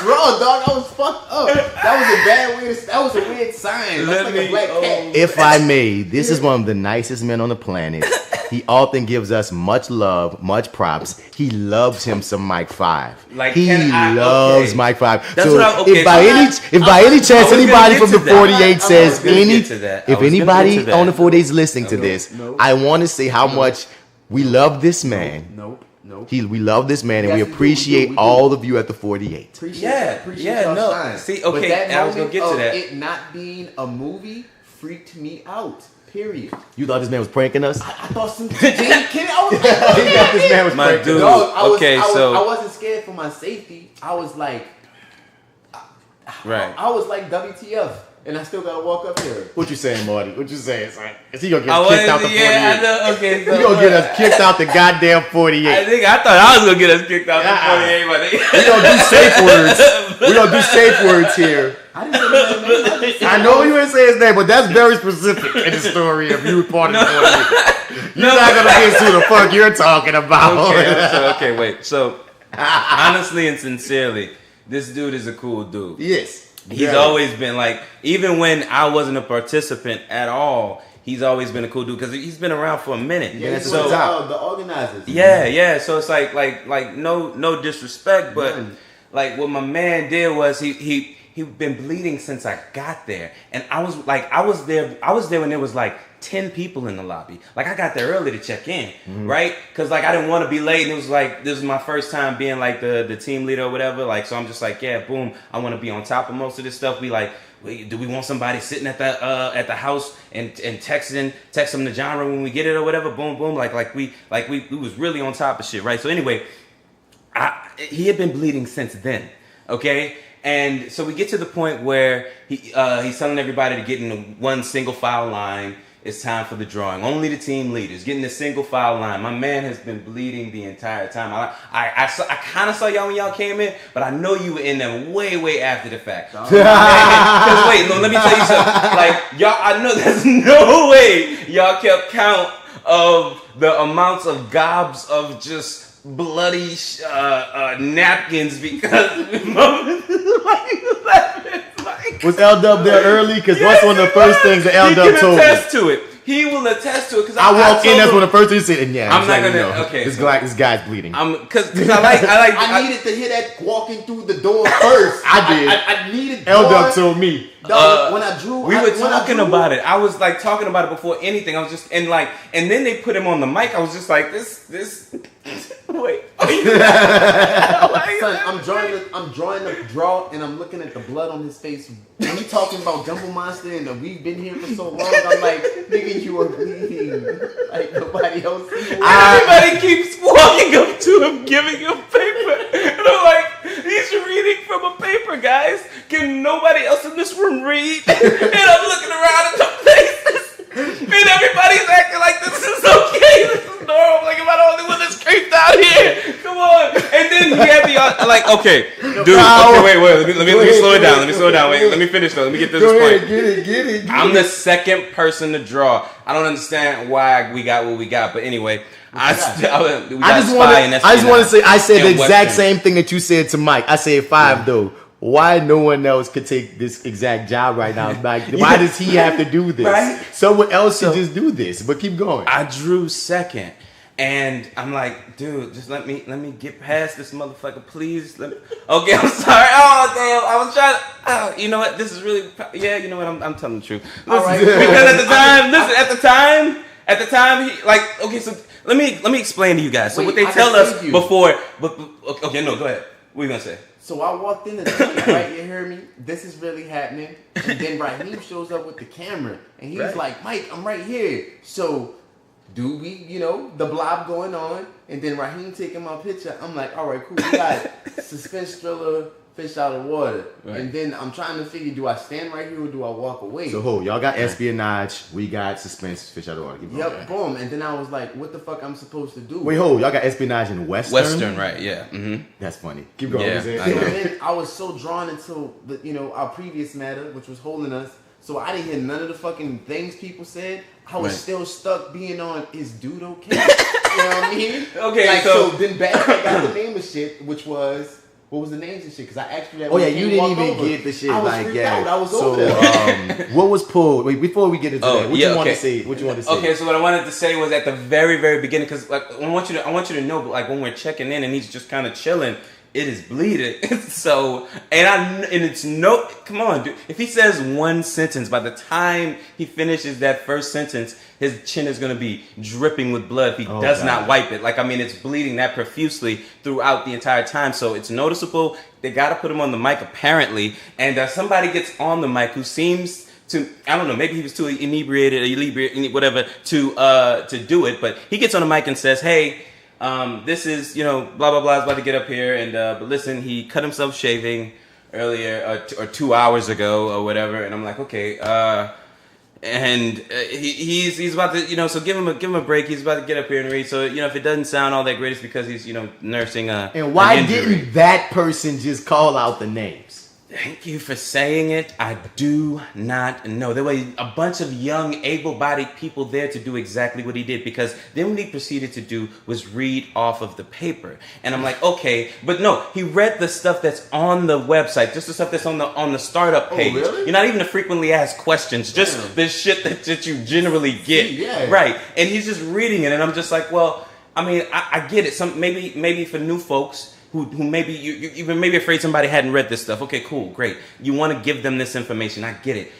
draw, dog. I was fucked up. That was a bad way to, that was a weird sign. That's like a black cat. If I may, this is one of the nicest men on the planet. He often gives us much love, much props. He loves him some Mike 5. Like, he loves Mike 5. That's so if by any chance anybody from the 48 says if anybody on the 48 is listening to this, I want to say how much we love this man. Nope. We love this man, and we appreciate all of you at the 48. See, okay, I was gonna get to that. It not being a movie freaked me out. Period. You thought this man was pranking us? I thought some James Kennedy. I was like, this man was my dude. No, I wasn't scared for my safety. I was like, right. I was like WTF, and I still gotta walk up here. What you saying, Marty? What you saying, son? Is he gonna get us kicked out the 48? I know. Okay, so he gonna get us kicked out the goddamn 48. I thought I was gonna get us kicked out the 48, but we gonna do safe words. We gonna do safe words here. I know you didn't say his name, but that's very specific in the story of you part of the 48. You're not gonna get to the fuck you're talking about. Okay, wait. So honestly and sincerely, this dude is a cool dude. Yes. He's always been like, even when I wasn't a participant at all, he's always been a cool dude because he's been around for a minute. Yeah, so the organizers. Yeah. So it's like no disrespect, but like what my man did was he'd been bleeding since I got there, and I was there when there was like 10 people in the lobby. Like I got there early to check in, right? Because like I didn't want to be late, and it was like this was my first time being like the team leader or whatever. Like so I'm just like, yeah, boom, I want to be on top of most of this stuff. We like, do we want somebody sitting at the house and text them the genre when we get it or whatever? Boom, boom. Like we was really on top of shit, right? So anyway, he had been bleeding since then, okay? And so we get to the point where he's telling everybody to get in the one single file line. It's time for the drawing. Only the team leaders get in the single file line. My man has been bleeding the entire time. I kind of saw y'all when y'all came in, but I know you were in there way after the fact. Because wait, no, let me tell you something. Like y'all, I know there's no way y'all kept count of the amounts of gobs of just bloody napkins because was L-Dub there early? Because that's one of the first things that L-Dub told me. He will attest to it. Because I walked in, that's one of the first things he said, and I'm not gonna. Okay, this guy's bleeding. Because I needed to hear that walking through the door first. I did. I needed. L-Dub told me. Dog, when I drew, we were talking about it. I was like talking about it before anything. I was just and then they put him on the mic. I was just like this. Wait. Son, I'm drawing the draw, and I'm looking at the blood on his face. When you talking about GumboMonster and we've been here for so long, I'm like, nigga, you are bleeding like nobody else. Everybody keeps walking up to him, giving him paper, and I'm like, he's reading from a paper, guys. Can nobody else in this room read? And I'm looking around at the faces, and everybody's acting like this is okay. This is normal. Like, am I the only one that's creeped out here? Come on. And then you have the like, okay, dude. Okay, wait. Let me slow it down. Let me slow it down. Wait, let me finish though. Let me get to this point. Get it. I'm the second person to draw. I don't understand why we got what we got, but anyway. I just want to say I said the exact same thing that you said to Mike. I said 5 though. Why no one else could take this exact job right now? Like, why does he have to do this? Right? Someone else should just do this. But keep going. I drew second, and I'm like, dude, just let me get past this motherfucker, please. Okay, I'm sorry. Oh damn, I was trying. You know what? This is really. Yeah, you know what? I'm telling the truth. All right. Because at the time, he like. Okay, so let me explain to you guys. So what they tell us before. Okay, no, go ahead. What are you gonna say? So I walked in the joint, right? You hear me? This is really happening. And then Raheem shows up with the camera. And he's like, Mike, I'm right here. So do we, the blob going on. And then Raheem taking my picture. I'm like, all right, cool. We got suspense thriller, fish out of water. Right. And then I'm trying to figure, do I stand right here or do I walk away? So, y'all got espionage. We got suspense, fish out of water. Yep, boom. And then I was like, what the fuck I'm supposed to do? Wait, y'all got espionage in Western? Western, right, yeah. Mm-hmm. That's funny. Keep going. Yeah, And then I was so drawn into our previous matter, which was holding us. So I didn't hear none of the fucking things people said. I was still stuck being on, is dude okay? You know what I mean? Okay, like, so then back I got the name of shit, which was, what was the names and shit? Because I asked you that. Oh yeah, you didn't even get the shit. I was like, freaked yeah. out. I was over there. What was pulled? Wait, before we get into that, what you want to say? What you want to say? Okay, so what I wanted to say was at the very, very beginning, because like I want you to know, like when we're checking in and he's just kind of chilling, it is bleeding. So, and it's no, come on, dude. If he says one sentence, by the time he finishes that first sentence, his chin is going to be dripping with blood if he does not wipe it. Like, I mean, it's bleeding that profusely throughout the entire time. So it's noticeable. They got to put him on the mic, apparently. And somebody gets on the mic who seems to, I don't know, maybe he was too inebriated, whatever, to do it. But he gets on the mic and says, hey, this is, blah, blah, blah, is about to get up here. And, but listen, he cut himself shaving earlier or 2 hours ago or whatever. And I'm like, okay, and he's about to, so give him a break. He's about to get up here and read. So, if it doesn't sound all that great, it's because he's, nursing And why didn't that person just call out the names? Thank you for saying it. I do not know. There were a bunch of young, able-bodied people there to do exactly what he did, because then what he proceeded to do was read off of the paper. And I'm like, okay, but no, he read the stuff that's on the website, just the stuff that's on the startup page. Oh, really? You're not even the frequently asked questions, just the shit that you generally get. Yeah. Right. And he's just reading it, and I'm just like, well, I mean, I get it. Maybe for new folks who maybe you maybe afraid somebody hadn't read this stuff. Okay, cool, great. You want to give them this information. I get it.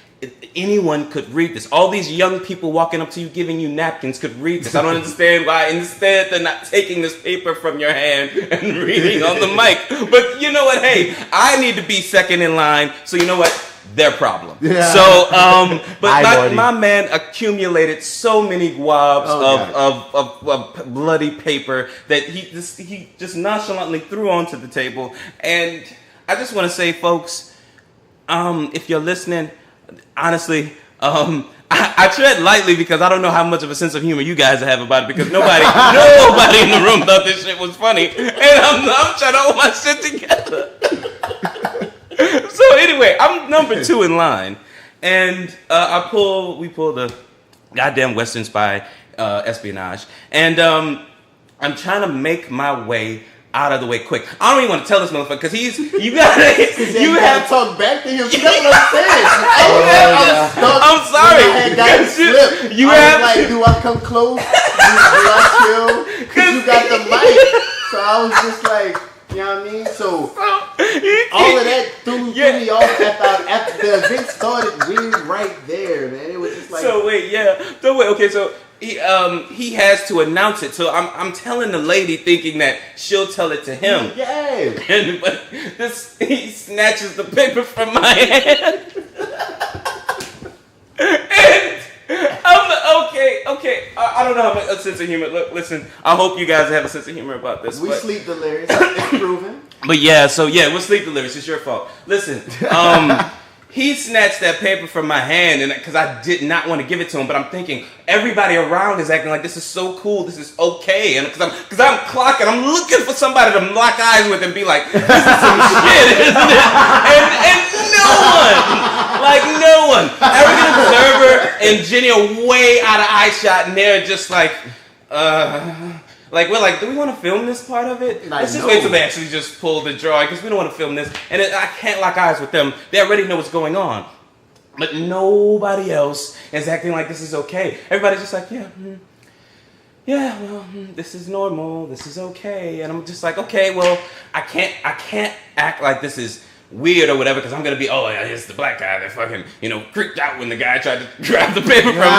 Anyone could read this. All these young people walking up to you, giving you napkins, could read this. I don't understand why instead they're not taking this paper from your hand and reading on the mic. But you know what? Hey, I need to be second in line. So you know what? Their problem. Yeah. So, but my man accumulated so many gwabs of bloody paper that he just nonchalantly threw onto the table. And I just want to say, folks, if you're listening, honestly, I tread lightly because I don't know how much of a sense of humor you guys have about it, because nobody in the room thought this shit was funny, and I'm trying to hold my shit together. So anyway, I'm number 2 in line, and we pull the goddamn Western Spy espionage, and I'm trying to make my way out of the way quick. I don't even want to tell this motherfucker because you have to talk back to him. That's what I'm saying. I'm sorry. Do I come close? Do I chill? Because you got the mic. So I was just like, you know what I mean? So all of that threw me off after the event started. We were right there, man. It was just like. So wait, okay, so. He has to announce it, so I'm telling the lady thinking that she'll tell it to him. Yeah. But he snatches the paper from my hand. And I'm okay. I don't know how much a sense of humor. Look, listen. I hope you guys have a sense of humor about this. We sleep delirious. It's proven. But we'll sleep delirious. It's your fault. Listen. He snatched that paper from my hand, and because I did not want to give it to him, but I'm thinking everybody around is acting like this is so cool, this is okay, and because I'm clocking, I'm looking for somebody to lock eyes with and be like, this is some shit, isn't it? And no one, Every observer and Jenny are way out of eye shot, and they're just like, we're like, do we want to film this part of it? Let's just wait till they actually just pull the drawing, because we don't want to film this. And I can't lock eyes with them. They already know what's going on. But nobody else is acting like this is okay. Everybody's just like, this is normal. This is okay. And I'm just like, okay, well, I can't act like this is weird or whatever, because I'm going to be, it's the black guy that fucking, creeped out when the guy tried to grab the paper from him. So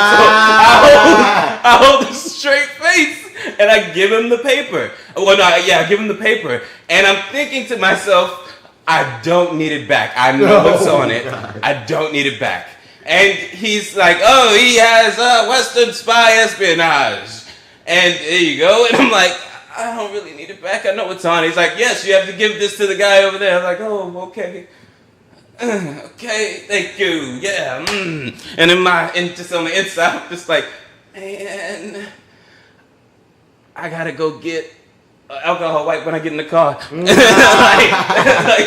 I hold this straight face. And I give him the paper. I give him the paper. And I'm thinking to myself, I don't need it back. I know what's on it. I don't need it back. And he's like, he has Western Spy espionage. And there you go. And I'm like, I don't really need it back. I know it's on. He's like, yes, you have to give this to the guy over there. I'm like, oh, okay. Okay, thank you. Yeah. And just on the inside, I'm just like, man, I gotta go get alcohol wipe when I get in the car. like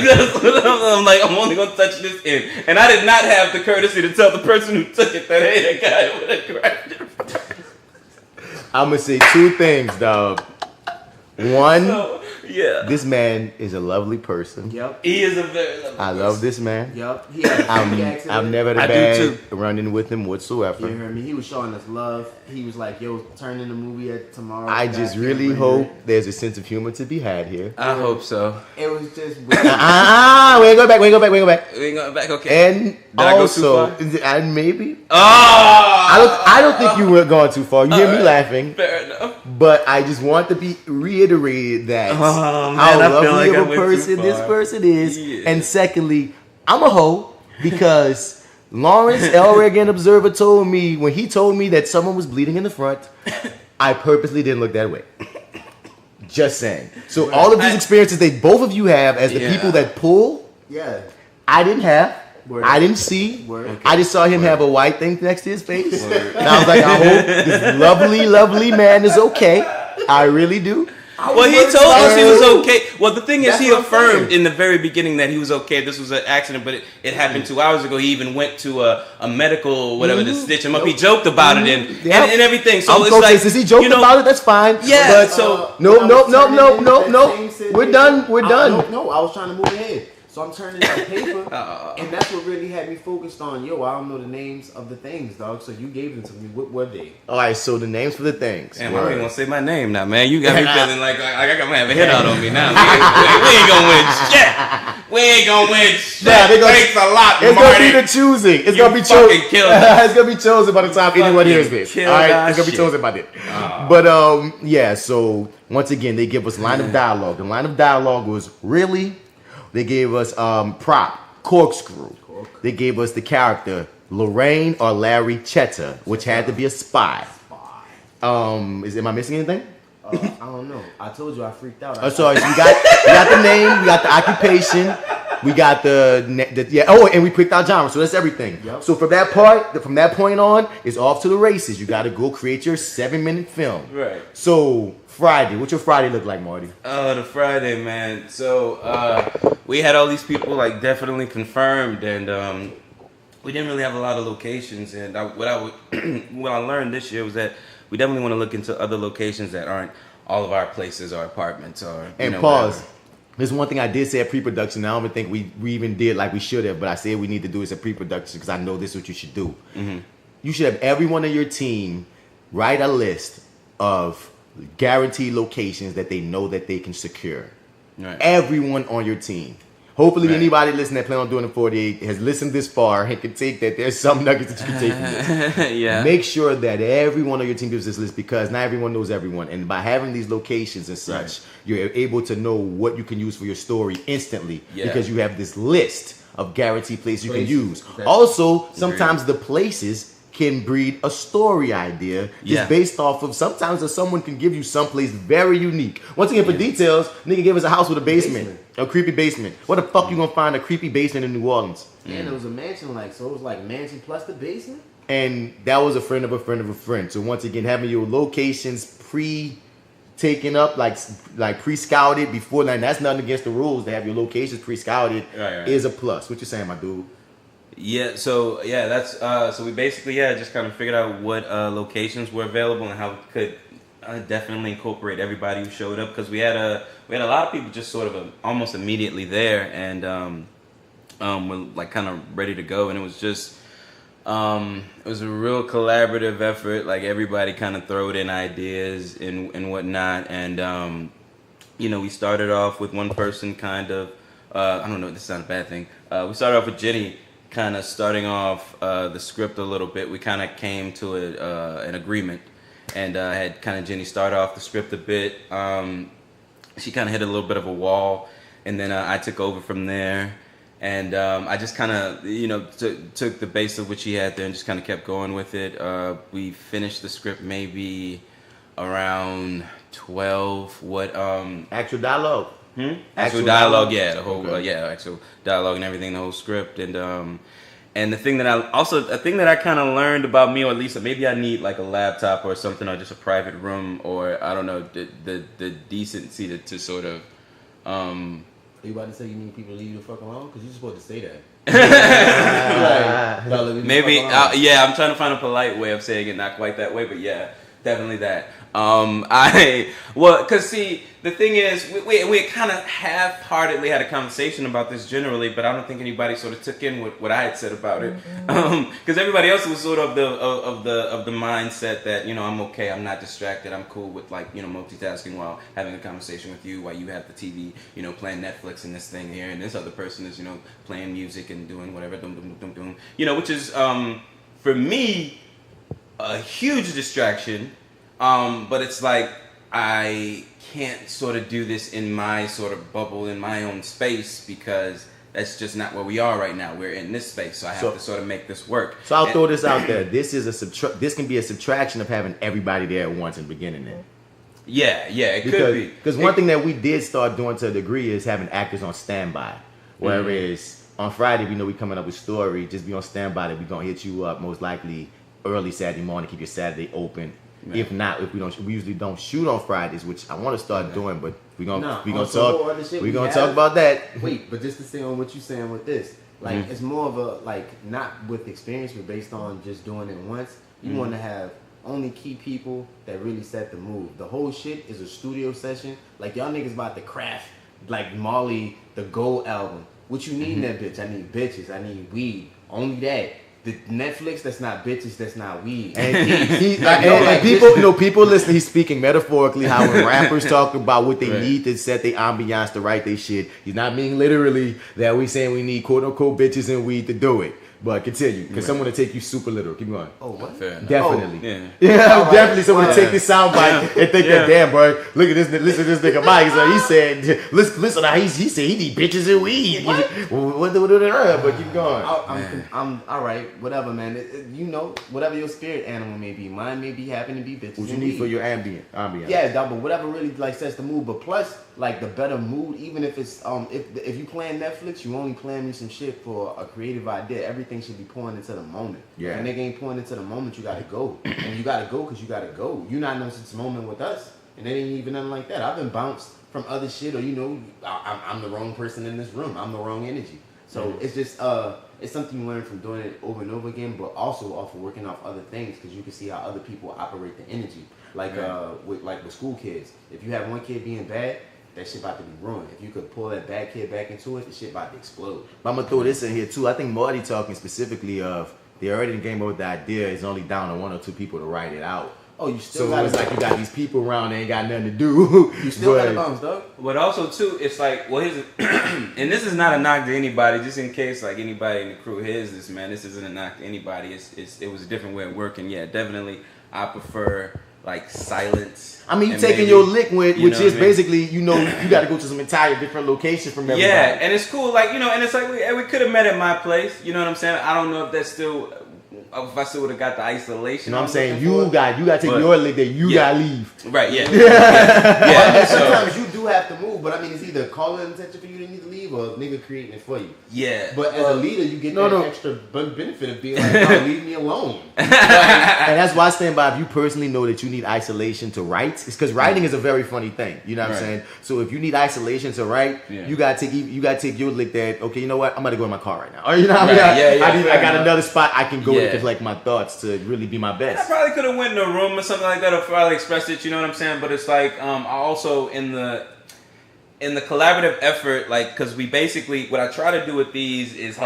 that's what I'm like, I'm only gonna touch this end. And I did not have the courtesy to tell the person who took it that, hey, that guy would have grabbed it. I'm gonna say two things, dog. One, yeah, this man is a lovely person. Yep. He is a very lovely person. I love this man. Yep. He had I've never had a bad running with him whatsoever. You heard me? He was showing us love. He was like, yo, turn in the movie tomorrow. I just really hope there's a sense of humor to be had here. I hope so. It was just... we ain't go back. We ain't going back, okay. And did also, I go too far? And maybe. Oh! I don't think you were going too far. You hear me laughing. Fair enough. But I just want to be reiterated that how lovely of a person this person is. Yeah. And secondly, I'm a hoe because Lawrence L. Reagan Observer told me, when he told me that someone was bleeding in the front, I purposely didn't look that way. Just saying. So all of these experiences that both of you have as the people that pull, I didn't have. I didn't see. Okay. I just saw him have a white thing next to his face. And I was like, I hope this lovely, lovely man is okay. I really do. Well, he told us he was okay. Well, the thing is, he affirmed in the very beginning that he was okay. This was an accident, but it happened 2 hours ago. He even went to a medical, whatever, to stitch him up. He joked about it and everything. So it's like, since he joked about it, that's fine. Yeah. But no. We're done. No, I was trying to move ahead. So I'm turning that paper, and that's what really had me focused on, I don't know the names of the things, dog. So you gave them to me. What were they? All right, so the names for the things. Damn, I ain't gonna say my name now, man. You got me feeling like I got to have a hit out on me now. We ain't gonna win shit. We ain't gonna win shit. Thanks a lot, It's Marty. gonna be the choosing. It's gonna be chosen. It's gonna be chosen by the time anyone hears this. All right, it's gonna be chosen by then. But so once again, they give us line of dialogue. The line of dialogue was really. They gave us prop, corkscrew. They gave us the character, Lorraine or Larry Chetta, which had to be a spy. Am I missing anything? I don't know. I told you I freaked out. So we got the name, we got the occupation, we got and we picked our genre, so that's everything. Yep. So from that point on, it's off to the races. You got to go create your 7-minute film. Right. So Friday, what's your Friday look like, Marty? Oh, the Friday, man. So we had all these people like definitely confirmed, and we didn't really have a lot of locations. And what I learned this year was that we definitely want to look into other locations that aren't all of our places or apartments or. And pause. Whatever. There's one thing I did say at pre-production. I don't even think we even did like we should have, but I said we need to do this at pre-production because I know this is what you should do. Mm-hmm. You should have everyone on your team write a list of guaranteed locations that they know that they can secure. Right. Everyone on your team. Hopefully anybody listening that plan on doing the 48 has listened this far and can take that. There's some nuggets that you can take from this. Yeah. Make sure that everyone on your team gives this list because not everyone knows everyone. And by having these locations and such, you're able to know what you can use for your story instantly because you have this list of guaranteed places you can use. Also, sometimes the places can breed a story idea just based off of sometimes someone can give you someplace very unique. Once again, for details, nigga gave us a house with a basement. A creepy basement. What the fuck you gonna find a creepy basement in New Orleans? And it was a mansion, so it was like mansion plus the basement? And that was a friend of a friend of a friend. So once again, having your locations taken up, like pre-scouted before, like that's nothing against the rules to have your locations pre-scouted is a plus. What you saying, my dude? Yeah, so that's so we basically just kind of figured out what locations were available and how we could definitely incorporate everybody who showed up because we had a lot of people just sort of almost immediately there and we're like kind of ready to go, and it was just it was a real collaborative effort. Like everybody kind of throwed in ideas and whatnot, and we started off with one person kind of I don't know, this is not a bad thing. We started off with Jenny. Kind of starting off the script a little bit, we kind of came to an agreement, and had kind of Jenny start off the script a bit. She kind of hit a little bit of a wall, and then I took over from there, and I just kind of took the base of what she had there and just kind of kept going with it. We finished the script maybe around 12. What actual dialogue? Actual dialogue, yeah, the whole actual dialogue and everything, the whole script, and the thing that I kind of learned about me, or at least maybe I need like a laptop or something, or just a private room, or I don't know, the decency to sort of. Are you about to say you need people to leave you the fuck alone? Because you're supposed to say that. Maybe, yeah, I'm trying to find a polite way of saying it, not quite that way, but yeah, definitely that. Cause see, the thing is, we kind of half-heartedly had a conversation about this generally, but I don't think anybody sort of took in what I had said about it. Cause everybody else was sort of the mindset that, you know, I'm okay, I'm not distracted, I'm cool with like, you know, multitasking while having a conversation with you, while you have the TV, you know, playing Netflix and this thing here, and this other person is, you know, playing music and doing whatever, you know, which is, for me, a huge distraction. But it's like I can't sort of do this in my sort of bubble, in my own space, because that's just not where we are right now. We're in this space, so I have to sort of make this work. So I'll throw this out there. This is this can be a subtraction of having everybody there at once in the beginning. Then. Yeah, it could be. Because one thing that we did start doing to a degree is having actors on standby. Whereas on Friday, we know we coming up with story. Just be on standby. That we gonna hit you up most likely early Saturday morning. Keep your Saturday open. Man. If not, we usually don't shoot on Fridays, which I want to start doing, but we're gonna talk about that. Wait, but just to stay on what you're saying with this, like it's more of a like not with experience, but based on just doing it once. You want to have only key people that really set the mood. The whole shit is a studio session. Like y'all niggas about to craft like Molly the Gold album. What you need in that bitch? I need bitches. I need weed. Only that. The Netflix, that's not bitches, that's not weed. And people listen, he's speaking metaphorically, how when rappers talk about what they need to set their ambiance to write their shit, he's not meaning literally that we saying we need quote unquote bitches and weed to do it. But continue, because someone to take you super literal. Keep going. Oh, what? Definitely. Definitely someone to take this soundbite and think that, damn, bro, look at this, listen to this nigga Mike. So he said, listen how he said he need bitches and weed. What? But keep going. I'm all right, whatever, man. You know, whatever your spirit animal may be. Mine may be happen to be bitches. What you need for your ambience. Yeah, but whatever really like sets the mood. But plus, like the better mood, even if it's if you playing Netflix, you only playing me some shit for a creative idea. Everything should be pouring into the moment. Yeah. If a nigga ain't pouring into the moment, you gotta go. And you gotta go because you gotta go. You not know since the moment with us. And it ain't even nothing like that. I've been bounced from other shit, or you know, I'm the wrong person in this room. I'm the wrong energy. So it's just it's something you learn from doing it over and over again, but also off of working off other things, because you can see how other people operate the energy. Like with school kids. If you have one kid being bad, that shit about to be ruined. If you could pull that bad kid back into it, the shit about to explode. But I'm gonna throw this in here too. I think Marty talking specifically of they already came up with the idea. It's only down to one or two people to write it out. Oh, you still got it's like you got these people around, they ain't got nothing to do. You still got a bounce, dog. But also too, it's like, well, here's and this is not a knock to anybody, just in case like anybody in the crew hears this, man. This isn't a knock to anybody. It was a different way of working. Yeah, definitely. I prefer like silence. I mean, you taking your lick with, which is basically, you know, you got to go to some entire different location from everybody. Yeah, and it's cool, like, you know, and it's like we could have met at my place. You know what I'm saying? I don't know if that's still. If I still would have got the isolation. You know what I'm saying? You got to take your lick there. You got to leave. Right, yeah. Yeah. Sometimes you do have to move, but I mean, it's either calling attention for you to need to leave or nigga creating it for you. Yeah. But as a leader, you get that extra benefit of being like, no, leave me alone. And that's why I stand by. If you personally know that you need isolation to write, it's because writing is a very funny thing. You know what I'm saying? So if you need isolation to write, you got to take your lick that, okay, you know what? I'm going to go in my car right now. Or, you know what I mean? I got another spot I can go to. Like my thoughts to really be my best. I probably could have went in a room or something like that, or probably expressed it. You know what I'm saying? But it's like I also in the collaborative effort, like, because we basically what I try to do with these is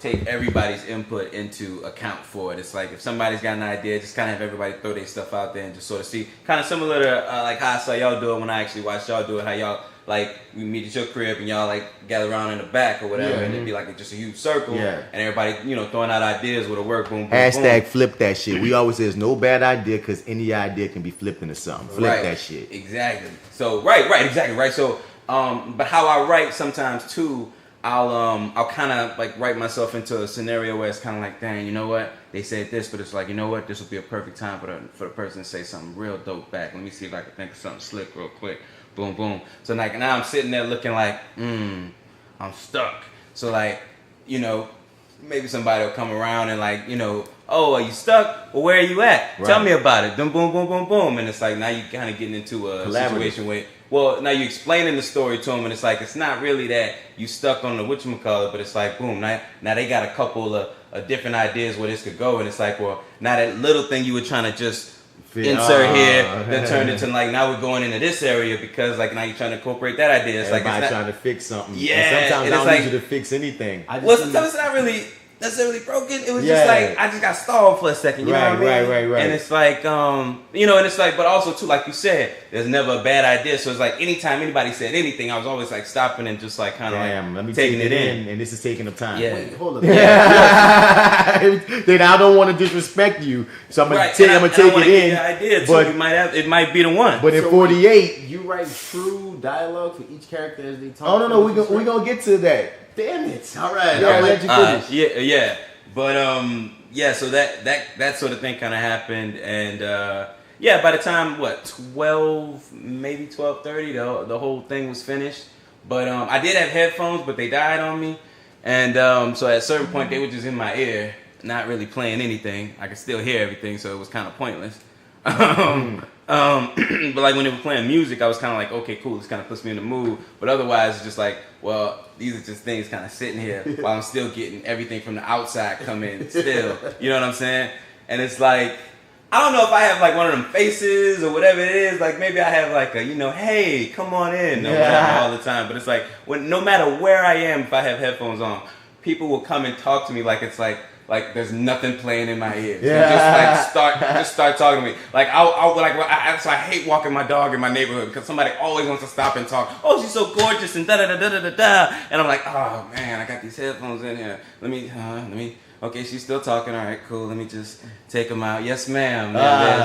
take everybody's input into account for it. It's like if somebody's got an idea, just kind of have everybody throw their stuff out there and just sort of see, kind of similar to like how I saw y'all do it when I actually watched y'all do it. How y'all like we meet at your crib and y'all like gather around in the back or whatever, and it'd be like just a huge circle, and everybody throwing out ideas with a work boom. Hashtag flip that shit. We always say there's no bad idea because any idea can be flipped into something. Flip that shit. Exactly. So right, exactly right. So but how I write sometimes too, I'll kind of like write myself into a scenario where it's kind of like, dang, you know what? They said this, but it's like, you know what? This will be a perfect time for the person to say something real dope back. Let me see if I can think of something slick real quick. Boom, boom. So like now I'm sitting there looking like, I'm stuck. So like, you know, maybe somebody will come around and like, you know, oh, are you stuck? Well, where are you at? Right. Tell me about it. Then boom, boom, boom, boom. And it's like now you kind of getting into a situation where, well, now you're explaining the story to them, and it's like it's not really that you stuck on the whatchamacallit, but it's like, boom, now they got a couple of different ideas where this could go, and it's like, well, now that little thing you were trying to just insert here, then turned into like, now we're going into this area because like now you're trying to incorporate that idea. It's everybody like it's trying to fix something. Yeah, and sometimes I don't need you to fix anything. Sometimes it's not really necessarily broken. It was just like I just got stalled for a second. You know what I mean? Right. And it's like, you know, and it's like, but also too, like you said, there's never a bad idea. So it's like anytime anybody said anything, I was always like stopping and just like kind of like taking it in. And this is taking up time. Yeah. Wait, hold up. Then I don't want to disrespect you, so I'm gonna take it in. Idea but it might be the one. But in 48, you write true dialogue for each character as they talk. Oh no, we gonna get to that. Damn it! All right, I'll let you finish. Yeah, but so that sort of thing kind of happened, and by the time 12, maybe 12:30, the whole thing was finished. But I did have headphones, but they died on me, and so at a certain point they were just in my ear, not really playing anything. I could still hear everything, so it was kind of pointless. But like when they were playing music, I was kind of like, okay, cool, this kind of puts me in the mood. But otherwise, it's just like, well, these are just things kind of sitting here while I'm still getting everything from the outside come in still. You know what I'm saying? And it's like, I don't know if I have like one of them faces or whatever it is. Like maybe I have like a, you know, hey, come on in or whatever all the time. But it's like, no matter where I am, if I have headphones on, people will come and talk to me like it's like there's nothing playing in my ears. Yeah. Just start talking to me. Like so I hate walking my dog in my neighborhood because somebody always wants to stop and talk. Oh, she's so gorgeous and da da da da da da. And I'm like, oh man, I got these headphones in here. Let me. Okay, she's still talking. All right, cool. Let me just take them out. Yes, ma'am.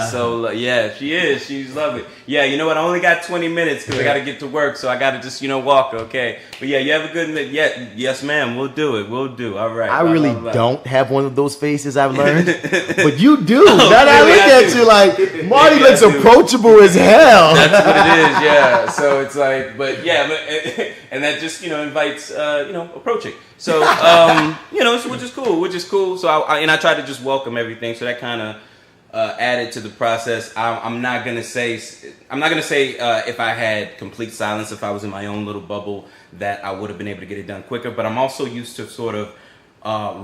So she is. She's lovely. Yeah, you know what? I only got 20 minutes because I got to get to work, so I got to just walk. Okay, but yeah, you have a good minute. Yeah, yes, ma'am. We'll do it. We'll do. All right. I really don't have one of those faces. I've learned, but you do. Now I look at you like Marty looks approachable as hell. That's what it is. Yeah. So it's like, but yeah, and that just invites approaching. So which is cool. So I tried to just welcome everything. So that kind of added to the process. I'm not gonna say if I had complete silence, if I was in my own little bubble, that I would have been able to get it done quicker. But I'm also used to sort of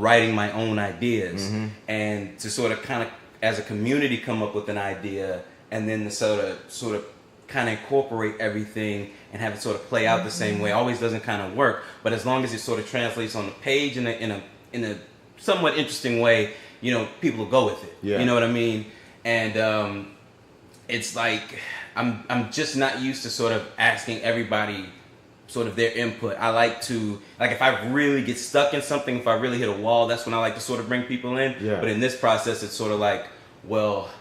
writing my own ideas and to sort of kind of as a community come up with an idea and then to sort of kind of incorporate everything and have it sort of play out the same way. Always doesn't kind of work, but as long as it sort of translates on the page in a somewhat interesting way, people will go with it. Yeah. You know what I mean? And it's like I'm just not used to sort of asking everybody sort of their input. I like to, like, if I really get stuck in something, if I really hit a wall, that's when I like to sort of bring people in. Yeah. But in this process, it's sort of like, well,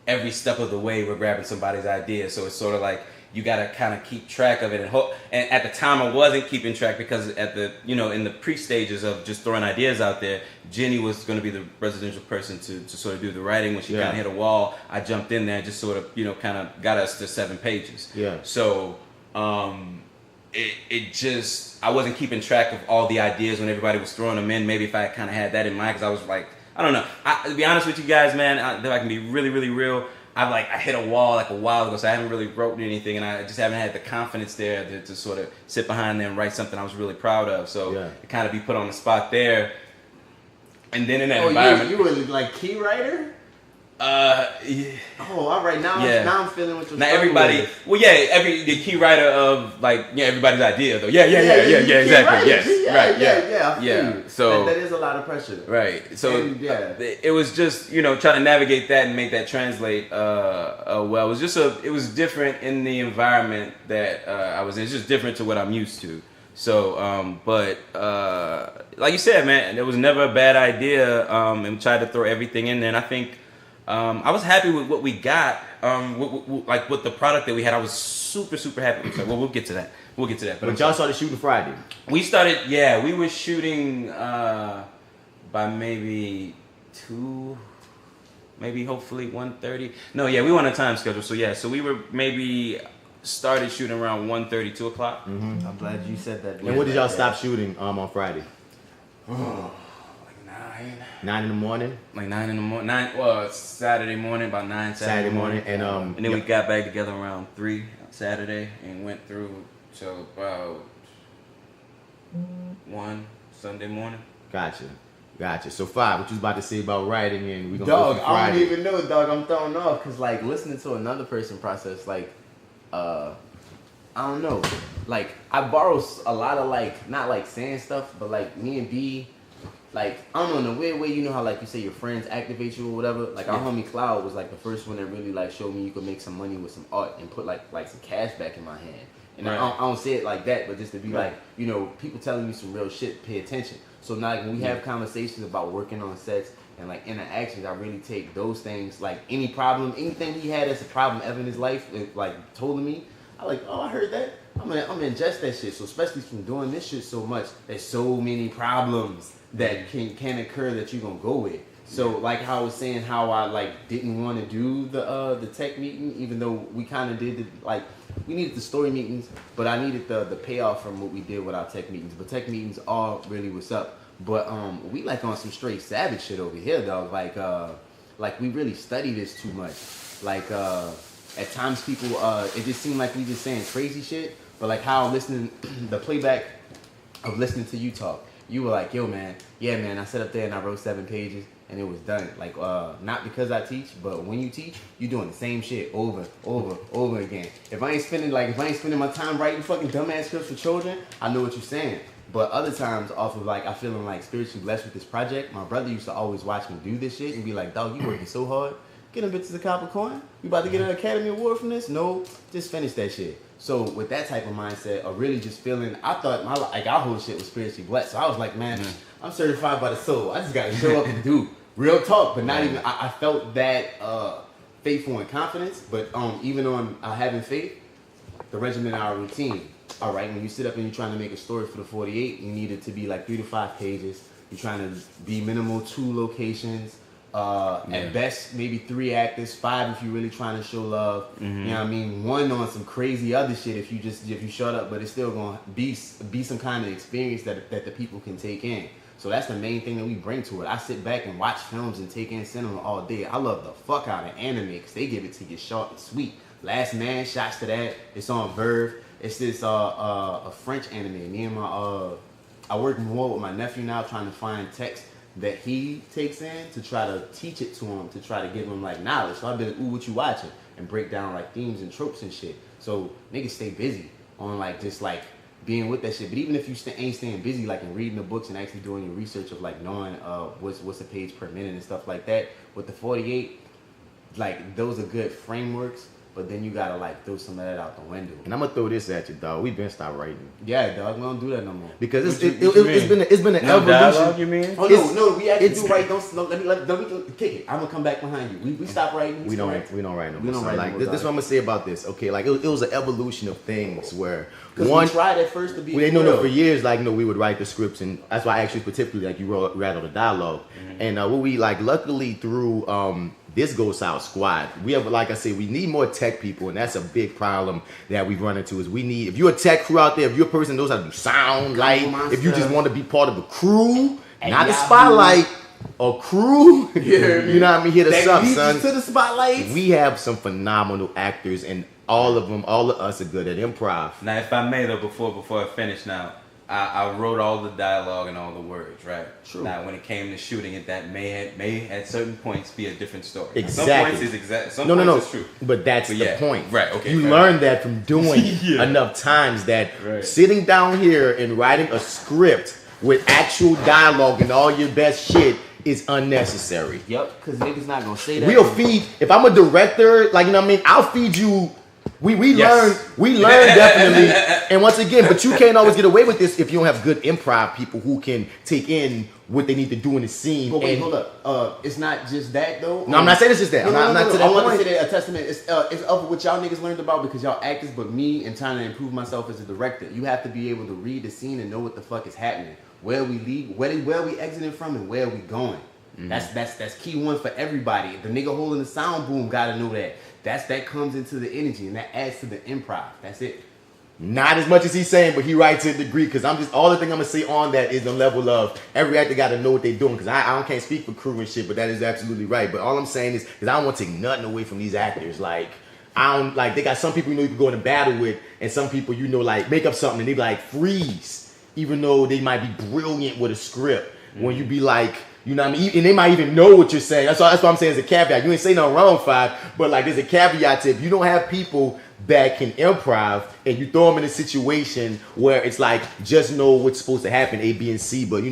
every step of the way we're grabbing somebody's idea, so it's sort of like you got to kind of keep track of it and at the time I wasn't keeping track because at the in the pre-stages of just throwing ideas out there, Jenny was going to be the residential person to sort of do the writing. When she kind of hit a wall, I jumped in there and just sort of kind of got us to 7 pages. So it just, I wasn't keeping track of all the ideas when everybody was throwing them in. Maybe if I kind of had that in mind, because I was like, I don't know. To be honest with you guys, man, if I can be really, really real, I hit a wall like a while ago, so I haven't really wrote anything, and I just haven't had the confidence there to sort of sit behind there and write something I was really proud of. So it kind of be put on the spot there. And then in that environment, you were like key writer. Yeah. Oh, all right. Now I'm feeling what you're Now everybody, with. Well, yeah, the key writer of everybody's idea though. Yeah, exactly. Yes, yeah. So that is a lot of pressure. Right. So it was just trying to navigate that and make that translate well. It was different in the environment that I was in. It's just different to what I'm used to. So, but like you said, man, there was never a bad idea, and tried to throw everything in there. And I think. I was happy with what we got, with the product that we had. I was super, super happy. Well, we'll get to that. We'll get to that. But y'all started shooting Friday. We started, we were shooting by maybe 2, maybe hopefully 1:30. No, we were on a time schedule. So we were maybe started shooting around 1:30, 2 o'clock. Mm-hmm. I'm glad you said that. And when did y'all stop shooting on Friday? Like 9. 9 in the morning? Like 9 in the morning. Saturday morning, about 9 Saturday morning. And then we got back together around 3 Saturday and went through till about 1 Sunday morning. Gotcha. So 5, what you was about to say about writing, and we gonna dog, go for Friday. I don't even know, dog. I'm thrown off because like listening to another person process, like, I don't know, like I borrow a lot of like not like saying stuff, but like me and B, like I don't know, in a weird way, you know how like you say your friends activate you or whatever. Like our homie Cloud was like the first one that really like showed me you could make some money with some art and put like some cash back in my hand. And I don't say it like that, but just to be like, you know, people telling me some real shit, pay attention. So now like, when we have conversations about working on sets and like interactions, I really take those things, like any problem, anything he had as a problem ever in his life, like told me, I like, oh, I heard that. I'm gonna ingest that shit. So especially from doing this shit so much, there's so many problems that can occur that you're gonna go with. So like how I was saying, how I like didn't want to do the tech meeting, even though we kind of did we needed the story meetings, but I needed the payoff from what we did with our tech meetings. But tech meetings are really what's up. But we like on some straight savage shit over here, dog. Like we really study this too much. Like at times people it just seemed like we just saying crazy shit. But like how listening the playback of listening to you talk, you were like, yo man, I sat up there and I wrote 7 pages. And it was done. Like, not because I teach, but when you teach, you're doing the same shit over again. If I ain't spending my time writing fucking dumbass scripts for children, I know what you're saying. But other times, off of like, I feeling like spiritually blessed with this project, my brother used to always watch me do this shit and be like, dog, you working so hard. Get them bitches a copper coin. You about to get an Academy Award from this? No, just finish that shit. So with that type of mindset, or really just feeling, I thought our whole shit was spiritually blessed. So I was like, man, I'm certified by the soul. I just got to show up and do real talk, but not even. I felt that faithful and confidence, but even on having faith, the regimen, our routine. All right, when you sit up and you're trying to make a story for the 48, you need it to be like 3 to 5 pages. You're trying to be minimal 2 locations. At best, maybe 3 actors, 5 if you're really trying to show love. You know what I mean? 1 on some crazy other shit if you shut up, but it's still gonna be some kind of experience that the people can take in. So that's the main thing that we bring to it. I sit back and watch films and take in cinema all day. I love the fuck out of anime because they give it to you short and sweet. Last Man, shots to that. It's on Verve. It's this a French anime. Me and I work more with my nephew now, trying to find text that he takes in to try to teach it to him, to try to give him like knowledge. So I've been like, ooh, what you watching? And break down like themes and tropes and shit. So niggas stay busy on like just like being with that shit. But even if you ain't staying busy, like in reading the books and actually doing your research of like knowing what's a page per minute and stuff like that, with the 48, like those are good frameworks. But then you gotta like throw some of that out the window. And I'm gonna throw this at you, dog. We been stopped writing. Yeah, dog. We don't do that no more. Because it's been an evolution. Dialogue, you mean? Oh no, we actually do write. Let me kick it. I'm gonna come back behind you. We stopped writing. We don't write no more. We don't write like this is what I'm gonna say about this. Okay, like it was an evolution of things where one we tried at first to be. For years, like we would write the scripts, and that's why I actually particularly like you read all the dialogue, and what we like luckily through this Ghost Out Squad, we have, like I said, we need more tech people, and that's a big problem that we've run into. Is we need, if you're a tech crew out there, if you're a person that knows how to do sound, light, if you just want to be part of the crew, not the spotlight, or crew, you know what I mean? Hit us up, son. To the spotlight. We have some phenomenal actors, and all of us are good at improv. Now, if I may though, before I finish now, I wrote all the dialogue and all the words, right? True. Now, when it came to shooting it, that may at certain points be a different story. Exactly. Some points is exact. Some points is true. But that's the point. Right. Okay. You learn that from doing enough times that sitting down here and writing a script with actual dialogue and all your best shit is unnecessary. Yep. Because niggas not gonna say that. We'll feed. If I'm a director, like you know what I mean, I'll feed you We learn definitely, and once again, but you can't always get away with this if you don't have good improv people who can take in what they need to do in the scene. But wait, hold up. It's not just that though. No, I'm not saying it's just that. No, I'm not to that I want point. to say that a testament. It's of what y'all niggas learned about because y'all actors, but me and trying to improve myself as a director. You have to be able to read the scene and know what the fuck is happening, where we leave, where we exiting from, and where we going. That's key one for everybody. The nigga holding the sound boom gotta know that. That comes into the energy and that adds to the improv. That's it. Not as much as he's saying, but he right to a degree. Because I'm just all the thing I'm gonna say on that is the level of every actor got to know what they're doing. Because I can't speak for crew and shit, but that is absolutely right. But all I'm saying is, because I don't want to take nothing away from these actors. Like I don't like they got some people you can go into battle with, and some people like make up something and they be like freeze, even though they might be brilliant with a script. When you be like. You know what I mean? And they might even know what you're saying. That's what I'm saying as a caveat. You ain't say nothing wrong, Five, but like there's a caveat to if you don't have people that can improv and you throw them in a situation where it's like just know what's supposed to happen, A, B, and C, but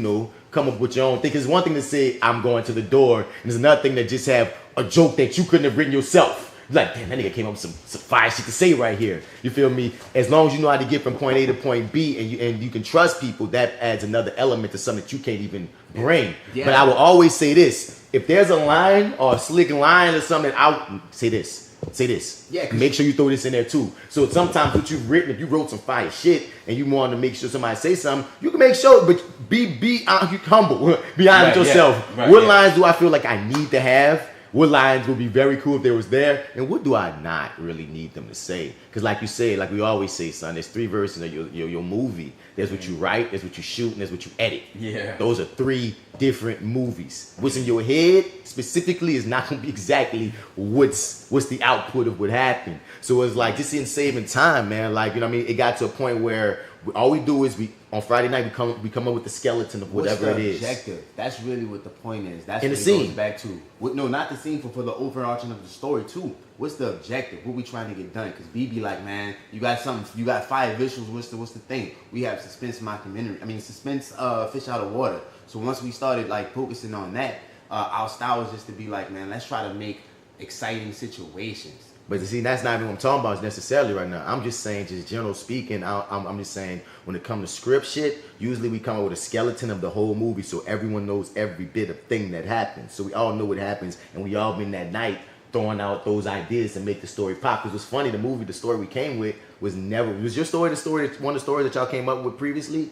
come up with your own thing. It's one thing to say I'm going to the door, and there's another thing to just have a joke that you couldn't have written yourself. Like, damn, that nigga came up with some fire shit to say right here. You feel me? As long as you know how to get from point A to point B and you can trust people, that adds another element to something that you can't even bring. Yeah. But I will always say this. If there's a line or a slick line or something, I'll say this. Say this. Yeah. Make sure you throw this in there too. So sometimes what you've written, if you wrote some fire shit and you want to make sure somebody say something, you can make sure, but be humble. Be honest with yourself. What lines do I feel like I need to have? What lines would be very cool if they was there, and what do I not really need them to say? Because like you say, like we always say, son, there's 3 versions of your movie. There's what you write, there's what you shoot, and there's what you edit. Yeah. Those are 3 different movies. What's in your head specifically is not going to be exactly what's the output of what happened. So it's like just in saving time, man. Like, you know what I mean? It got to a point where all we do is on Friday night we come up with the skeleton of whatever it is. Objective. That's really what the point is. That's in what the it scene. Goes back to. No, not the scene for the overarching of the story too. What's the objective? What we trying to get done? Because B be like, man, you got something. You got 5 visuals. What's the thing? We have suspense suspense fish out of water. So once we started like focusing on that, our style was just to be like, man, let's try to make exciting situations. But see, that's not even what I'm talking about necessarily right now. I'm just saying, just general speaking, I'm just saying when it comes to script shit, usually we come up with a skeleton of the whole movie so everyone knows every bit of thing that happens. So we all know what happens, and we all been that night throwing out those ideas to make the story pop. Because what's funny, the story we came with was your story one of the stories that y'all came up with previously?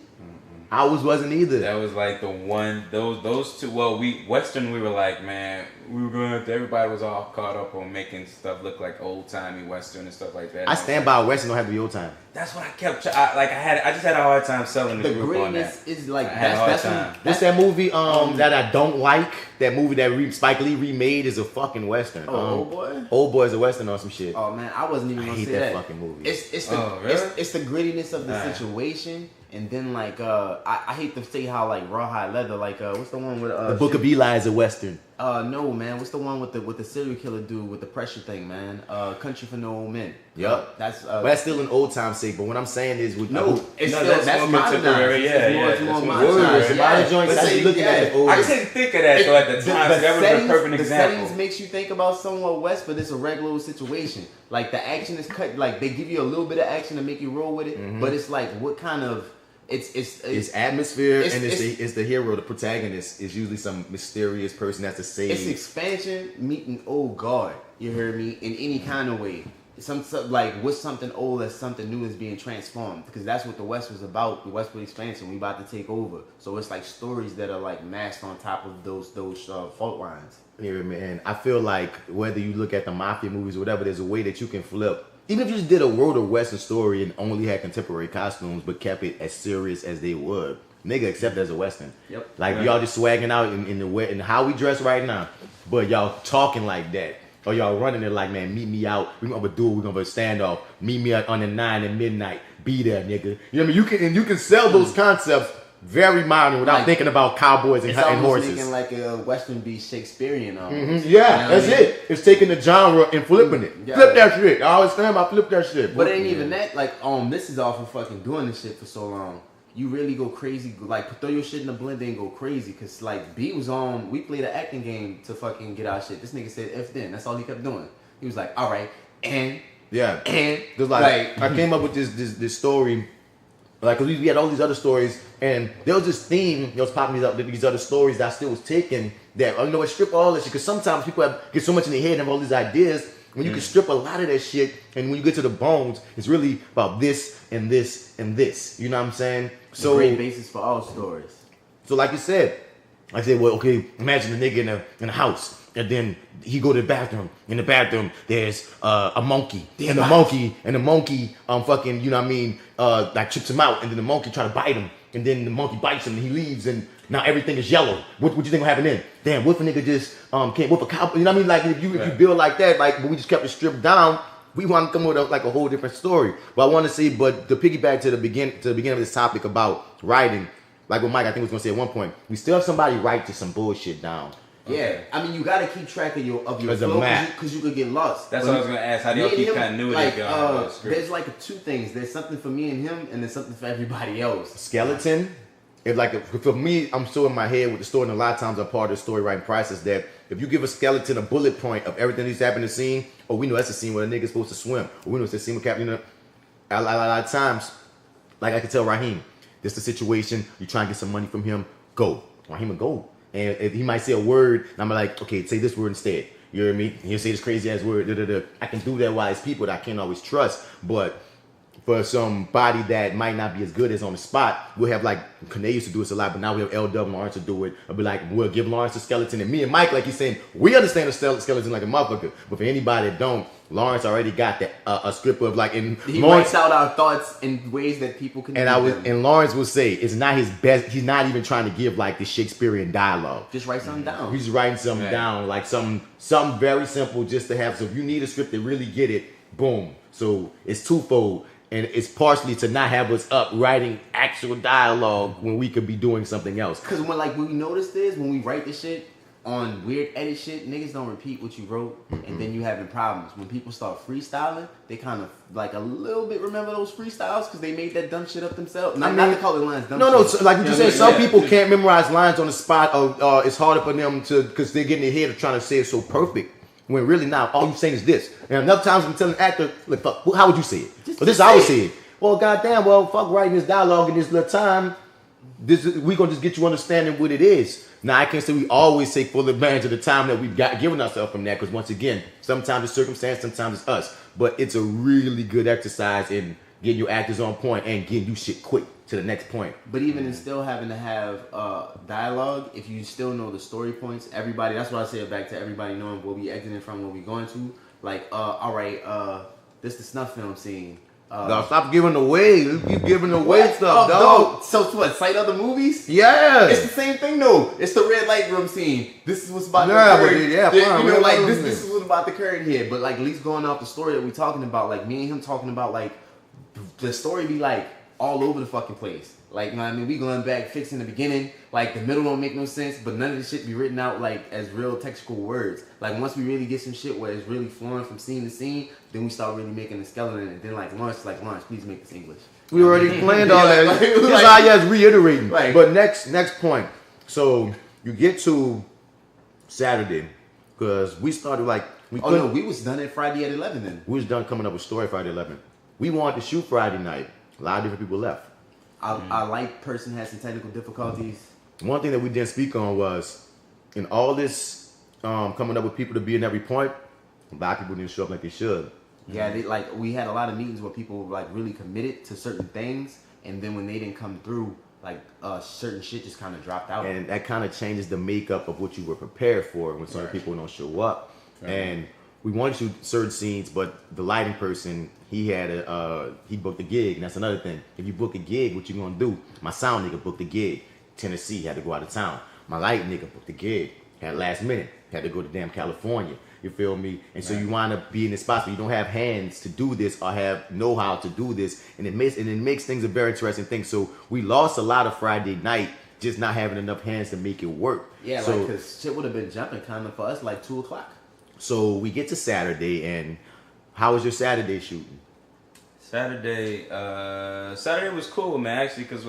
Ours wasn't either. That was like the one, those two, well, Western, we were like, man, we were going to, everybody was all caught up on making stuff look like old-timey Western and stuff like that. I stand by Western don't have to be old-time. That's what I kept, I just had a hard time selling the group on that. Is like, that's that movie that I don't like, that movie that Spike Lee remade is a fucking Western. Old Boy? Old Boy is a Western or some shit. Oh man, I wasn't even going to say that. I hate that fucking movie. It's the grittiness of the situation. And then like I hate to say how like Rawhide Leather, like what's the one with The Book of Eli is a Western. No man, what's the one with the serial killer dude with the pressure thing, man? Country for No Old Men. Yep. But that's still an old time sake. But what I'm saying is, that's more contemporary. Yeah. Somebody joints. I look at it. I couldn't think of that though at the time. That was a perfect example. The settings makes you think about somewhat West, but it's a regular situation. Like the action is cut. Like they give you a little bit of action to make you roll with it, but it's like what kind of it's atmosphere, and it's the hero, the protagonist is usually some mysterious person that's to save. It's expansion meeting old guard. You heard me? In any kind of way. Like what's something old as something new is being transformed, because that's what the West was about. The Westward expansion, we about to take over. So it's like stories that are like masked on top of those fault lines. Yeah, man. I feel like whether you look at the mafia movies or whatever, there's a way that you can flip. Even if you just did a world of Western story and only had contemporary costumes, but kept it as serious as they would, nigga, accept it as a Western. Yep. Like y'all just swagging out in the way and how we dress right now, but y'all talking like that. Or y'all running there like, man, meet me out. We're gonna do it. We're gonna have a standoff. Meet me out on the 9 at midnight. Be there, nigga. You know what I mean? You can sell those concepts very modern without thinking about cowboys and horses. It's almost making like a Western be Shakespearean. Yeah, you know that's it. It's taking the genre and flipping it. Yeah. Flip that shit. I always stand by flip that shit. But it ain't even that. Like, this is off of fucking doing this shit for so long. You really go crazy, like throw your shit in the blender and go crazy. Cause like B was on, we played an acting game to fucking get our shit. This nigga said F then. That's all he kept doing. He was like, all right, and Yeah. And because I came up with this story, like, cause we had all these other stories, and there was this theme that was popping up, these other stories that I still was taking. That it strip all that shit. Because sometimes people get so much in their head and have all these ideas. When you can strip a lot of that shit, and when you get to the bones, it's really about this and this and this. You know what I'm saying? So great basis for all stories. So like you said, I said, well, okay, imagine a nigga in a house, and then he go to the bathroom. In the bathroom, there's a monkey, and the monkey, fucking, you know what I mean, like trips him out, and then the monkey try to bite him, and then the monkey bites him, and he leaves, and now everything is yellow. What you think will happen then? Damn, what if a nigga just can't whip a cow? You know what I mean? Like if you build like that, like but we just kept it stripped down, we want to come with a whole different story. But I want to say, but to piggyback to the beginning of this topic about writing, like what Mike I think was gonna say at one point, we still have somebody write just some bullshit down. Yeah, I mean you gotta keep track of your flow because you could get lost. That's what I was gonna ask. How do y'all keep continuity? Like, there's like two things. There's something for me and him, and there's something for everybody else. Skeleton. For me, I'm still in my head with the story, and a lot of times I'm part of the story writing process that if you give a skeleton a bullet point of everything that's happened in the scene, or we know that's the scene where a nigga's supposed to swim, or we know it's the scene where Captain, a lot of times, like I can tell Raheem, this is the situation, you try and get some money from him, go. Raheem will go. And if he might say a word, and I'm like, okay, say this word instead. You know what I mean? He'll say this crazy ass word. I can do that while it's people that I can't always trust, but for somebody that might not be as good as on the spot, we'll have like, Kanye used to do this a lot, but now we have LW and Lawrence to do it. I'll be like, we'll give Lawrence a skeleton, and me and Mike, like he's saying, we understand the skeleton like a motherfucker, but for anybody that don't, Lawrence already got a script of like, and he Lawrence, writes out our thoughts in ways that people can. And Lawrence will say it's not his best. He's not even trying to give like the Shakespearean dialogue. Just write something down. He's just writing something down, like something very simple, just to have. So if you need a script to really get it, boom. So it's twofold. And it's partially to not have us up writing actual dialogue when we could be doing something else. Because when we notice this, when we write this shit on weird edit shit, niggas don't repeat what you wrote, and then you having problems. When people start freestyling, they kind of like a little bit remember those freestyles because they made that dumb shit up themselves. Not to call it lines dumb shit. No, so like you just said, some people can't memorize lines on the spot, or it's harder for them to, because they're getting in their head of trying to say it so perfect. When really now, all you're saying is this. And enough times I'm telling an actor, look, fuck, how would you say it? Well, this is how I would say it. Well, goddamn, fuck writing this dialogue in this little time. We gonna just get you understanding what it is. Now, I can't say we always take full advantage of the time that we've got given ourselves from that, because once again, sometimes it's circumstance, sometimes it's us. But it's a really good exercise in getting your actors on point and getting you shit quick to the next point. But even in still having to have dialogue, if you still know the story points, everybody, that's what I say back to everybody knowing where we exiting from, where we going to. Like, all right, this the snuff film scene. No, stop giving away. You giving away stuff, dog. So what, cite other movies? Yeah. It's the same thing, though. It's the red light room scene. This is what's about to occur. This is what's about to occur in here. But like, at least going off the story that we're talking about, like me and him talking about, like, the story be like all over the fucking place. Like, you know what I mean? We going back, fixing the beginning. Like, the middle don't make no sense, but none of the shit be written out, like, as real textual words. Like, once we really get some shit where it's really flowing from scene to scene, then we start really making the skeleton. And then, like, Lawrence, please make this English. We already planned all that. This is how you guys reiterating. Right. But next point. So, you get to Saturday, because we started, like... we was done at Friday at 11 then. We was done coming up with story Friday 11. We wanted to shoot Friday night. A lot of different people left. Our light person had some technical difficulties. One thing that we didn't speak on was, in all this coming up with people to be in every point, a lot of people didn't show up like they should. Yeah, we had a lot of meetings where people were like really committed to certain things, and then when they didn't come through, like certain shit just kind of dropped out. And that kind of changes the makeup of what you were prepared for when certain people don't show up. Right. And we wanted to shoot certain scenes, but the lighting person, he booked a gig, and that's another thing. If you book a gig, what you gonna do? My sound nigga booked a gig. Tennessee, had to go out of town. My light nigga booked a gig. Had last minute, had to go to damn California. You feel me? And so you wind up being in spots where you don't have hands to do this or have know-how to do this, and it makes things a very interesting thing. So we lost a lot of Friday night just not having enough hands to make it work. Yeah, so, like, cause shit would have been jumping kind of for us like 2 o'clock. So we get to Saturday, and how was your Saturday shooting? Saturday was cool, man. Actually, because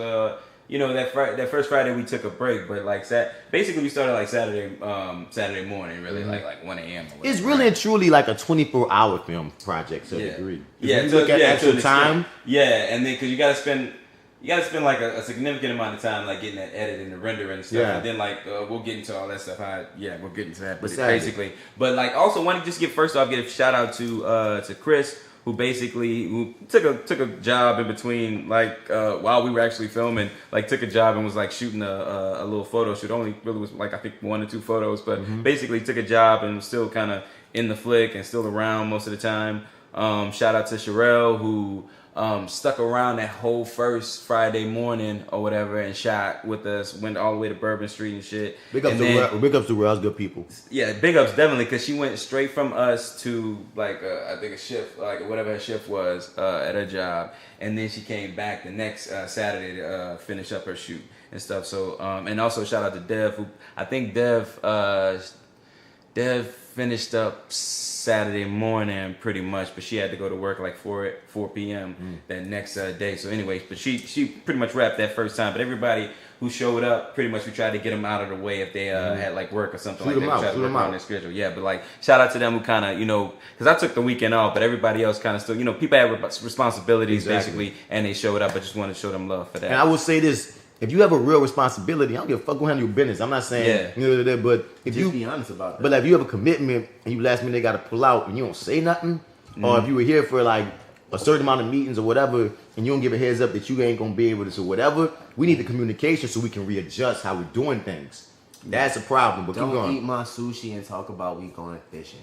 that first Friday we took a break, but like basically we started like Saturday morning, really like 1 a.m. It's really and truly like a 24-hour film project to a degree. Yeah, you look at actual time. Yeah, and then because you gotta spend like a significant amount of time like getting that edit and the render and stuff, and then like we'll get into all that stuff. We'll get into that, but basically. But like also want to just give a shout out to Chris, who basically took a job in between, like while we were actually filming, like took a job and was like shooting a little photo shoot. Only really was like I think 1 or 2 photos, but basically took a job and was still kind of in the flick and still around most of the time. Shout out to Sherelle, who stuck around that whole first Friday morning or whatever and shot with us, went all the way to Bourbon Street and shit. Big ups to Sherelle's good people. Yeah, big ups definitely, because she went straight from us to like I think a shift, like whatever her shift was at her job, and then she came back the next Saturday to finish up her shoot and stuff. So and also shout out to Dev, who I think Dev finished up Saturday morning pretty much, but she had to go to work like 4 p.m. that next day. So anyways, but she pretty much wrapped that first time. But everybody who showed up, pretty much we tried to get them out of the way if they had like work or something like that. We tried to work on their schedule. Yeah, but like shout out to them who kind of, because I took the weekend off, but everybody else kind of still, people have responsibilities basically, and they showed up. I just want to show them love for that. And I will say this. If you have a real responsibility, I don't give a fuck who handle your business. I'm not saying, but if just you be honest about that. But like, if you have a commitment and you last minute they got to pull out and you don't say nothing, or if you were here for like a certain amount of meetings or whatever, and you don't give a heads up that you ain't gonna be able to, so whatever, we need the communication so we can readjust how we're doing things. That's a problem. But don't eat my sushi and talk about we going fishing.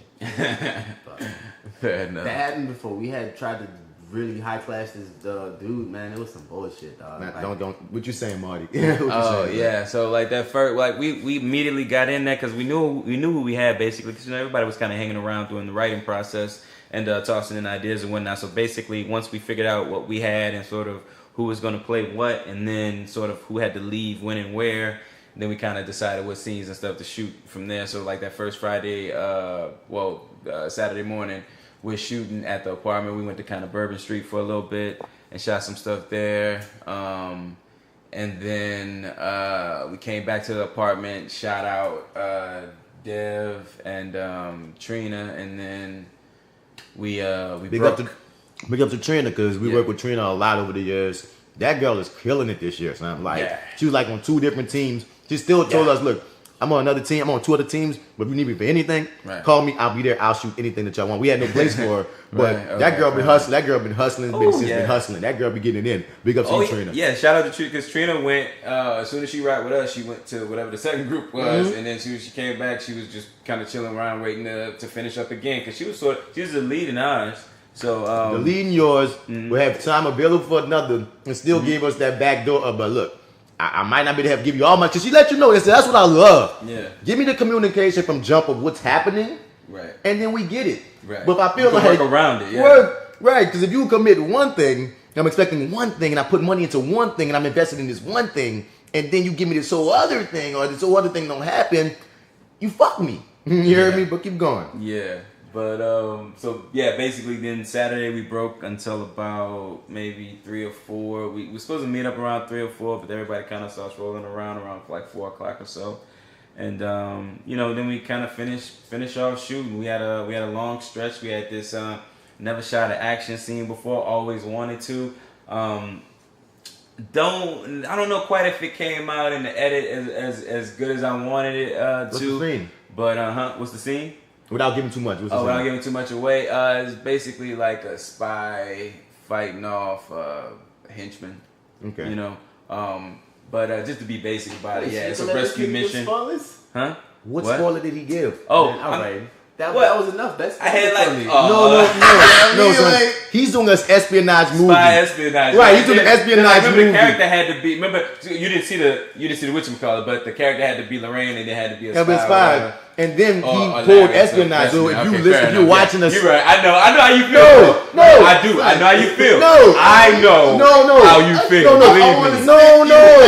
Fair enough. That happened before. We had tried to really high class this dude, man. It was some bullshit, dog. Man, don't. What you saying, Marty? So like that first, like we immediately got in there because we knew who we had basically, because everybody was kind of hanging around doing the writing process and tossing in ideas and whatnot. So basically, once we figured out what we had and sort of who was going to play what, and then sort of who had to leave when and where, then we kind of decided what scenes and stuff to shoot from there. So like that first Friday, Saturday morning, we're shooting at the apartment. We went to kind of Bourbon Street for a little bit and shot some stuff there. And then we came back to the apartment, shot out Dev and Trina, and then we broke. Big up to Trina, because we worked with Trina a lot over the years. That girl is killing it this year, son. Like she was like on 2 different teams. She still told us, look, I'm on another team. I'm on 2 other teams, but if you need me for anything, call me. I'll be there. I'll shoot anything that y'all want. We had no place for her, but that girl been hustling. That girl been hustling. Been hustling. That girl be getting it in. Big up to Trina. Yeah, shout out to Trina, because Trina went as soon as she ride with us, she went to whatever the second group was, and then she came back. She was just kind of chilling around, waiting to finish up again, because she was the lead in ours. So the lead in yours will have time available for another, and still give us that back door. But look, I might not be able to give you all my, because she let you know. That's what I love. Yeah. Give me the communication from jump of what's happening. Right. And then we get it. Right. But if I feel like work around it. Yeah. Right. Because if you commit one thing, I'm expecting one thing, and I put money into one thing, and I'm invested in this one thing, and then you give me this whole other thing, or this whole other thing don't happen, you fuck me. You hear me? But keep going. Yeah. But basically then Saturday we broke until about maybe 3 or 4. We were supposed to meet up around 3 or 4, but everybody kind of starts rolling around like 4 o'clock or so. And then we kind of finish off shooting. We had a long stretch. We had this never shot an action scene before, always wanted to. I don't know quite if it came out in the edit as good as I wanted it to. What's the scene? But what's the scene? Without giving too much. Without giving too much away. It's basically like a spy fighting off a henchman. Okay. But just to be basic about it, it's a rescue mission. Huh? What spoiler did he give? Oh, all right. That was enough. That's I had like no. So he's doing an espionage movie. Spy espionage. Right, he's doing an espionage movie. The character had to be. Remember, you didn't see the whatchamacallit, but the character had to be Lorraine, and it had to be a spy. And then he pulled espionage. So if you're watching us, you're right. I know how you feel. No, I do. I know how you feel. No, I know. How you feel. Believe me. No.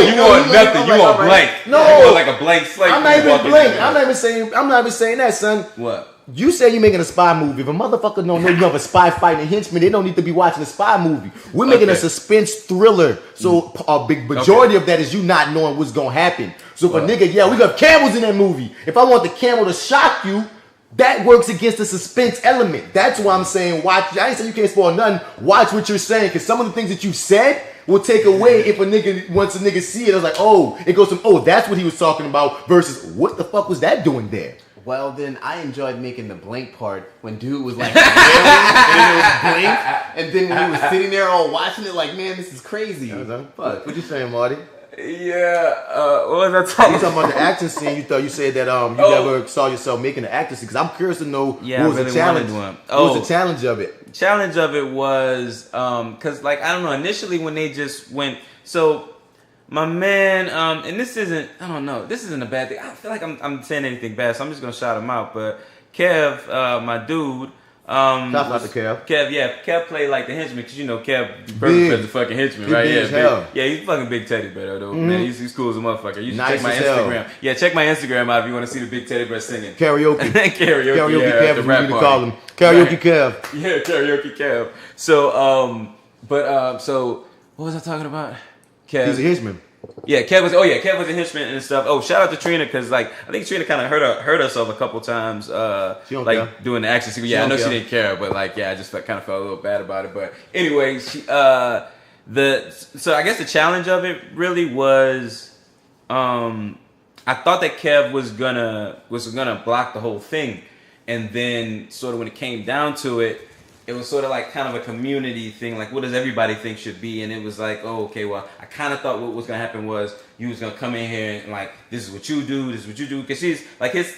You want nothing. You want blank. No, you want like a blank slate. I'm not even blank. I'm not even saying that, son. What? you say you're making a spy movie. If a motherfucker don't know you have a spy fighting a henchman, they don't need to be watching a spy movie. We're making a suspense thriller. So a big majority of that is you not knowing what's going to happen. So if a nigga, we got camels in that movie. If I want the camel to shock you, that works against the suspense element. That's why I'm saying watch. I ain't saying you can't spoil nothing. Watch what you're saying, because some of the things that you said will take away if once a nigga see it. I was like, oh, it goes from, that's what he was talking about versus what the fuck was that doing there? Well, then I enjoyed making the blank part when dude was like, really? And it was blank. And then when he was sitting there all watching it, like, man, this is crazy. Fuck. What you saying, Marty? Yeah, what was I talking about? You talking about the action scene? You said that you never saw yourself making the action scene. Because I'm curious to know what was the challenge. What was the challenge of it? Challenge of it was because I don't know. Initially, when they just went, so my man, and this isn't a bad thing. I don't feel like I'm saying anything bad, so I'm just gonna shout him out. But Kev, my dude. Shout out to Kev. Kev played like the henchman, because Kev perfect as the fucking henchman, right? He's a fucking big teddy bear though, man. He's cool as a motherfucker. You should check my Instagram. Yeah, check my Instagram out if you want to see the big teddy bear singing. Karaoke Kev, the rap party. Call him Karaoke Kev. Yeah, Karaoke Kev. So, so what was I talking about? Kev. He's a henchman. Yeah, Kev was a henchman and stuff. Oh, shout out to Trina, because I think Trina kind of hurt herself a couple times, she don't care. Doing the action sequence. Yeah, I know she didn't care, but I just kind of felt a little bad about it. But anyway, so I guess the challenge of it really was, I thought that Kev was gonna block the whole thing, and then sort of when it came down to it, it was sort of kind of a community thing, what does everybody think should be? And it was okay, well, I kind of thought what was going to happen was you was going to come in here and this is what you do, because he's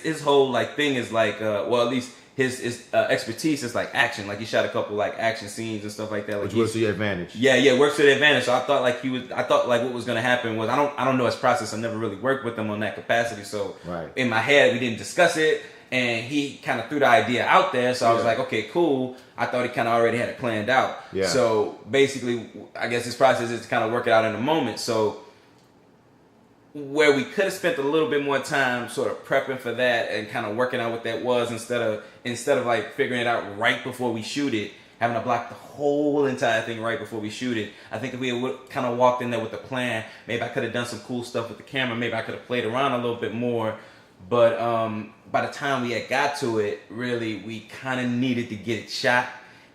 his whole thing is well, at least his expertise is action, he shot a couple action scenes and stuff like that. Which works to your advantage. Yeah, it works to the advantage. So I thought what was going to happen was, I don't know his process. I never really worked with him on that capacity. So in my head, we didn't discuss it. And he kind of threw the idea out there, so I was like, okay, cool. I thought he kind of already had it planned out. Yeah. So basically, I guess his process is to kind of work it out in the moment. So where we could have spent a little bit more time sort of prepping for that and kind of working out what that was instead of figuring it out right before we shoot it, having to block the whole entire thing right before we shoot it. I think if we had kind of walked in there with the plan, maybe I could have done some cool stuff with the camera. Maybe I could have played around a little bit more. But by the time we had got to it, really, we kind of needed to get it shot,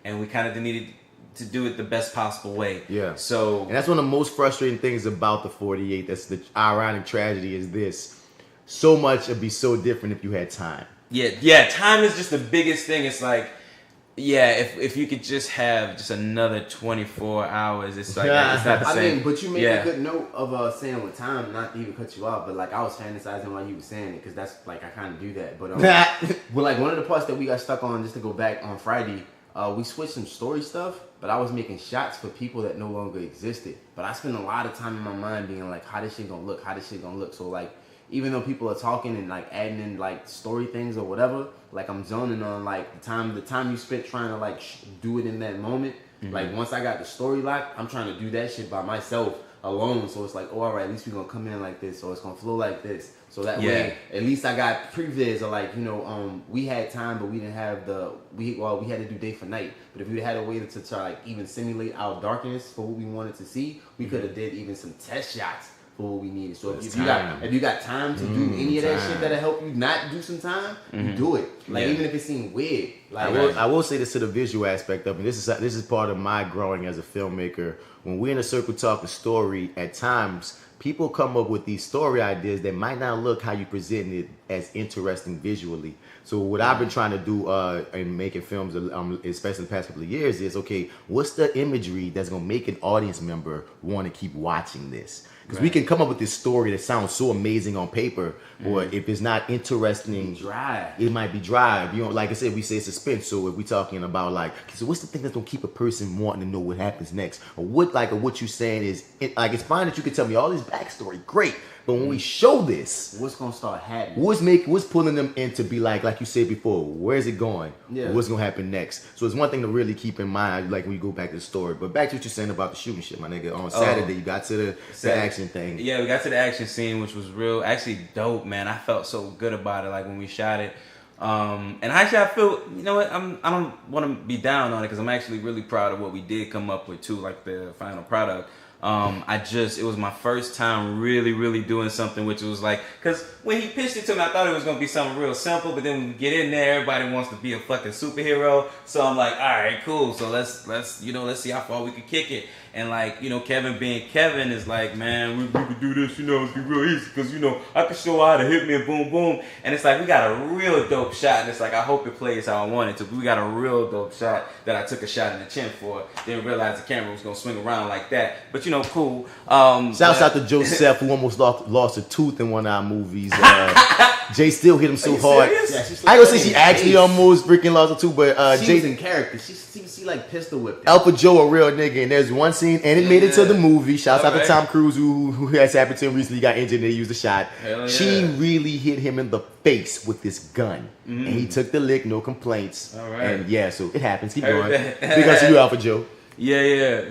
and we kind of needed to do it the best possible way. Yeah. So, and that's one of the most frustrating things about the 48. That's the ironic tragedy is this. So much would be so different if you had time. Yeah. Time is just the biggest thing. It's if you could just have just another 24 hours, it's it's not the same. But you made a good note of saying with time, not to even cut you off, but I was fantasizing while you were saying it, because that's I kind of do that. But one of the parts that we got stuck on, just to go back on Friday, we switched some story stuff, but I was making shots for people that no longer existed. But I spent a lot of time in my mind being how this shit gonna look, So even though people are talking and adding in story things or whatever, I'm zoning on the time you spent trying to do it in that moment. Mm-hmm. Once I got the story locked, I'm trying to do that shit by myself alone. So it's all right, at least we're gonna come in like this, so it's gonna flow like this. So that way, at least I got previs of we had time, but we didn't have we had to do day for night. But if we had a way to try even simulate our darkness for what we wanted to see, we could have did even some test shots for what we needed. So if you got time to do any of that shit that'll help you not do some time, you do it. Even if it seems weird. I will say this to the visual aspect of it. This is part of my growing as a filmmaker. When we're in a circle talking story, at times people come up with these story ideas that might not look how you present it as interesting visually. So what I've been trying to do in making films, especially the past couple of years, is what's the imagery that's gonna make an audience member want to keep watching this? Because we can come up with this story that sounds so amazing on paper, or if it's not interesting, it might be dry. Like I said, we say suspense. So if we're talking about so what's the thing that's gonna keep a person wanting to know what happens next, or what you saying is it's fine that you can tell me all this backstory, great. But when we show this, what's gonna start happening? What's pulling them in to be like you said before? Where's it going? Yeah. What's gonna happen next? So it's one thing to really keep in mind, when you go back to the story. But back to what you're saying about the shooting shit, my nigga. On Saturday, you got to the action thing. Yeah, we got to the action scene, which was actually dope, man. I felt so good about it, when we shot it. And actually, I feel, you know what, I don't want to be down on it because I'm actually really proud of what we did come up with too, like the final product. It was my first time really doing something, which was like, because when he pitched it to me, I thought it was going to be something real simple, but then when we get in there, everybody wants to be a fucking superhero. So I'm like, all right, cool. So let's see how far we can kick it. And like, you know, Kevin being Kevin is like, man, we could do this, you know, it'd be real easy because, you know, I could show how to hit me and boom, boom. And it's like, we got a real dope shot. And it's like, I hope it plays how I want it to. But we got a real dope shot that I took a shot in the chin for. Didn't realize the camera was going to swing around like that. But, you know, cool. Shouts out to Joseph, who almost lost a tooth in one of our movies. J.Steel hit him so hard. Yeah, I ain't gonna say she actually almost freaking lost a tooth, but she was in character. She like pistol whipped. Alpha Joe a real nigga, and there's one scene, and it made it to the movie. Shouts out to Tom Cruise, who has happened to him recently. Got injured, and they used a shot. She really hit him in the face with this gun, and he took the lick, no complaints. All right. And yeah, so it happens. Keep going. Because of you, Alpha Joe. Yeah.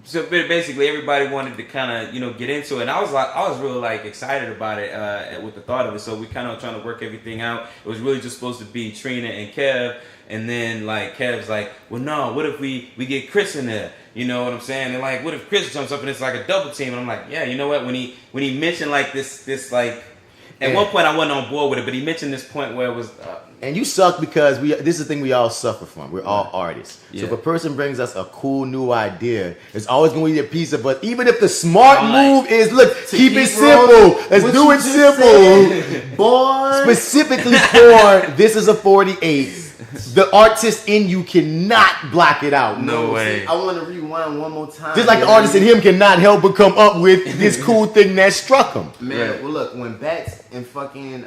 So basically, everybody wanted to kind of, you know, get into it. And I was really like excited about it with the thought of it. So we kind of trying to work everything out. It was really just supposed to be Trina and Kev. And then like Kev's like, well, no, what if we get Chris in there? You know what I'm saying? And like, what if Chris jumps up and it's like a double team? And I'm like, yeah, you know what? When he mentioned like this like, at one point I wasn't on board with it, but he mentioned this point where it was. And you suck because this is the thing we all suffer from. We're all artists. Yeah. So if a person brings us a cool new idea, it's always going to be a piece of. But even if the smart move is, look, keep it simple. Let's do it simple. Boy. Specifically for this is a 48. The artist in you cannot block it out. No way. I want to rewind one more time. Just like the artist in him cannot help but come up with this cool thing that struck him. Man, well look, when Bats and fucking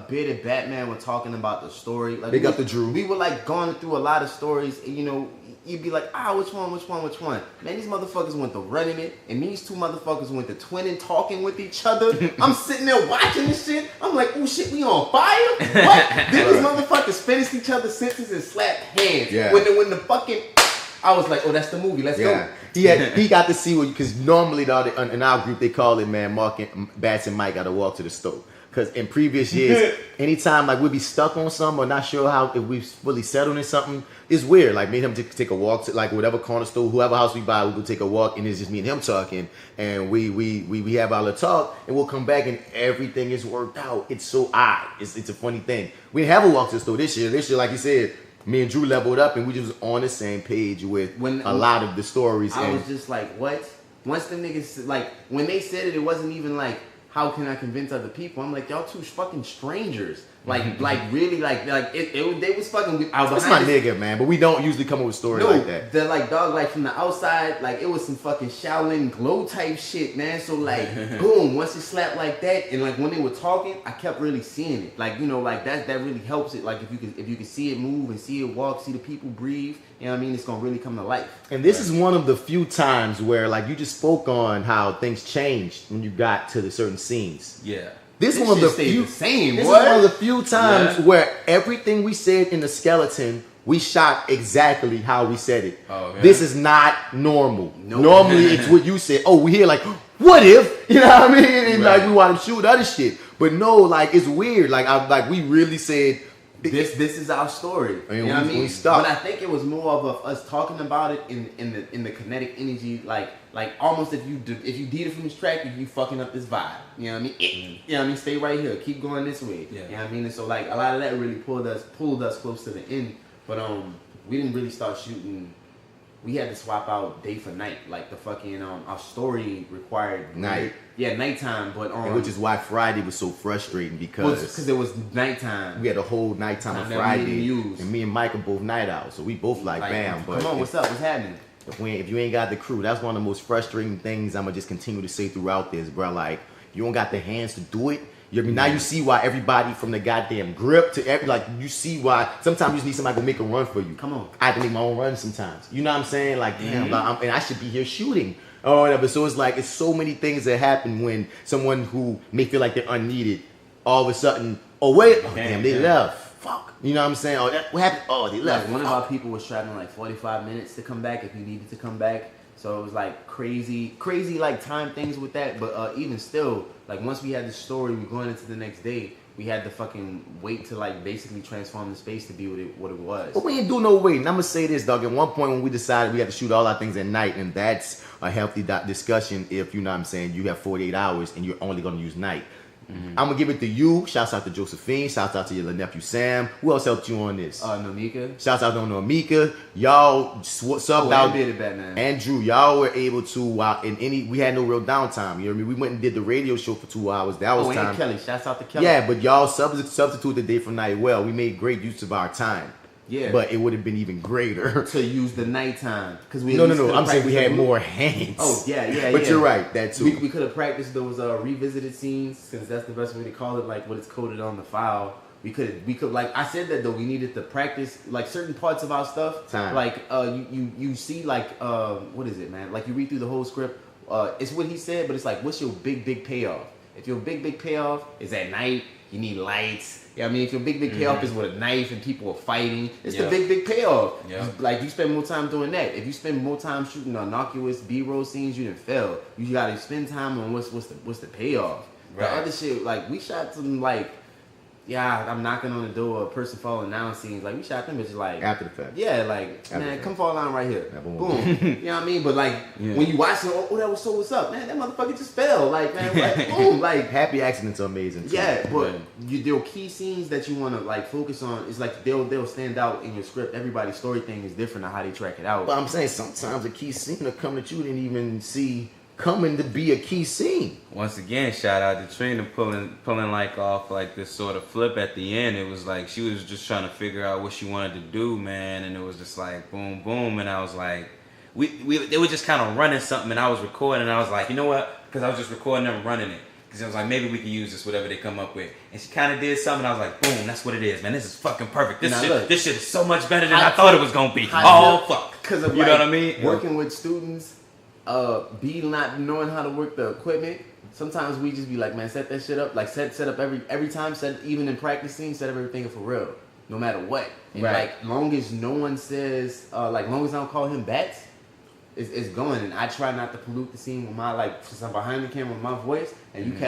Bid and Batman were talking about the story, like Big up to Drew. We were like going through a lot of stories, and, you know, you'd be like, which one? Man, these motherfuckers went to running it, and these two motherfuckers went to twinning, talking with each other. I'm sitting there watching this shit. I'm like, oh shit, we on fire? What? Then these motherfuckers finished each other's sentences and slapped hands. Yeah. When the fucking, I was like, oh, that's the movie. Let's go. He got to see what, because normally in our group they call it, man, Mark and Bats and Mike got to walk to the stove. Because in previous years, anytime like we'd be stuck on something or not sure how if we fully settled in something, it's weird. Like me and him take a walk to like whatever corner store, whoever house we buy, we go take a walk, and it's just me and him talking, and we have our little talk, and we'll come back and everything is worked out. It's so odd. It's a funny thing. We didn't have a walk to the store this year. This year, like you said, me and Drew leveled up, and we just was on the same page with a lot of the stories. I was just like, what? Once the niggas, like, when they said it, it wasn't even like, how can I convince other people? I'm like, y'all two fucking strangers. Like really, they was fucking. That's my nigga, man. But we don't usually come up with stories like that. They're like, dog, like from the outside, like it was some fucking Shaolin glow type shit, man. So like, boom, once it slapped like that, and like when they were talking, I kept really seeing it. Like, you know, like that really helps it. Like if you can see it move and see it walk, see the people breathe, you know what I mean? It's gonna really come to life. And this is one of the few times where, like, you just spoke on how things changed when you got to the certain scenes. Yeah. This is one of the few times where everything we said in the skeleton, we shot exactly how we said it. Oh, this is not normal. Normally it's what you said. Oh, we hear like, what if? You know what I mean? And like we want to shoot other shit. But no, like it's weird. Like we really said this is our story. I mean, you know what I mean? We stopped. But I think it was more of us talking about it in the kinetic energy, like almost if you did it from this track, you fucking up this vibe. You know what I mean? You know what I mean? Stay right here. Keep going this way. Yeah. You know what I mean? And so like a lot of that really pulled us close to the end. But we didn't really start shooting. We had to swap out day for night. Like the fucking our story required night. Yeah, nighttime. But which is why Friday was so frustrating because it was nighttime. We had a whole nighttime on Friday, and me and Mike are both night owls, so we both like bam. But come on, what's up? What's happening? If you ain't got the crew, that's one of the most frustrating things I'm gonna just continue to say throughout this, bro. Like you don't got the hands to do it. Now you see why everybody from the goddamn grip to you see why sometimes you just need somebody to make a run for you. Come on. I have to make my own run sometimes. You know what I'm saying? Like, damn, and I should be here shooting or whatever. So it's like, it's so many things that happen when someone who may feel like they're unneeded, all of a sudden, damn, they left. Fuck. You know what I'm saying? What happened? Oh, they left. Like one of our people was traveling like 45 minutes to come back if he needed to come back. So it was like crazy like time things with that. But even still, like once we had the story, we're going into the next day. we had to fucking wait to like basically transform the space to be what it was. But we ain't do no waiting. I'm gonna say this, dog. At one point when we decided we had to shoot all our things at night, and that's a healthy discussion if, you know what I'm saying, you have 48 hours and you're only gonna use night. I'm gonna give it to you. Shouts out to Josephine. Shouts out to your little nephew Sam. Who else helped you on this? Nomika. Shouts out to Nomika. Y'all subbed out. Andrew, y'all were able to we had no real downtime. You know what I mean? We went and did the radio show for 2 hours. That was time. And Kelly. Shouts out to Kelly. Yeah, but y'all substitute the day from night well. We made great use of our time. Yeah, but it would have been even greater to use the nighttime because we. No. I'm saying we had more hands. Oh yeah. But you're right, that too. We could have practiced those revisited scenes, since that's the best way to call it. Like what it's coded on the file. We could like I said that though. We needed to practice like certain parts of our stuff. Time. Like you see like what is it, man? Like you read through the whole script. It's what he said, but it's like, what's your big payoff? If your big payoff is at night, you need lights. Yeah, I mean, if your big payoff is with a knife and people are fighting, it's the big payoff. Yeah. Like, you spend more time doing that. If you spend more time shooting innocuous B-roll scenes, you didn't fail. You gotta spend time on what's the payoff. Right. The other shit, like, we shot some, like, I'm knocking on the door, a person falling down scenes. Like, we shot them bitches, like... After the fact. Yeah, like, man, come fall down right here. Boom. You know what I mean? But, like, when you watch it, that was so what's up. Man, that motherfucker just fell. Like, man, like, boom. Like, happy accidents are amazing, too. Yeah, but there are key scenes that you want to, like, focus on. It's like they'll stand out in your script. Everybody's story thing is different on how they track it out. But I'm saying sometimes a key scene will come that you didn't even see coming to be a key scene. Once again, shout out to Trina pulling like off like this sort of flip at the end. It was like she was just trying to figure out what she wanted to do, man, and it was just like boom, boom, and I was like, they were just kind of running something, and I was recording, and I was like, you know what? Because I was just recording them running it. Because I was like, maybe we can use this, whatever they come up with. And she kind of did something, and I was like, boom, that's what it is, man. This is fucking perfect. This shit is so much better than I thought it was gonna be. Oh fuck, because of you know what I mean? Working with students. B not knowing how to work the equipment. Sometimes we just be like, man, set that shit up. Like set up every time. Even in practicing, set up everything for real, no matter what. And like long as no one says, like long as I don't call him Bats, it's going. And I try not to pollute the scene with my since I'm behind the camera with my voice. And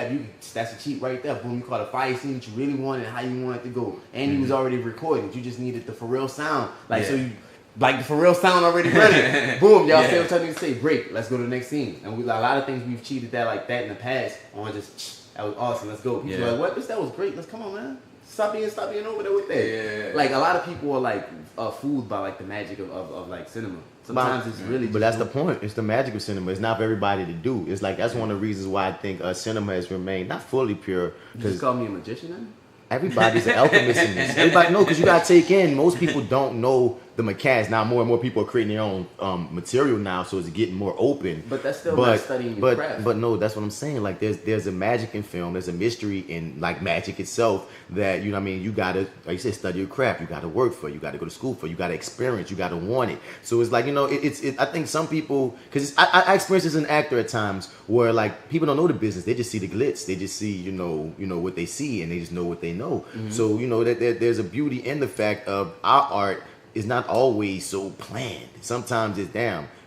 that's a cheat right there. Boom, you caught a fire scene that you really wanted, how you want it to go. And you was already recorded. You just needed the for real sound. So you. Like the for real sound already running. Boom, y'all say what time you say, break, let's go to the next scene. And a lot of things we've cheated that like that in the past. On just that was awesome, let's go. People like, what? That was great. Let's come on, man. Stop being over there with that. Yeah. Like a lot of people are like fooled by like the magic of like cinema. Sometimes it's really. But that's the point. It's the magic of cinema. It's not for everybody to do. It's like that's one of the reasons why I think cinema has remained not fully pure. You just call me a magician then? Everybody's an alchemist in this. Everybody knows because you gotta take in. Most people don't know the mechanics. Now more and more people are creating their own material now, so it's getting more open. But that's still not studying your craft. But no, that's what I'm saying. Like there's a magic in film. There's a mystery in like magic itself that you know what I mean. You gotta, like you said, study your craft. You gotta work for it. You gotta go to school for it. You gotta experience. You gotta want it. So it's like it's I think some people because I experience this as an actor at times where like people don't know the business. They just see the glitz. They just see you know what they see and they just know what they know. Mm-hmm. So that there's a beauty in the fact of our art is not always so planned. Sometimes it's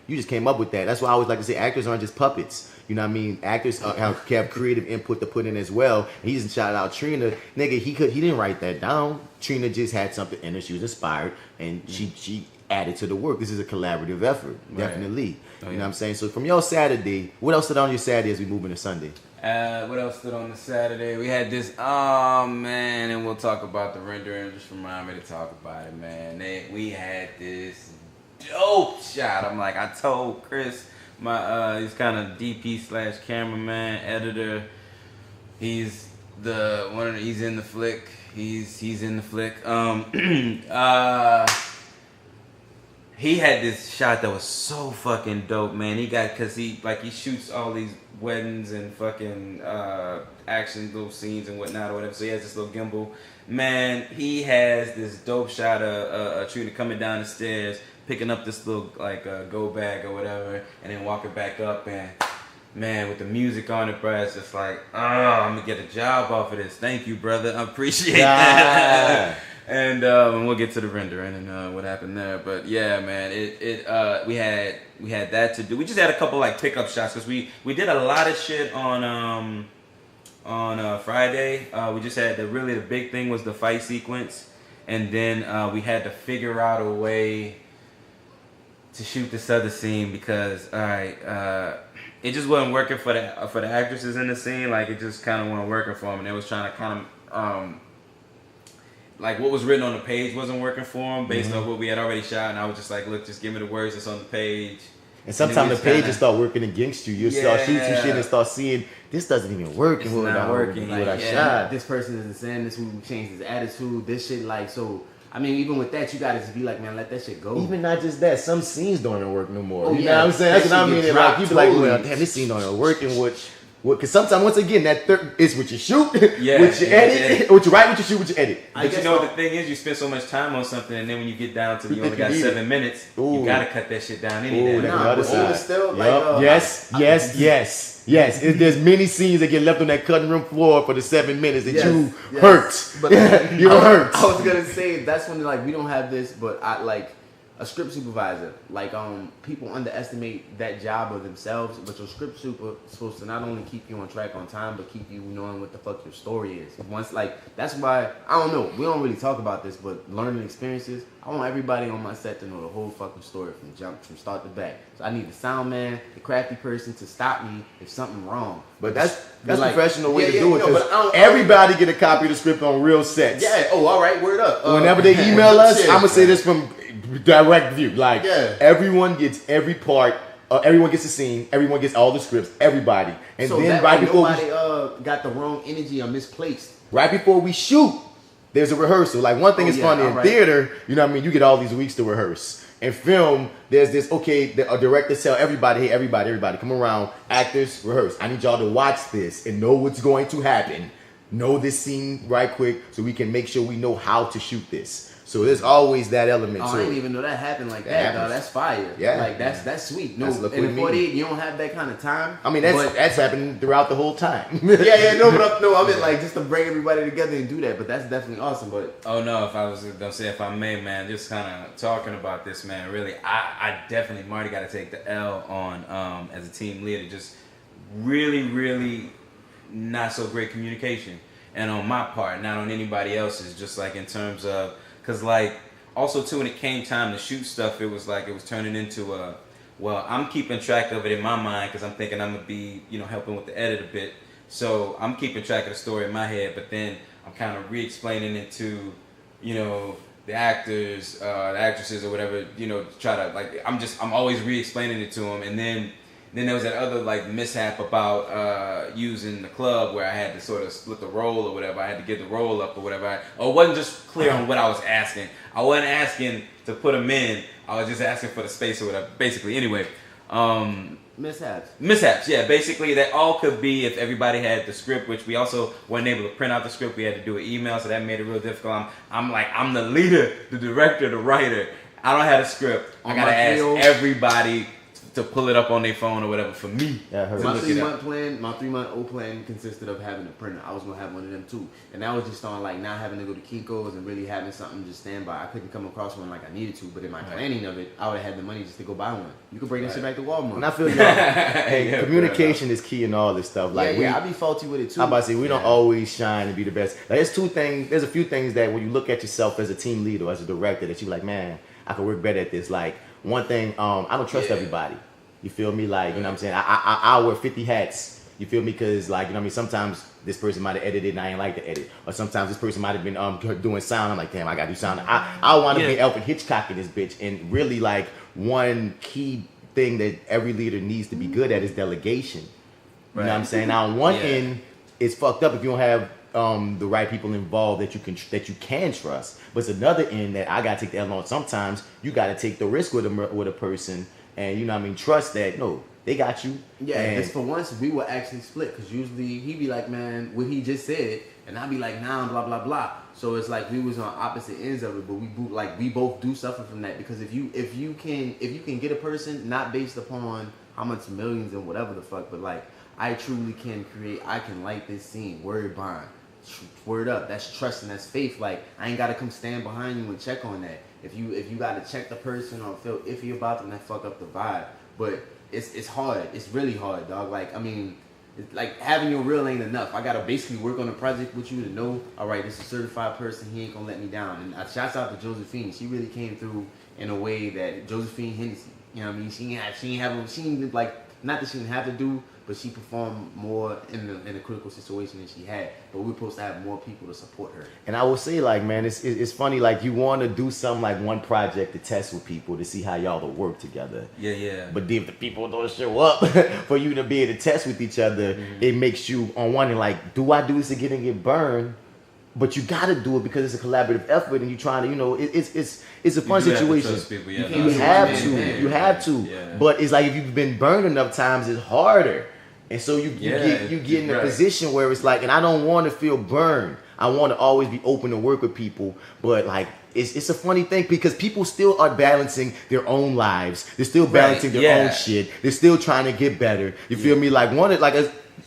you just came up with that. That's why I always like to say actors aren't just puppets. You know what I mean? Actors have creative input to put in as well. And he just shouted out Trina. Nigga, he didn't write that down. Trina just had something in her. She was inspired and she added to the work. This is a collaborative effort, definitely. Oh, yeah. You know what I'm saying? So from your Saturday, what else stood on your Saturday as we move into Sunday? What else stood on the Saturday? We had this, and we'll talk about the rendering. Just remind me to talk about it, man. We had this dope shot. I'm like, I told Chris, he's kind of DP / cameraman, editor. He's he's in the flick. He's in the flick. He had this shot that was so fucking dope, man. Cause he shoots all these weddings and fucking action little scenes and whatnot or whatever. So he has this little gimbal. Man, he has this dope shot of Trina coming down the stairs, picking up this little go bag or whatever, and then walking back up and man, with the music on it, bro, it's just like, I'm gonna get a job off of this. Thank you, brother. I appreciate that. And we'll get to the rendering and what happened there, but yeah, man, we had that to do. We just had a couple like pickup shots because we did a lot of shit on on Friday. We just had the big thing was the fight sequence, and then we had to figure out a way to shoot this other scene because it just wasn't working for the actresses in the scene. Like, it just kind of wasn't working for them, and they was trying to kind of like what was written on the page wasn't working for them based on what we had already shot. And I was just like, look, just give me the words that's on the page. And sometimes the pages start working against you. You start shooting some shit and start seeing this doesn't even work. It's not working. Like, I shot. This person isn't saying this. We changed his attitude. This shit, like, so. I mean, even with that, you gotta just be like, man, let that shit go. Even not just that, some scenes don't even work no more. Oh, you know what I'm saying? That's what I mean. Like, you be like, well, damn, this scene don't even work. And because sometimes, once again, it's what you shoot, what you edit, what you write, what you shoot, what you edit. But you know, the thing is, you spend so much time on something, and then when you get down to you only got 7 minutes, you gotta cut that shit down any day. Still, Yes. There's many scenes that get left on that cutting room floor for the 7 minutes that you hurt. But You're hurt. I was gonna say that's when like we don't have this, but I like a script supervisor. Like people underestimate that job of themselves, but your script super is supposed to not only keep you on track on time, but keep you knowing what the fuck your story is. Once that's why I don't know. We don't really talk about this, but learning experiences. I want everybody on my set to know the whole fucking story from start to back. So I need the sound man, the crafty person to stop me if something wrong. But that's like, professional way to do it. Because everybody get a copy of the script on real sets. Yeah. Oh, all right. Word up. Whenever they email us, I'm gonna say this from direct view. Like everyone gets every part. Everyone gets a scene. Everyone gets all the scripts. Everybody. And so then right before nobody got the wrong energy or misplaced. Right before we shoot, there's a rehearsal. Like one thing is funny in theater, you know what I mean? You get all these weeks to rehearse. In film, there's this, a director tell everybody, hey, everybody, come around, actors, rehearse. I need y'all to watch this and know what's going to happen. Know this scene right quick so we can make sure we know how to shoot this. So there's always that element. I didn't even know that happened like that, dog. That's fire. Yeah. Like that's sweet. No, in the 48, you don't have that kind of time. I mean, that's happening throughout the whole time. I mean like just to bring everybody together and do that, but that's definitely awesome. But if I may, man, just kind of talking about this, man, really, I definitely, Marty, got to take the L on as a team leader, just really, really not so great communication. And on my part, not on anybody else's, just like in terms of, because like also too, when it came time to shoot stuff, it was turning into I'm keeping track of it in my mind because I'm thinking I'm gonna be, helping with the edit a bit. So I'm keeping track of the story in my head, but then I'm kind of re-explaining it to, the actors, the actresses or whatever, try to I'm always re-explaining it to them. And then there was that other mishap about using the club where I had to sort of split the role or whatever. I had to get the role up or whatever. Or it wasn't just clear on what I was asking. I wasn't asking to put them in. I was just asking for the space or whatever. Basically, anyway. Mishaps, yeah. Basically, that all could be if everybody had the script, which we also weren't able to print out the script. We had to do an email, so that made it real difficult. I'm the leader, the director, the writer. I don't have a script. I gotta ask everybody to pull it up on their phone or whatever for me. My 3-month old plan consisted of having a printer. I was gonna have one of them too, and that was just on not having to go to Kinko's and really having something just stand by. I couldn't come across one like I needed to, but in my planning of it, I would have had the money just to go buy one. You could bring that shit back to Walmart. And I feel y'all, communication is key in all this stuff. I be faulty with it too. I'm about to say we don't always shine and be the best. There's a few things that when you look at yourself as a team leader or as a director that you're like, man, I could work better at this. Like one thing, I don't trust everybody. You feel me? Like, you know what I'm saying? I wear 50 hats. You feel me? Because, sometimes this person might have edited and I ain't like to edit. Or sometimes this person might have been doing sound. I'm like, damn, I got to do sound. I want to be Alfred Hitchcock in this bitch. And really, one key thing that every leader needs to be good at is delegation. You know what I'm saying? Now, on one end, it's fucked up if you don't have the right people involved that you can trust. But it's another end that I got to take the L on. Sometimes you got to take the risk with a person. And trust that, no, they got you. Yeah, and for once, we were actually split. Because usually, he'd be like, man, what he just said. And I'd be like, nah, blah, blah, blah. So it's like we was on opposite ends of it. But we both do suffer from that. Because if you can get a person, not based upon how much millions and whatever the fuck, but I truly can create, I can light this scene, word bond. Word up, that's trust and that's faith. I ain't gotta come stand behind you and check on that. If you gotta check the person or feel iffy about them, that fuck up the vibe. But it's hard. It's really hard, dog. it's like having your reel ain't enough. I gotta basically work on a project with you to know, all right, this is a certified person. He ain't gonna let me down. And shouts out to Josephine. She really came through in a way that Josephine Hennessy. You know what I mean? She didn't like, not that she didn't have to do, but she performed more in a critical situation than she had. But we're supposed to have more people to support her. And I will say, like, man, it's funny. Like, you want to do something like one project to test with people to see how y'all will work together. Yeah. But then if the people don't show up for you to be able to test with each other, it makes you on one end like, do I do this again and get burned? But you got to do it because it's a collaborative effort, and you're trying to, you know, it's a fun situation. You have to. Yeah. But it's like if you've been burned enough times, it's harder. And so you get in a position where it's like, and I don't want to feel burned. I want to always be open to work with people, but like it's a funny thing because people still are balancing their own lives. They're still balancing their own shit. They're still trying to get better. You feel me? Like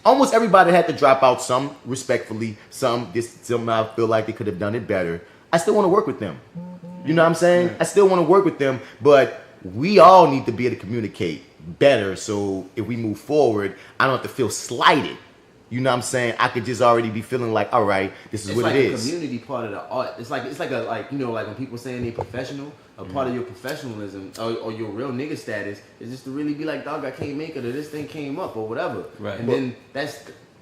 almost everybody had to drop out. Some respectfully, some I feel like they could have done it better. I still want to work with them. You know what I'm saying? I still want to work with them, but we all need to be able to communicate better, so if we move forward, I don't have to feel slighted. You know what I'm saying? I could just already be feeling like, all right, this is what it is. It's like a community part of the art. It's like you know, like when people saying they professional, a part of your professionalism or your real nigga status is just to really be like, dog, I can't make it, or this thing came up, or whatever. Right. And then that's.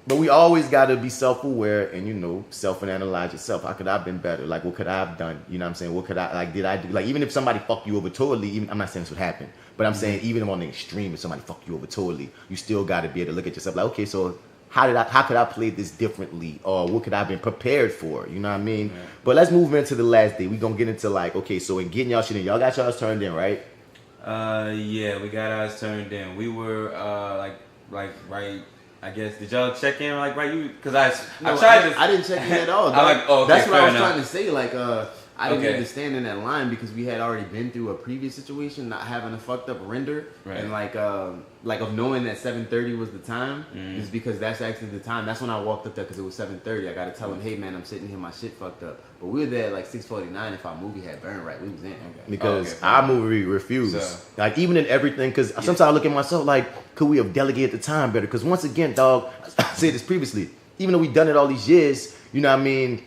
But we always got to be self-aware and, you know, self-analyze yourself. How could I have been better? Like, what could I have done? You know what I'm saying? What could I, like, did I do? Like, even if somebody fucked you over totally, I'm not saying this would happen, but I'm saying even on the extreme, if somebody fucked you over totally, you still got to be able to look at yourself like, okay, so how could I play this differently? Or what could I have been prepared for? You know what I mean? Yeah. But let's move into the last day. We're going to get into like, okay, so in getting y'all shit in, y'all got y'all's turned in, right? Yeah, we got ours turned in. We were, right, I guess, did y'all check in like right? You because I didn't check in at all. That's what I was trying to say. Like I didn't understand in that line because we had already been through a previous situation, not having a fucked up render, and like of knowing that 7:30 was the time is because that's actually the time. That's when I walked up there because it was 7:30. I got to tell him, hey man, I'm sitting here, my shit fucked up. But we were there at like 6:49. If our movie had burned right, we was in. Because our movie refused. So. Like even in everything, because sometimes I look at myself like, could we have delegated the time better? Because once again, dog, I said this previously. Even though we've done it all these years, you know what I mean?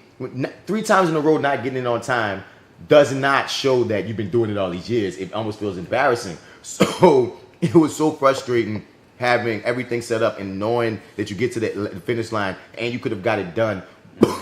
3 times in a row not getting it on time does not show that you've been doing it all these years. It almost feels embarrassing. So it was so frustrating having everything set up and knowing that you get to the finish line and you could have got it done.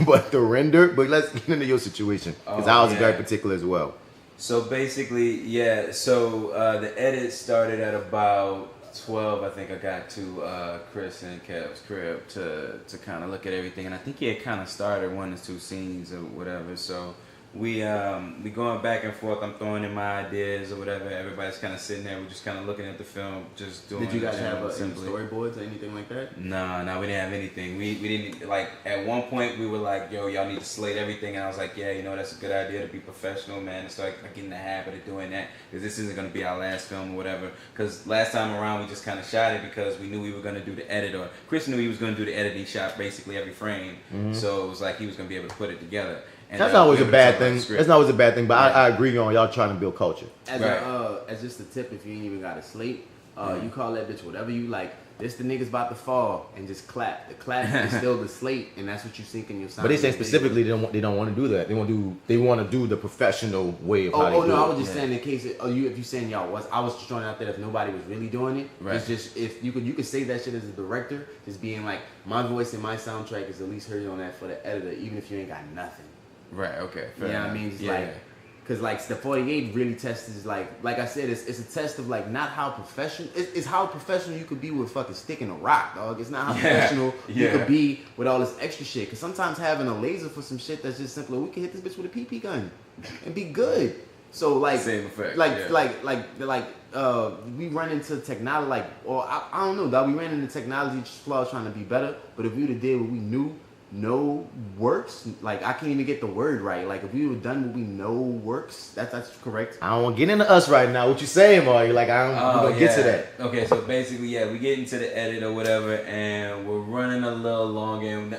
But the render, but let's get into your situation because I was very particular as well. So basically, the edit started at about 12. I think I got to Chris and Kev's crib to kind of look at everything, and I think he had kind of started 1 or 2 scenes or whatever. So we going back and forth. I'm throwing in my ideas or whatever. Everybody's kind of sitting there. We're just kind of looking at the film, just doing. Did you guys have any storyboards or anything like that? No, we didn't have anything. We didn't, like, at one point we were like, yo, y'all need to slate everything, and I was like, yeah, you know, that's a good idea to be professional, man, and start getting in the habit of doing that, because this isn't going to be our last film or whatever, because last time around we just kind of shot it because we knew we were going to do the edit, or Chris knew he was going to do the editing shot basically every frame, so it was like he was going to be able to put it together. And that's not always a bad thing. That's not always a bad thing, but I agree on y'all trying to build culture. As just a tip, if you ain't even got a slate, you call that bitch whatever you like. This the niggas about to fall, and just clap. The clap is still the slate, and that's what you sync in your sound. But they say specifically they don't want to do that. They want to do the professional way of how they do it. I was just saying in case if you saying y'all was, I was just throwing out there if nobody was really doing it. Right. It's just if you could say that shit as a director, just being like my voice and my soundtrack is at least heard on that for the editor, even if you ain't got nothing. Right. Okay. Fair enough. I mean? Just like. Because like the 48 really tests like I said, it's a test of like not how professional, it's how professional you could be with fucking sticking a rock, dog. It's not how professional you could be with all this extra shit. Because sometimes having a laser for some shit that's just simpler, we can hit this bitch with a PP gun and be good. So like, same effect. We run into technology, I don't know, dog. We ran into technology flaws trying to be better. But if we would have did what we knew know works, like I can't even get the word right. Like if we would done what we know works, that's correct. I don't want to get into us right now. What you saying, Marty? Like we're gonna get to that. Okay, so basically, we get into the edit or whatever, and we're running a little long. And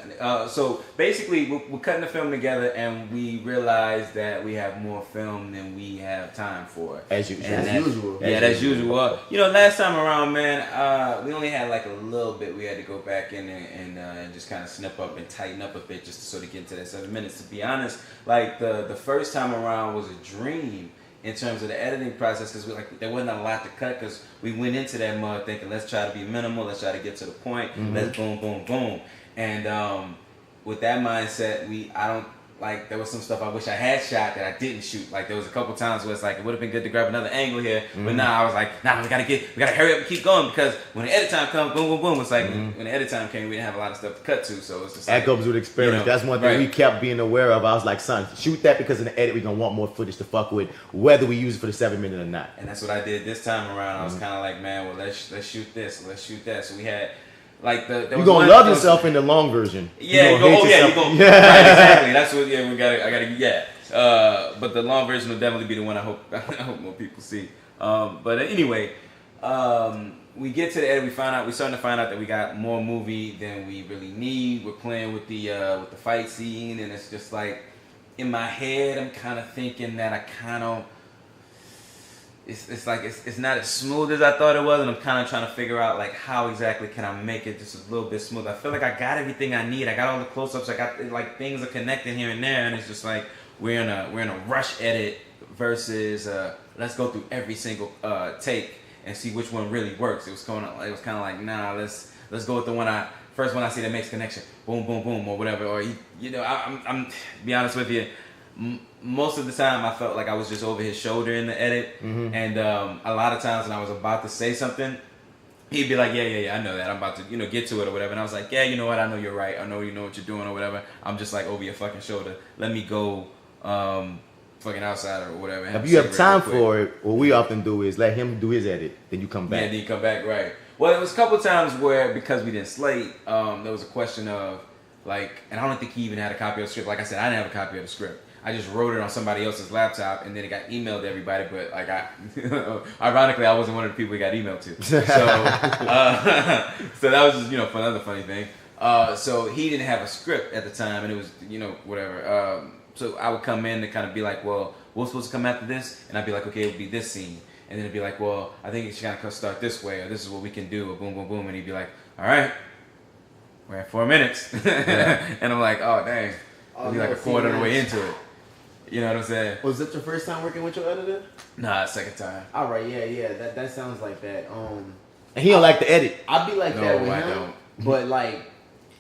so basically, we're cutting the film together, and we realize that we have more film than we have time for. As usual. Yeah, that's usual. You know, last time around, man, we only had like a little bit. We had to go back in and just kind of snip up and tighten up a bit just to sort of get into that 7 minutes. To be honest, like the first time around was a dream in terms of the editing process, because there wasn't a lot to cut, because we went into that mud thinking, let's try to be minimal, let's try to get to the point, let's boom, boom, boom. And with that mindset, there was some stuff I wish I had shot that I didn't shoot. Like there was a couple times where it's like it would have been good to grab another angle here, but now I was like, we gotta hurry up and keep going, because when the edit time comes, boom, boom, boom. It's like when the edit time came, we didn't have a lot of stuff to cut to, so it's just that comes with experience. That's one thing we kept being aware of. I was like, son, shoot that, because in the edit we're gonna want more footage to fuck with, whether we use it for the 7 minute or not. And that's what I did this time around. I was kind of like, man, well let's shoot this, let's shoot that. So we had. Like you're gonna love yourself in the long version. Yeah, you're gonna right, exactly. That's what. Yeah, but the long version will definitely be the one I hope more people see. But anyway, we get to the edit. We're starting to find out that we got more movie than we really need. We're playing with the fight scene, and it's just like in my head, I'm kind of thinking that I kind of. It's like it's not as smooth as I thought it was, and I'm kind of trying to figure out like how exactly can I make it just a little bit smooth. I feel like I got everything I need. I got all the close-ups. I got like things are connected here and there, and it's just like we're in a rush edit versus let's go through every single take and see which one really works. It was kind of like nah, let's go with the first one I see that makes connection. Boom, boom, boom, or whatever. Or I'm be honest with you. Most of the time, I felt like I was just over his shoulder in the edit, and a lot of times when I was about to say something, he'd be like, "Yeah, I know that. I'm about to, get to it or whatever." And I was like, "Yeah, you know what? I know you're right. I know you know what you're doing or whatever. I'm just like over your fucking shoulder. Let me go, fucking outside or whatever." If you have time for it, what we often do is let him do his edit, then you come back. Yeah, then you come back, right? Well, there was a couple times where because we didn't slate, there was a question of like, and I don't think he even had a copy of the script. Like I said, I didn't have a copy of the script. I just wrote it on somebody else's laptop, and then it got emailed to everybody. But like ironically, I wasn't one of the people he got emailed to. So, so that was just another funny thing. So he didn't have a script at the time, and it was whatever. So I would come in to kind of be like, well, we're supposed to come after this, and I'd be like, okay, it would be this scene, and then it'd be like, well, I think it's gonna start this way, or this is what we can do, or boom, boom, boom, and he'd be like, all right, we're at 4 minutes, and I'm like, oh dang, I'll be like a quarter of the way into it. You know what I'm saying? Was that your first time working with your editor? Nah, second time. All right, yeah. That sounds like that. And he don't like to edit. I'd be like that with him. Don't. But like,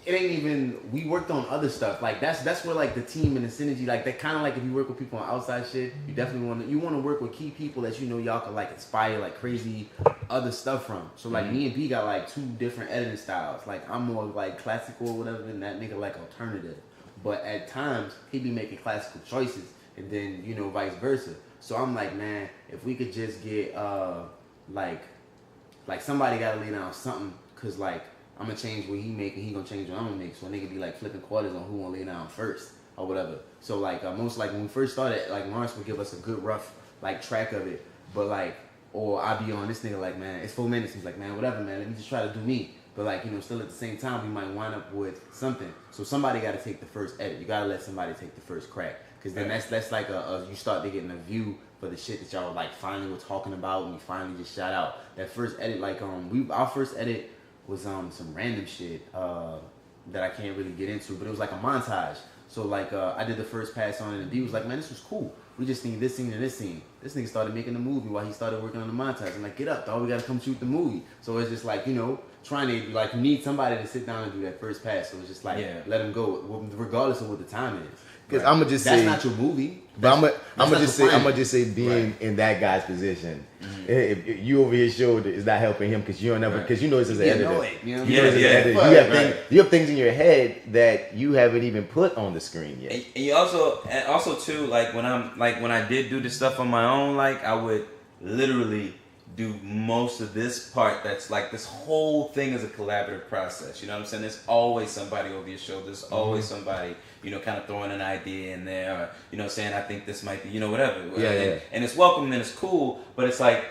it ain't even. We worked on other stuff. Like that's where like the team and the synergy. Like that kind of like if you work with people on outside shit, you definitely want to work with key people that y'all can like inspire like crazy other stuff from. So like me and B got like 2 different editing styles. Like I'm more like classical or whatever, and that nigga like alternative. But at times he be making classical choices, and then vice versa. So I'm like, man, if we could just get like somebody gotta lay down something, cause like I'm gonna change what he make and he gonna change what I'm gonna make. So a nigga be like flipping quarters on who gonna lay down first or whatever. So like most like when we first started, like Lawrence would give us a good rough like track of it, but like or I'd be on this nigga like, man, it's 4 minutes. He's like, man, whatever, man, let me just try to do me. But like, still at the same time, we might wind up with something. So somebody got to take the first edit. You got to let somebody take the first crack. Because then that's like you start to getting a view for the shit that y'all like finally were talking about and we finally just shot out. That first edit, like our first edit was some random shit that I can't really get into. But it was like a montage. So like I did the first pass on it and D was like, man, this was cool. We just need this scene and this scene. This nigga started making the movie while he started working on the montage. I'm like, get up, dog. We got to come shoot the movie. So it's just like, trying to, like, you need somebody to sit down and do that first pass. So it's just like, let him go, regardless of what the time is. Because I'm gonna just say that's not your movie. But I'm gonna just say being in that guy's position, if you over his shoulder is not helping him because you don't ever because this is an editor. You have things in your head that you haven't even put on the screen yet. And you also too, like when I did do this stuff on my own, like I would literally do most of this part. That's like this whole thing is a collaborative process. You know what I'm saying? There's always somebody over your shoulder. There's always somebody, you know, kind of throwing an idea in there, or, you know, saying I think this might be, you know, whatever. And it's welcome and it's cool, but it's like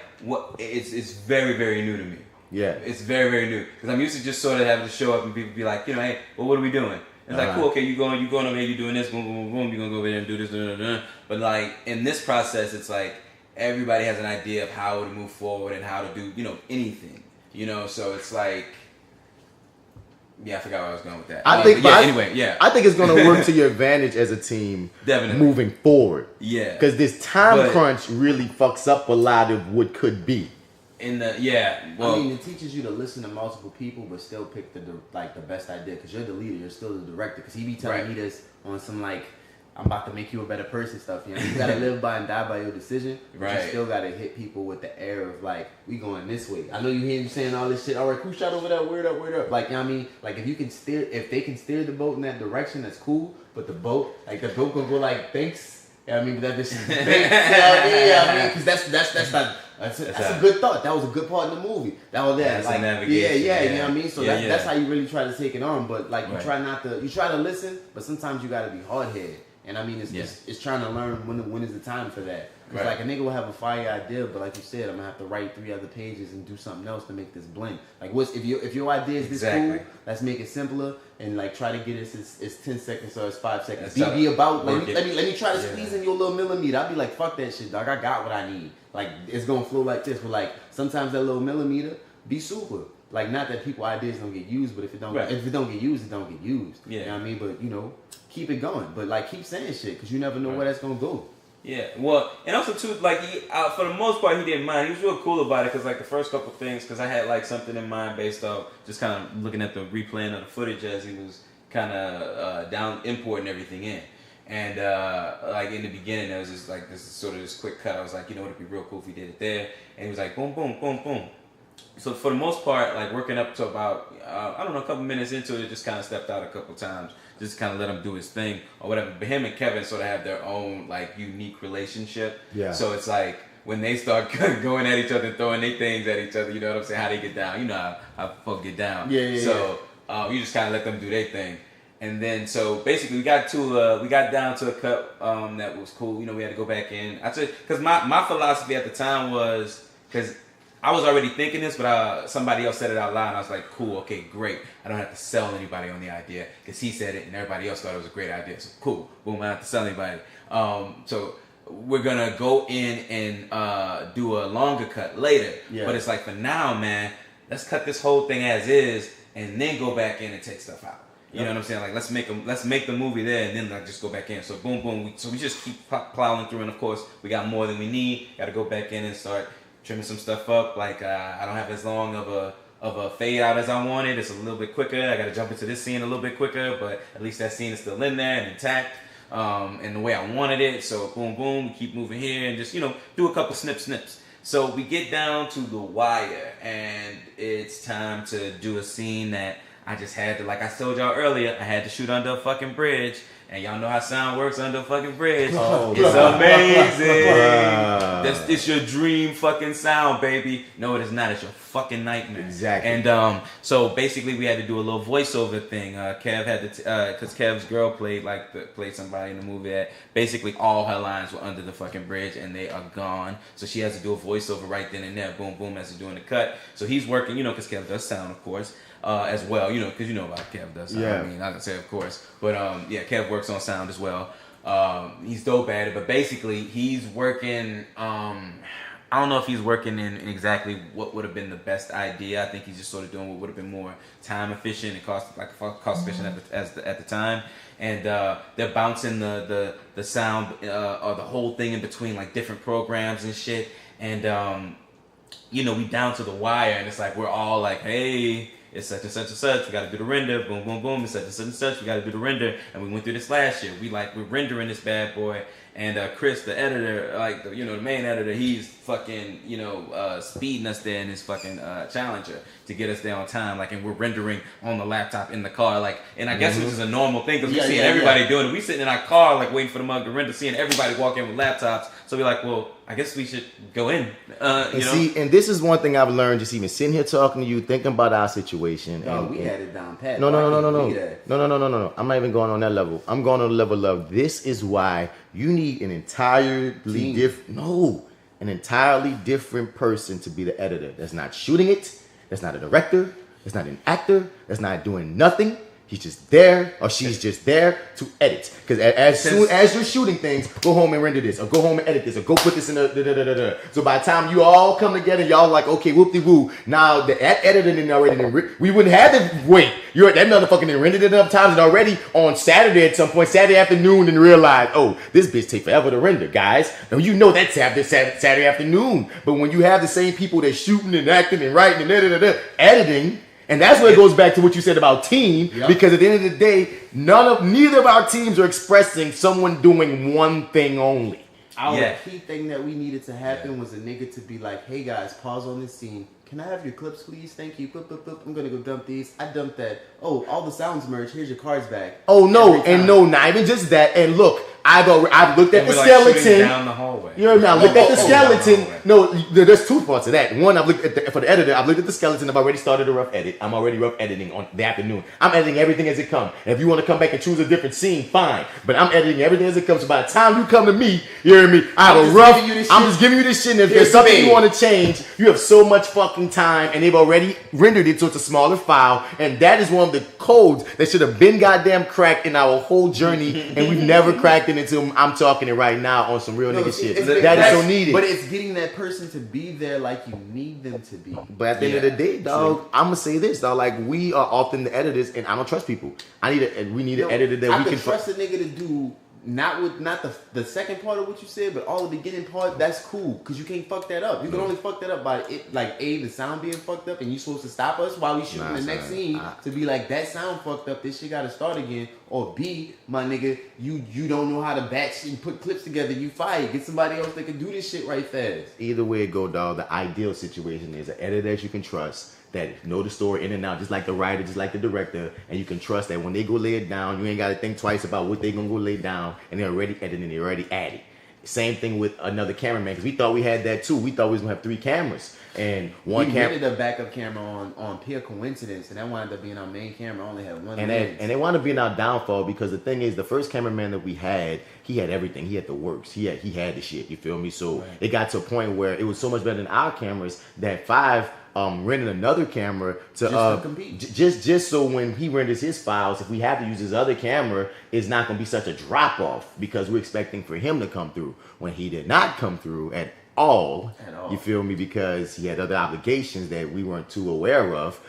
it's very, very new to me. Yeah, it's very, very new because I'm used to just sort of having to show up and people be like, you know, hey, well, what are we doing? It's like, cool, okay, you're going to maybe doing this, boom, boom, boom, you're going to go over there and do this, blah, blah, blah. But like in this process, it's like everybody has an idea of how to move forward and how to do, you know, anything, you know, so it's like, yeah, I forgot where I was going with that. I think it's going to work to your advantage as a team, definitely moving forward. Yeah, because this time crunch really fucks up a lot of what could be. I mean, it teaches you to listen to multiple people, but still pick the best idea. Because you're the leader, you're still the director. Because he be telling me this on some like, I'm about to make you a better person stuff. You know, you gotta live by and die by your decision. But you still gotta hit people with the air of like, we going this way. I know you hear him saying all this shit. All right, cool shot over there. Word up. Like, you know what I mean? Like, if they can steer the boat in that direction, that's cool. But the boat gonna go like, thanks. You know what I mean? But that bitch, because that's a good thought. That was a good part of the movie. That was that. Like, you know what I mean? So that's how you really try to take it on. But like, you try to listen, but sometimes you gotta be hard headed. And I mean, it's trying to learn when is the time for that. Because like a nigga will have a fire idea, but like you said, I'm gonna have to write 3 other pages and do something else to make this blend. Like, if your idea is this cool, let's make it simpler and like try to get it as 10 seconds or as 5 seconds. Be about let me try to squeeze in your little millimeter. I'll be like, fuck that shit, dog. I got what I need. Like, it's gonna flow like this. But like sometimes that little millimeter be super. Like, not that people ideas don't get used, but if it don't get used, it don't get used. Yeah. You know what I mean? But you know, keep it going. But like, keep saying shit because you never know where that's gonna go. Yeah, well, and also too, like, he, for the most part, he didn't mind. He was real cool about it because, like, the first couple things, because I had like something in mind based off just kind of looking at the replaying of the footage as he was kind of importing everything in. And like in the beginning, there was just like this quick cut. I was like, you know what, it'd be real cool if we did it there. And he was like, boom, boom, boom, boom. So for the most part, like working up to about, I don't know, a couple minutes into it, just kind of stepped out a couple times. Just kind of let him do his thing or whatever. But him and Kevin sort of have their own like unique relationship. Yeah. So it's like when they start going at each other and throwing their things at each other, you know what I'm saying? How they get down. You know how folk get down. So you just kind of let them do their thing. And then so basically we got down to a cut that was cool. You know, we had to go back in. I said because my philosophy at the time was because I was already thinking this, but somebody else said it out loud, and I was like, cool, okay, great. I don't have to sell anybody on the idea, because he said it, and everybody else thought it was a great idea. So, cool. Boom, I don't have to sell anybody. So, we're going to go in and do a longer cut later. Yeah. But it's like, for now, man, let's cut this whole thing as is, and then go back in and take stuff out. You know what I'm saying? Like, let's make the movie there, and then like just go back in. So, boom, boom. We just keep plowing through, and of course, we got more than we need. Got to go back in and start trimming some stuff up. Like I don't have as long of a fade out as I wanted. It's a little bit quicker. I got to jump into this scene a little bit quicker, but at least that scene is still in there and intact, and the way I wanted it. So boom, boom, we keep moving here and just do a couple snips. So we get down to the wire, and it's time to do a scene that I just had to, like I told y'all earlier, I had to shoot under a fucking bridge. And y'all know how sound works under a fucking bridge. Oh, it's amazing. Wow. It's your dream fucking sound, baby. No, it is not. It's your fucking nightmare. Exactly. And so basically we had to do a little voiceover thing. Kev had to, because Kev's girl played somebody in the movie that basically all her lines were under the fucking bridge and they are gone. So she has to do a voiceover right then and there. Boom, boom, as he's doing the cut. So he's working, because Kev does sound, of course. As well, because you know about Kev does sound. Yeah. I mean, I can say of course, but Kev works on sound as well. He's dope at it, but basically he's working. I don't know if he's working in exactly what would have been the best idea. I think he's just sort of doing what would have been more time efficient and cost efficient at the time. And they're bouncing the sound or the whole thing in between like different programs and shit. And we down to the wire, and it's like we're all like, hey. It's such and such and such. We got to do the render. Boom, boom, boom. It's such and such and such. We got to do the render. And we went through this last year. We're rendering this bad boy. And Chris, the editor, like the main editor, he's fucking speeding us there in his fucking Challenger to get us there on time. Like, and we're rendering on the laptop in the car. Like, and I guess it's just a normal thing because we're seeing everybody doing it. We sitting in our car like waiting for the mug to render, seeing everybody walk in with laptops. So we're like, well, I guess we should go in. See, and this is one thing I've learned just even sitting here talking to you, thinking about our situation. We had it down pat. No. I'm not even going on that level. I'm going on the level of this is why you need an entirely different person to be the editor. That's not shooting it. That's not a director. That's not an actor. That's not doing nothing. He's just there, or she's just there to edit. Because as soon as you're shooting things, go home and render this, or go home and edit this, or go put this in the So by the time you all come together, y'all like, okay, whoop-de-woo. Now the editor didn't already, we wouldn't have to wait. That motherfucker didn't rendered it enough times and already on Saturday at some point, Saturday afternoon, and realize, oh, this bitch take forever to render, guys. Now you know that's Saturday afternoon. But when you have the same people that's shooting and acting and writing and editing. And that's where it goes back to what you said about team, because at the end of the day, neither of our teams are expressing someone doing one thing only. Our key thing that we needed to happen was a nigga to be like, hey guys, pause on this scene. Can I have your clips, please? Thank you. I'm gonna go dump these. I dumped that. Oh, all the sounds merged. Here's your cards back. Oh no, and no, not even just that. And look, I've looked at the skeleton. Down the hallway. You know what I mean? I looked at the skeleton. No, there's two parts of that. One, I've looked at for the editor. I've looked at the skeleton. I've already started a rough edit. I'm already rough editing on the afternoon. I'm editing everything as it comes. And if you want to come back and choose a different scene, fine. But I'm editing everything as it comes. So by the time you come to me, you hear me? I'm just giving you this shit. And if there's something you want to change, you have so much fucking time, and they've already rendered it so it's a smaller file. And that is one of the codes that should have been goddamn cracked in our whole journey, and we've never cracked it until I'm talking it right now on some real nigga shit. That is so needed. But it's getting that person to be there like you need them to be. But at the end of the day, dog, I'm gonna say this, dog. Like, we are often the editors, and I don't trust people. We need an editor that we can trust a nigga to do. Not the second part of what you said, but all the beginning part. That's cool because you can't fuck that up. You can only fuck that up by it, like the sound being fucked up, and you supposed to stop us while we shooting the next scene to be like, that sound fucked up. This shit got to start again. Or B, my nigga, you don't know how to batch and put clips together. You fired. Get somebody else that can do this shit right fast. Either way it go, dog. The ideal situation is an editor that you can trust, that know the story in and out, just like the writer, just like the director, and you can trust that when they go lay it down, you ain't got to think twice about what they gonna go lay down, and they're already editing, they're already at it. Same thing with another cameraman, because we thought we had that too. We thought we was gonna have 3 cameras, and one camera. We rented a backup camera on pure coincidence, and that wound up being our main camera. Only had one. And they wound up being our downfall, because the thing is, the first cameraman that we had, he had everything. He had the works. He had the shit. You feel me? So it got to a point where it was so much better than our cameras that 5 rented another camera to compete. Just so when he renders his files, if we have to use his other camera, it's not going to be such a drop off, because we're expecting for him to come through when he did not come through at all. You feel me? Because he had other obligations that we weren't too aware of.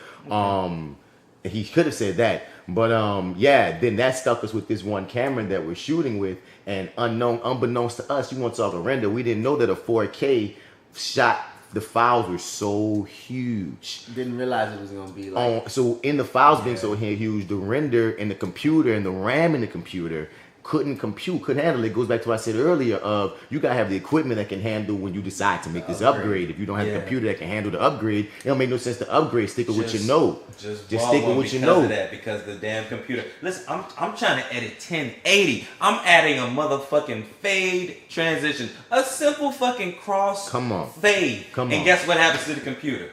He could have said that, but then that stuck us with this one camera that we're shooting with, and unbeknownst to us, you want to talk a render, we didn't know that a 4K shot. The files were so huge. Didn't realize it was gonna be like. So in the files being so huge, the render in the computer and the RAM in the computer couldn't handle it. It goes back to what I said earlier of, you gotta have the equipment that can handle when you decide to make this upgrade. If you don't have the computer that can handle the upgrade, it don't make no sense to upgrade. Stick with what you know. Just stick with what you know. Because the damn computer. Listen, I'm trying to edit 1080. I'm adding a motherfucking fade transition, a simple fucking cross. Fade. And guess what happens to the computer?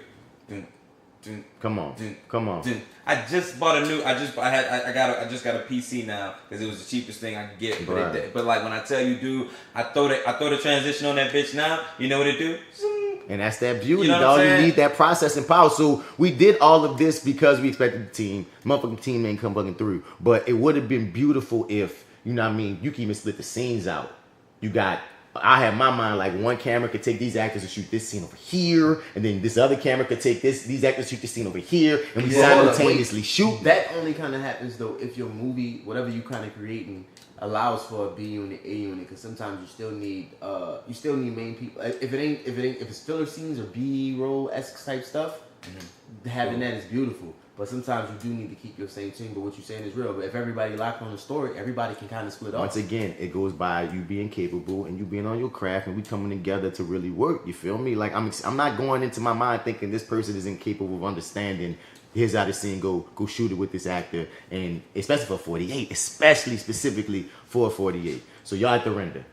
Come on. I just bought a new. I just got a PC now because it was the cheapest thing I could get. But like when I tell you, dude, I throw the transition on that bitch now. You know what it do? And that's that beauty, dog. You need that processing power. So we did all of this because we expected the team. Motherfucking team ain't come fucking through. But it would have been beautiful if, you know what I mean, you can even split the scenes out. I have my mind like one camera could take these actors and shoot this scene over here, and then this other camera could take these actors shoot this scene over here, and we simultaneously shoot. That only kind of happens though if your movie, whatever you kind of creating, allows for a B unit, A unit, because sometimes you still need main people. If it's filler scenes or B roll esque type stuff, having that is beautiful. But sometimes you do need to keep your same team. But what you're saying is real. But if everybody locked on the story, everybody can kind of split off. Once again, it goes by you being capable and you being on your craft and we coming together to really work. You feel me? Like I'm not going into my mind thinking this person is incapable of understanding. Here's how the scene go shoot it with this actor, and especially for 48, specifically for 48. So y'all at the render.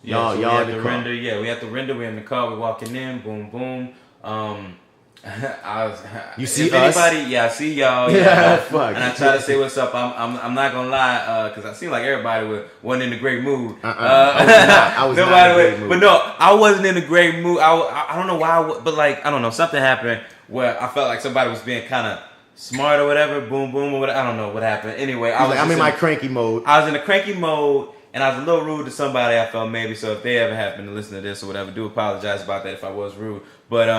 Y'all at the render. Yeah, we at the render. We're in the car. We're walking in. Boom, boom. You see if us? Anybody? Yeah, I see y'all. Yeah, fuck. And I try to say what's up. I'm not gonna lie, because I seem like everybody wasn't in a great mood. I was not in a great mood. But no, I wasn't in a great mood. I don't know why, but like I don't know, something happened where I felt like somebody was being kind of smart or whatever. Boom, boom, or whatever. I don't know what happened. Anyway, I'm in my cranky mode. I was in a cranky mode. And I was a little rude to somebody, I felt maybe. So if they ever happen to listen to this or whatever, do apologize about that if I was rude. But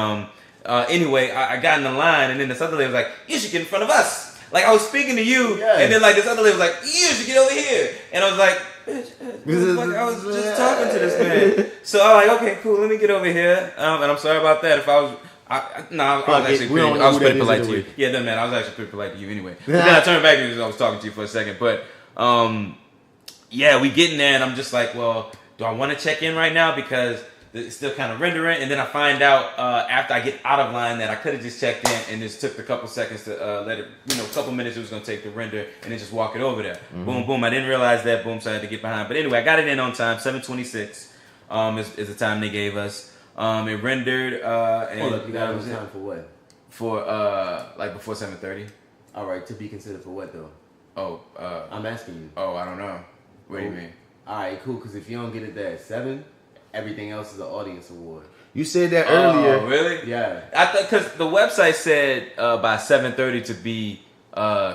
anyway, I got in the line, and then this other lady was like, "You should get in front of us." Like I was speaking to you, and then like this other lady was like, "You should get over here." And I was like, "Bitch, I was just talking to this man." So I was like, "Okay, cool, let me get over here." And I'm sorry about that. If I was, I was pretty polite to you. Yeah, doesn't matter. I was actually pretty polite to you anyway. But then I turned back and I was talking to you for a second. But yeah, we get in there, and I'm just like, well, do I want to check in right now because it's still kind of rendering? And then I find out after I get out of line that I could have just checked in and just took a couple seconds to let it, a couple minutes it was going to take to render and then just walk it over there. Mm-hmm. Boom, boom. I didn't realize that. Boom, so I had to get behind. But anyway, I got it in on time. 7:26 is the time they gave us. It rendered. Hold up, you got it on time for what? For like before 7:30. All right, to be considered for what though? Oh, I'm asking you. Oh, I don't know. What do you mean? All right, cool. Because if you don't get it there at 7, everything else is an audience award. You said that earlier. Oh, really? Yeah. I thought because the website said by 7:30 to be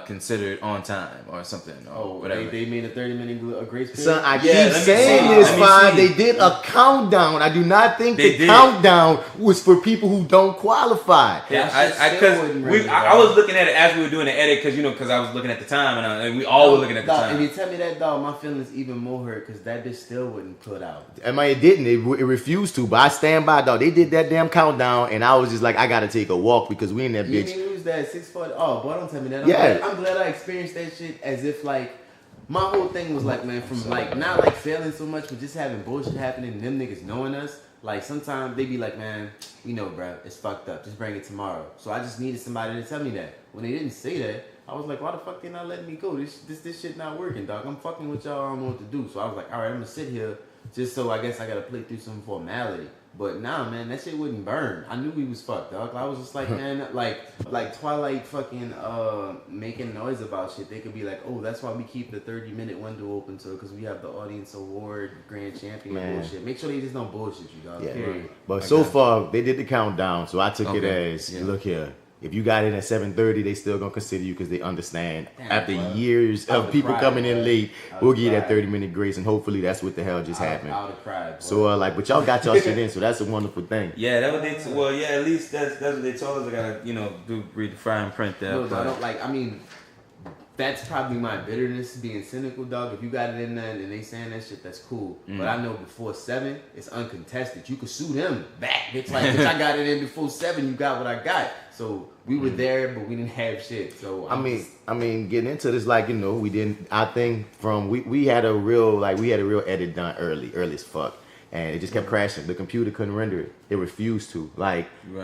considered on time or something. Or whatever. They made a 30-minute grace period. Son, I keep saying this, fine. They did a countdown. I do not think the countdown was for people who don't qualify. Yeah, I was looking at it as we were doing the edit because I was looking at the time and we all were looking at the time. And you tell me that, dog, my feelings even more hurt because that bitch still wouldn't put out. I mean, it didn't. It refused to. But I stand by, dog. They did that damn countdown, and I was just like, I gotta take a walk because we in that bitch. You didn't lose that at 6:40. Oh, boy, don't tell me that. I'm glad I experienced that shit as if like my whole thing was like, man, from like not like failing so much, but just having bullshit happening and them niggas knowing us. Like sometimes they be like, man, we know, bro, it's fucked up. Just bring it tomorrow. So I just needed somebody to tell me that. When they didn't say that, I was like, why the fuck they not letting me go? This shit not working, dog. I'm fucking with y'all. I don't know what to do. So I was like, all right, I'm gonna sit here just so I guess I gotta play through some formality. But nah, man, that shit wouldn't burn. I knew we was fucked, dog. I was just like, man, like Twilight fucking making noise about shit. They could be like, oh, that's why we keep the 30-minute window open to because we have the audience award grand champion bullshit. Make sure they just don't bullshit you, dog. Yeah. Period. But so far, they did the countdown, so I took it as, look here. If you got in at 7:30, they still gonna consider you because they understand. After years of people coming in late, we'll give you that 30-minute grace, and hopefully that's what the hell just happened. I would have cried. So but y'all got y'all shit in, so that's a wonderful thing. Yeah, that's what they. Well, yeah, at least that's what they told us. I gotta read the fine print there. No, I don't like. I mean, that's probably my bitterness being cynical, dog. If you got it in there and they saying that shit, that's cool. But I know before 7, it's uncontested. You could sue them back. It's like, bitch, I got it in before 7. You got what I got. So we were there, but we didn't have shit. So I mean, getting into this, like we didn't. I think we had a real edit done early as fuck. And it just kept crashing. The computer couldn't render it. It refused to.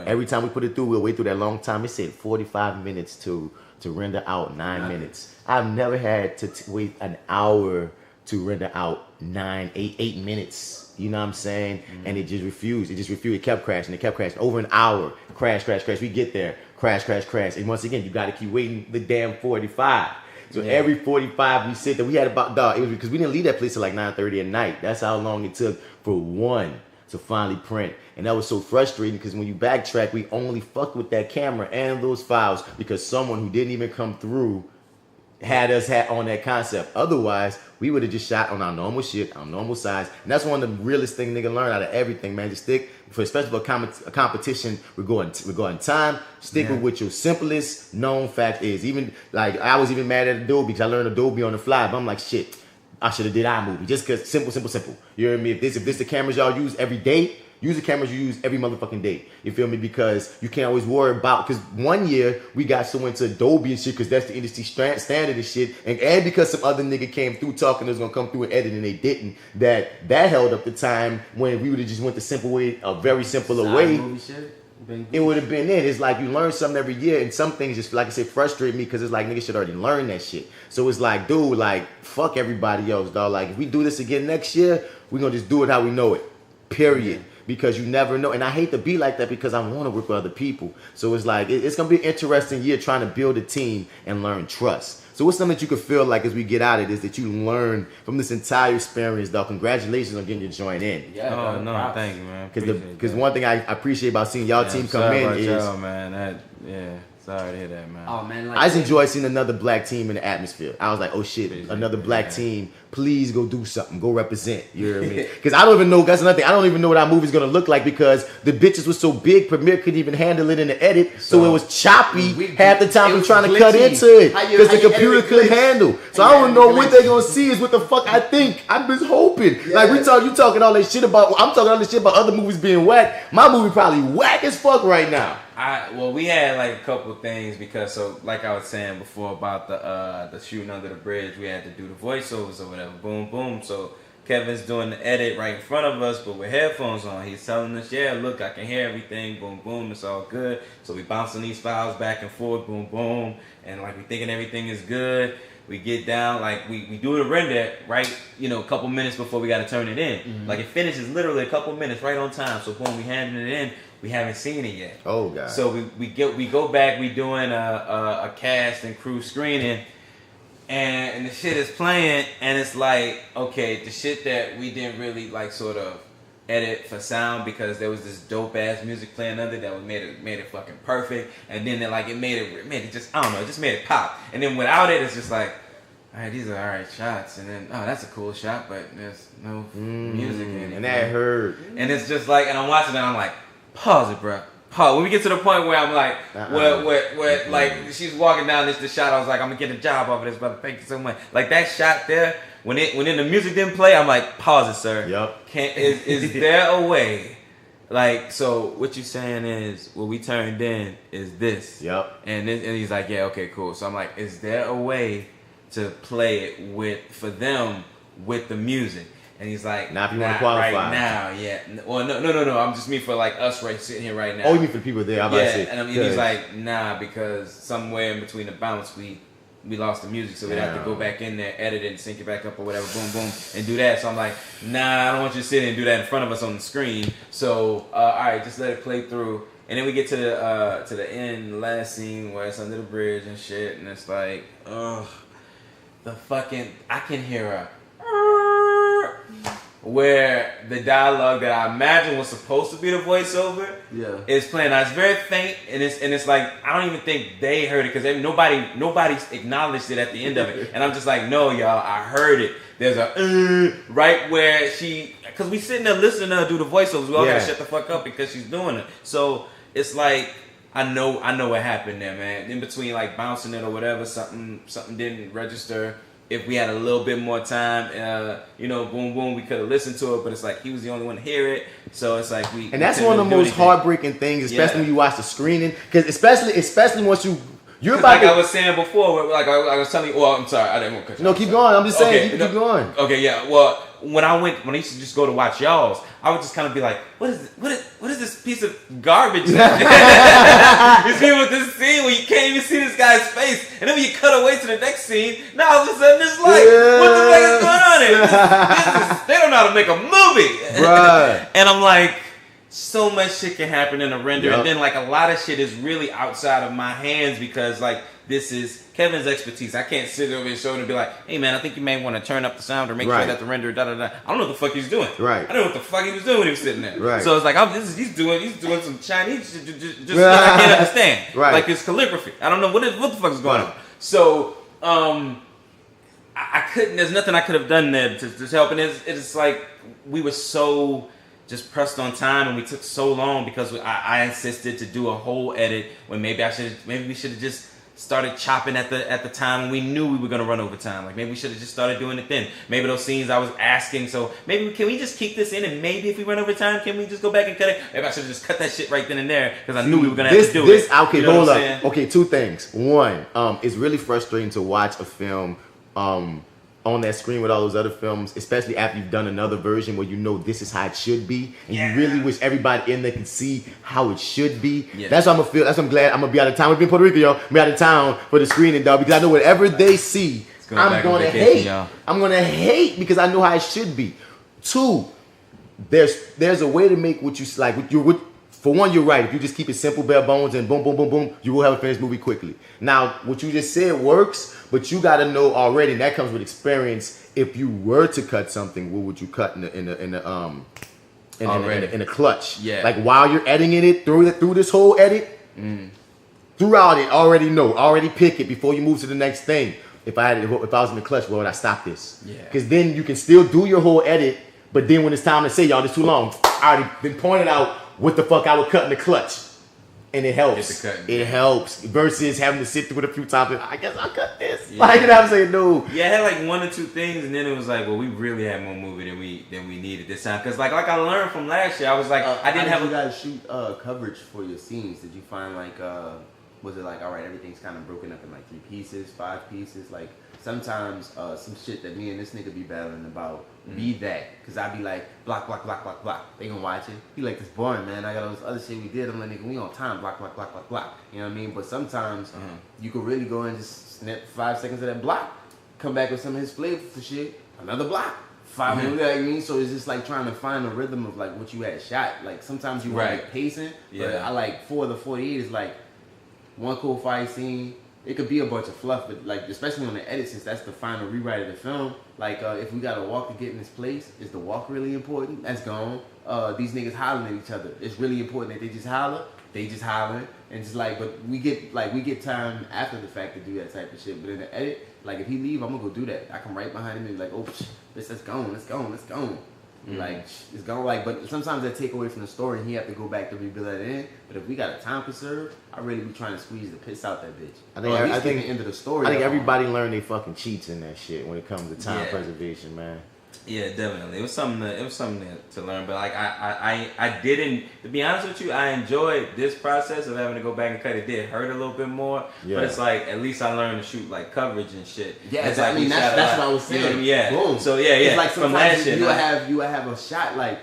Every time we put it through, we'll wait through that long time. It said 45 minutes to render out 9 minutes. I've never had to wait an hour to render out 8 minutes. You know what I'm saying? Mm-hmm. And it just refused. It kept crashing. Over an hour. Crash. We get there. Crash. And once again, you got to keep waiting the damn 45. So every 45 we sit there, we had about, dog, it was because we didn't leave that place till like 9:30 at night. That's how long it took for one to finally print. And that was so frustrating because when you backtrack, we only fucked with that camera and those files because someone who didn't even come through had us on that concept. Otherwise, we would have just shot on our normal shit, our normal size. And that's one of the realest things nigga learn out of everything, man. Just stick, especially for a competition, we're going time, stick with what your simplest known fact is. Even, like, I was even mad at Adobe because I learned Adobe on the fly, but I'm like, shit, I should have did iMovie just because simple. You know what I mean? If this the cameras y'all use every day, Use the cameras you use every motherfucking day. You feel me? Because you can't always worry about, because one year we got so into Adobe and shit because that's the industry standard and shit. And because some other nigga came through talking it was going to come through and edit and they didn't, that held up the time when we would have just went the simple way, a very simpler way. It would have been it. It's like you learn something every year, and some things just, like I said, frustrate me because it's like niggas should already learn that shit. So it's like, dude, like, fuck everybody else, dog. Like, if we do this again next year, we're going to just do it how we know it. Period. Because you never know. And I hate to be like that because I want to work with other people. So it's like, it's going to be an interesting year trying to build a team and learn trust. So what's something that you could feel like as we get out of this that you learn from this entire experience, dog? Congratulations on getting your joint in. Yeah, oh, no, thank you, man. Because one thing I appreciate about seeing y'all team come in is... Y'all, man. Sorry to hear that, man. Oh, man. Like, I just enjoy seeing another black team in the atmosphere. I was like, oh shit, another black team. Please go do something. Go represent. You know what I mean? Because I don't even know, that's another thing. I don't even know what our movie's going to look like because the bitches was so big, Premiere couldn't even handle it in the edit. So it was choppy half the time. I'm trying to cut into it because the computer couldn't handle. So I don't know what they're going to see is what the fuck I think. I'm just hoping. Yeah. Like you talking all that shit about, I'm talking all this shit about other movies being whack. My movie probably whack as fuck right now. Well, we had like a couple of things because, so like I was saying before about the shooting under the bridge, we had to do the voiceovers or whatever, boom, boom. So Kevin's doing the edit right in front of us, but with headphones on. He's telling us, yeah, look, I can hear everything, boom, boom, it's all good. So we bouncing these files back and forth, boom, boom, and like we thinking everything is good. We get down, like we do the render right, a couple minutes before we got to turn it in. Mm-hmm. Like it finishes literally a couple minutes right on time. So boom, we handing it in. We haven't seen it yet. Oh god. So we go back. We doing a cast and crew screening, and the shit is playing, and it's like, okay, the shit that we didn't really like sort of edit for sound because there was this dope ass music playing under that made it fucking perfect, and then it made it just, I don't know, it just made it pop, and then without it, it's just like, all right, these are all right shots, and then that's a cool shot, but there's no music in it, and that hurt, and it's just like, and I'm watching it, and I'm like, pause it, bro. Pause. When we get to the point where I'm like, where like she's walking down this shot, I was like, I'm gonna get a job off of this, brother. Thank you so much. Like that shot there, when the music didn't play, I'm like, pause it, sir. Yep. Is there a way? Like, so what you saying is what we turned in is this. Yep. And he's like, yeah, okay, cool. So I'm like, is there a way to play it for them with the music? And he's like, not if you want to qualify. Right now, yeah. Well, no. I'm just mean for like us sitting here right now. Oh, you mean for the people there? I'm about to say. And I mean, he's like, nah, because somewhere in between the bounce, we lost the music, so we'd have to go back in there, edit it, and sync it back up or whatever, boom, boom, and do that. So I'm like, nah, I don't want you to sit and do that in front of us on the screen. So, all right, just let it play through. And then we get to the end, the last scene where it's under the bridge and shit, and it's like, ugh, I can hear a where the dialogue that I imagine was supposed to be the voiceover is playing. Now it's very faint, and it's like I don't even think they heard it because nobody acknowledged it at the end of it. And I'm just like, no, y'all, I heard it. There's a right where because we sitting there listening to her do the voiceovers. We all gotta shut the fuck up because she's doing it. So it's like I know what happened there, man. In between like bouncing it or whatever, something didn't register. If we had a little bit more time, boom, boom, we could have listened to it. But it's like he was the only one to hear it, so it's like we. And that's one of the most heartbreaking things, especially when you watch the screening, because especially once you're about. Like I was saying before, like I was telling you. Well, I'm sorry, I didn't want to cut you. No, keep going. I'm just saying, keep going. Okay, yeah. Well, when I used to just go to watch y'all's, I would just kind of be like, what is this piece of garbage? You see with this scene where you can't even see this guy's face, and then when you cut away to the next scene, now all of a sudden it's like, what the fuck is going on here? They don't know how to make a movie. Right. And I'm like, so much shit can happen in a render, and then like a lot of shit is really outside of my hands because like this is Kevin's expertise. I can't sit over his shoulder and be like, hey man, I think you may want to turn up the sound or make sure that the render I don't know what the fuck he's doing. Right. I don't know what the fuck he was doing when he was sitting there. Right. So it's like he's doing some Chinese just that I can't understand. Right. Like his calligraphy. I don't know what the fuck is going on. So I couldn't. There's nothing I could have done there to help. And it's like we were so just pressed on time, and we took so long because I insisted to do a whole edit when maybe we should have just started chopping at the time when we knew we were gonna run over time. Like maybe we should have just started doing it then. Maybe those scenes I was asking, so maybe can we just keep this in, and maybe if we run over time, can we just go back and cut it? Maybe I should have just cut that shit right then and there because I knew we were gonna have to do it. Okay, you know hold up. Okay, two things. One, it's really frustrating to watch a film on that screen with all those other films, especially after you've done another version where you know this is how it should be, and you really wish everybody in there could see how it should be. Yeah. That's what I'm gonna feel. That's what I'm glad I'm gonna be out of town. We've been in Puerto Rico, y'all. I'm out of town for the screening, dog, because I know whatever they see, I'm gonna hate. Y'all. I'm gonna hate because I know how it should be. Two, there's a way to make what you like. For one, you're right. If you just keep it simple, bare bones, and boom, boom, boom, boom, you will have a finished movie quickly. Now, what you just said works, but you got to know already, and that comes with experience. If you were to cut something, what would you cut in the clutch? Yeah. Like while you're editing it through this whole edit, throughout it, already pick it before you move to the next thing. If I was in the clutch, where would I stop this? Yeah. Because then you can still do your whole edit, but then when it's time to say, y'all, this too long, I already been pointed out what the fuck I would cut in the clutch. And it helps. It helps versus having to sit through it a few times. And, I guess I'll cut this. Yeah. Like, you know what I'm saying? No. Yeah, I had like one or two things, and then it was like, well, we really had more movie than we needed this time. Because like I learned from last year, I was like, I didn't have. You guys shoot coverage for your scenes? Did you find like, was it like, all right, everything's kind of broken up in like 3 pieces, 5 pieces? Like sometimes some shit that me and this nigga be battling about. Be that, cause I be like block. They gonna watch it. He like, this boring, man. I got all this other shit we did. I'm like, nigga, we on time. Block. You know what I mean? But sometimes you could really go and just snap 5 seconds of that block, come back with some of his flavor for shit. Another block, 5 minutes. You know what I mean? So it's just like trying to find the rhythm of like what you had shot. Like sometimes you want like pacing. But I like 4 of the 48 is like one cool fight scene. It could be a bunch of fluff, but like especially on the edit, since that's the final rewrite of the film. Like if we got a walk to get in this place, is the walk really important? That's gone. These niggas hollering at each other. It's really important that they just holler. They just hollering and just like, but we get time after the fact to do that type of shit. But in the edit, like if he leave, I'm gonna go do that. I come right behind him and be like, oh, let's go. Like it's gone. Like, but sometimes that take away from the story, and he have to go back to rebuild that in. But if we got a time conserve, I really be trying to squeeze the piss out that bitch. I think the end of the story. I think everybody learned they fucking cheats in that shit when it comes to time preservation, man. Yeah, definitely. It was something to learn. But like I didn't. To be honest with you, I enjoyed this process of having to go back and cut. It did hurt a little bit more, but it's like at least I learned to shoot like coverage and shit. Yeah, that's what I was saying. You know, yeah. Boom. So yeah. It's like from last year, you have a shot like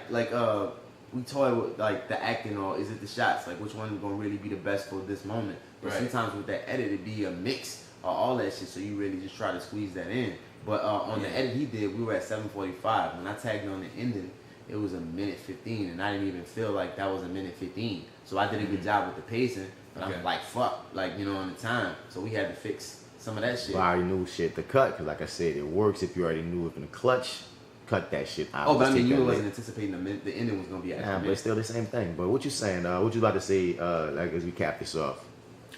we toy with like the acting, or is it the shots? Like which one is gonna really be the best for this moment? But sometimes with that edit, it'd be a mix of all that shit. So you really just try to squeeze that in. But on the edit he did, we were at 7:45. When I tagged on the ending, it was 1:15, and I didn't even feel like that was 1:15. So I did a good job with the pacing, but I'm like, fuck, like, you know, on the time. So we had to fix some of that shit. Well, I already knew shit to cut, because like I said, it works if you already knew it in the clutch. Cut that shit out. Oh, but I mean, you wasn't anticipating the ending was going to be but it's still the same thing. But what you saying, what you about to say, like, as we cap this off?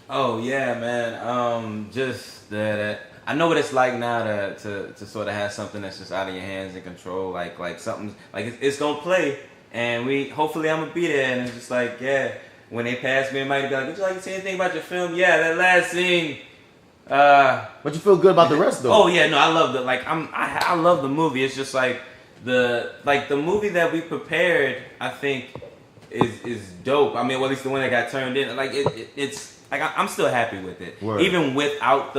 Oh, yeah, man. Just that... I know what it's like now to sort of have something that's just out of your hands and control, like something like it's gonna play, and hopefully I'm gonna be there, and it's just like when they pass me, it might be like, would you like to say anything about your film? Yeah, that last scene. But you feel good about the rest though. Oh yeah, no, I love the I love the movie. It's just like the movie that we prepared, I think is dope. I mean, well, at least the one that got turned in, like it's like I'm still happy with it, even without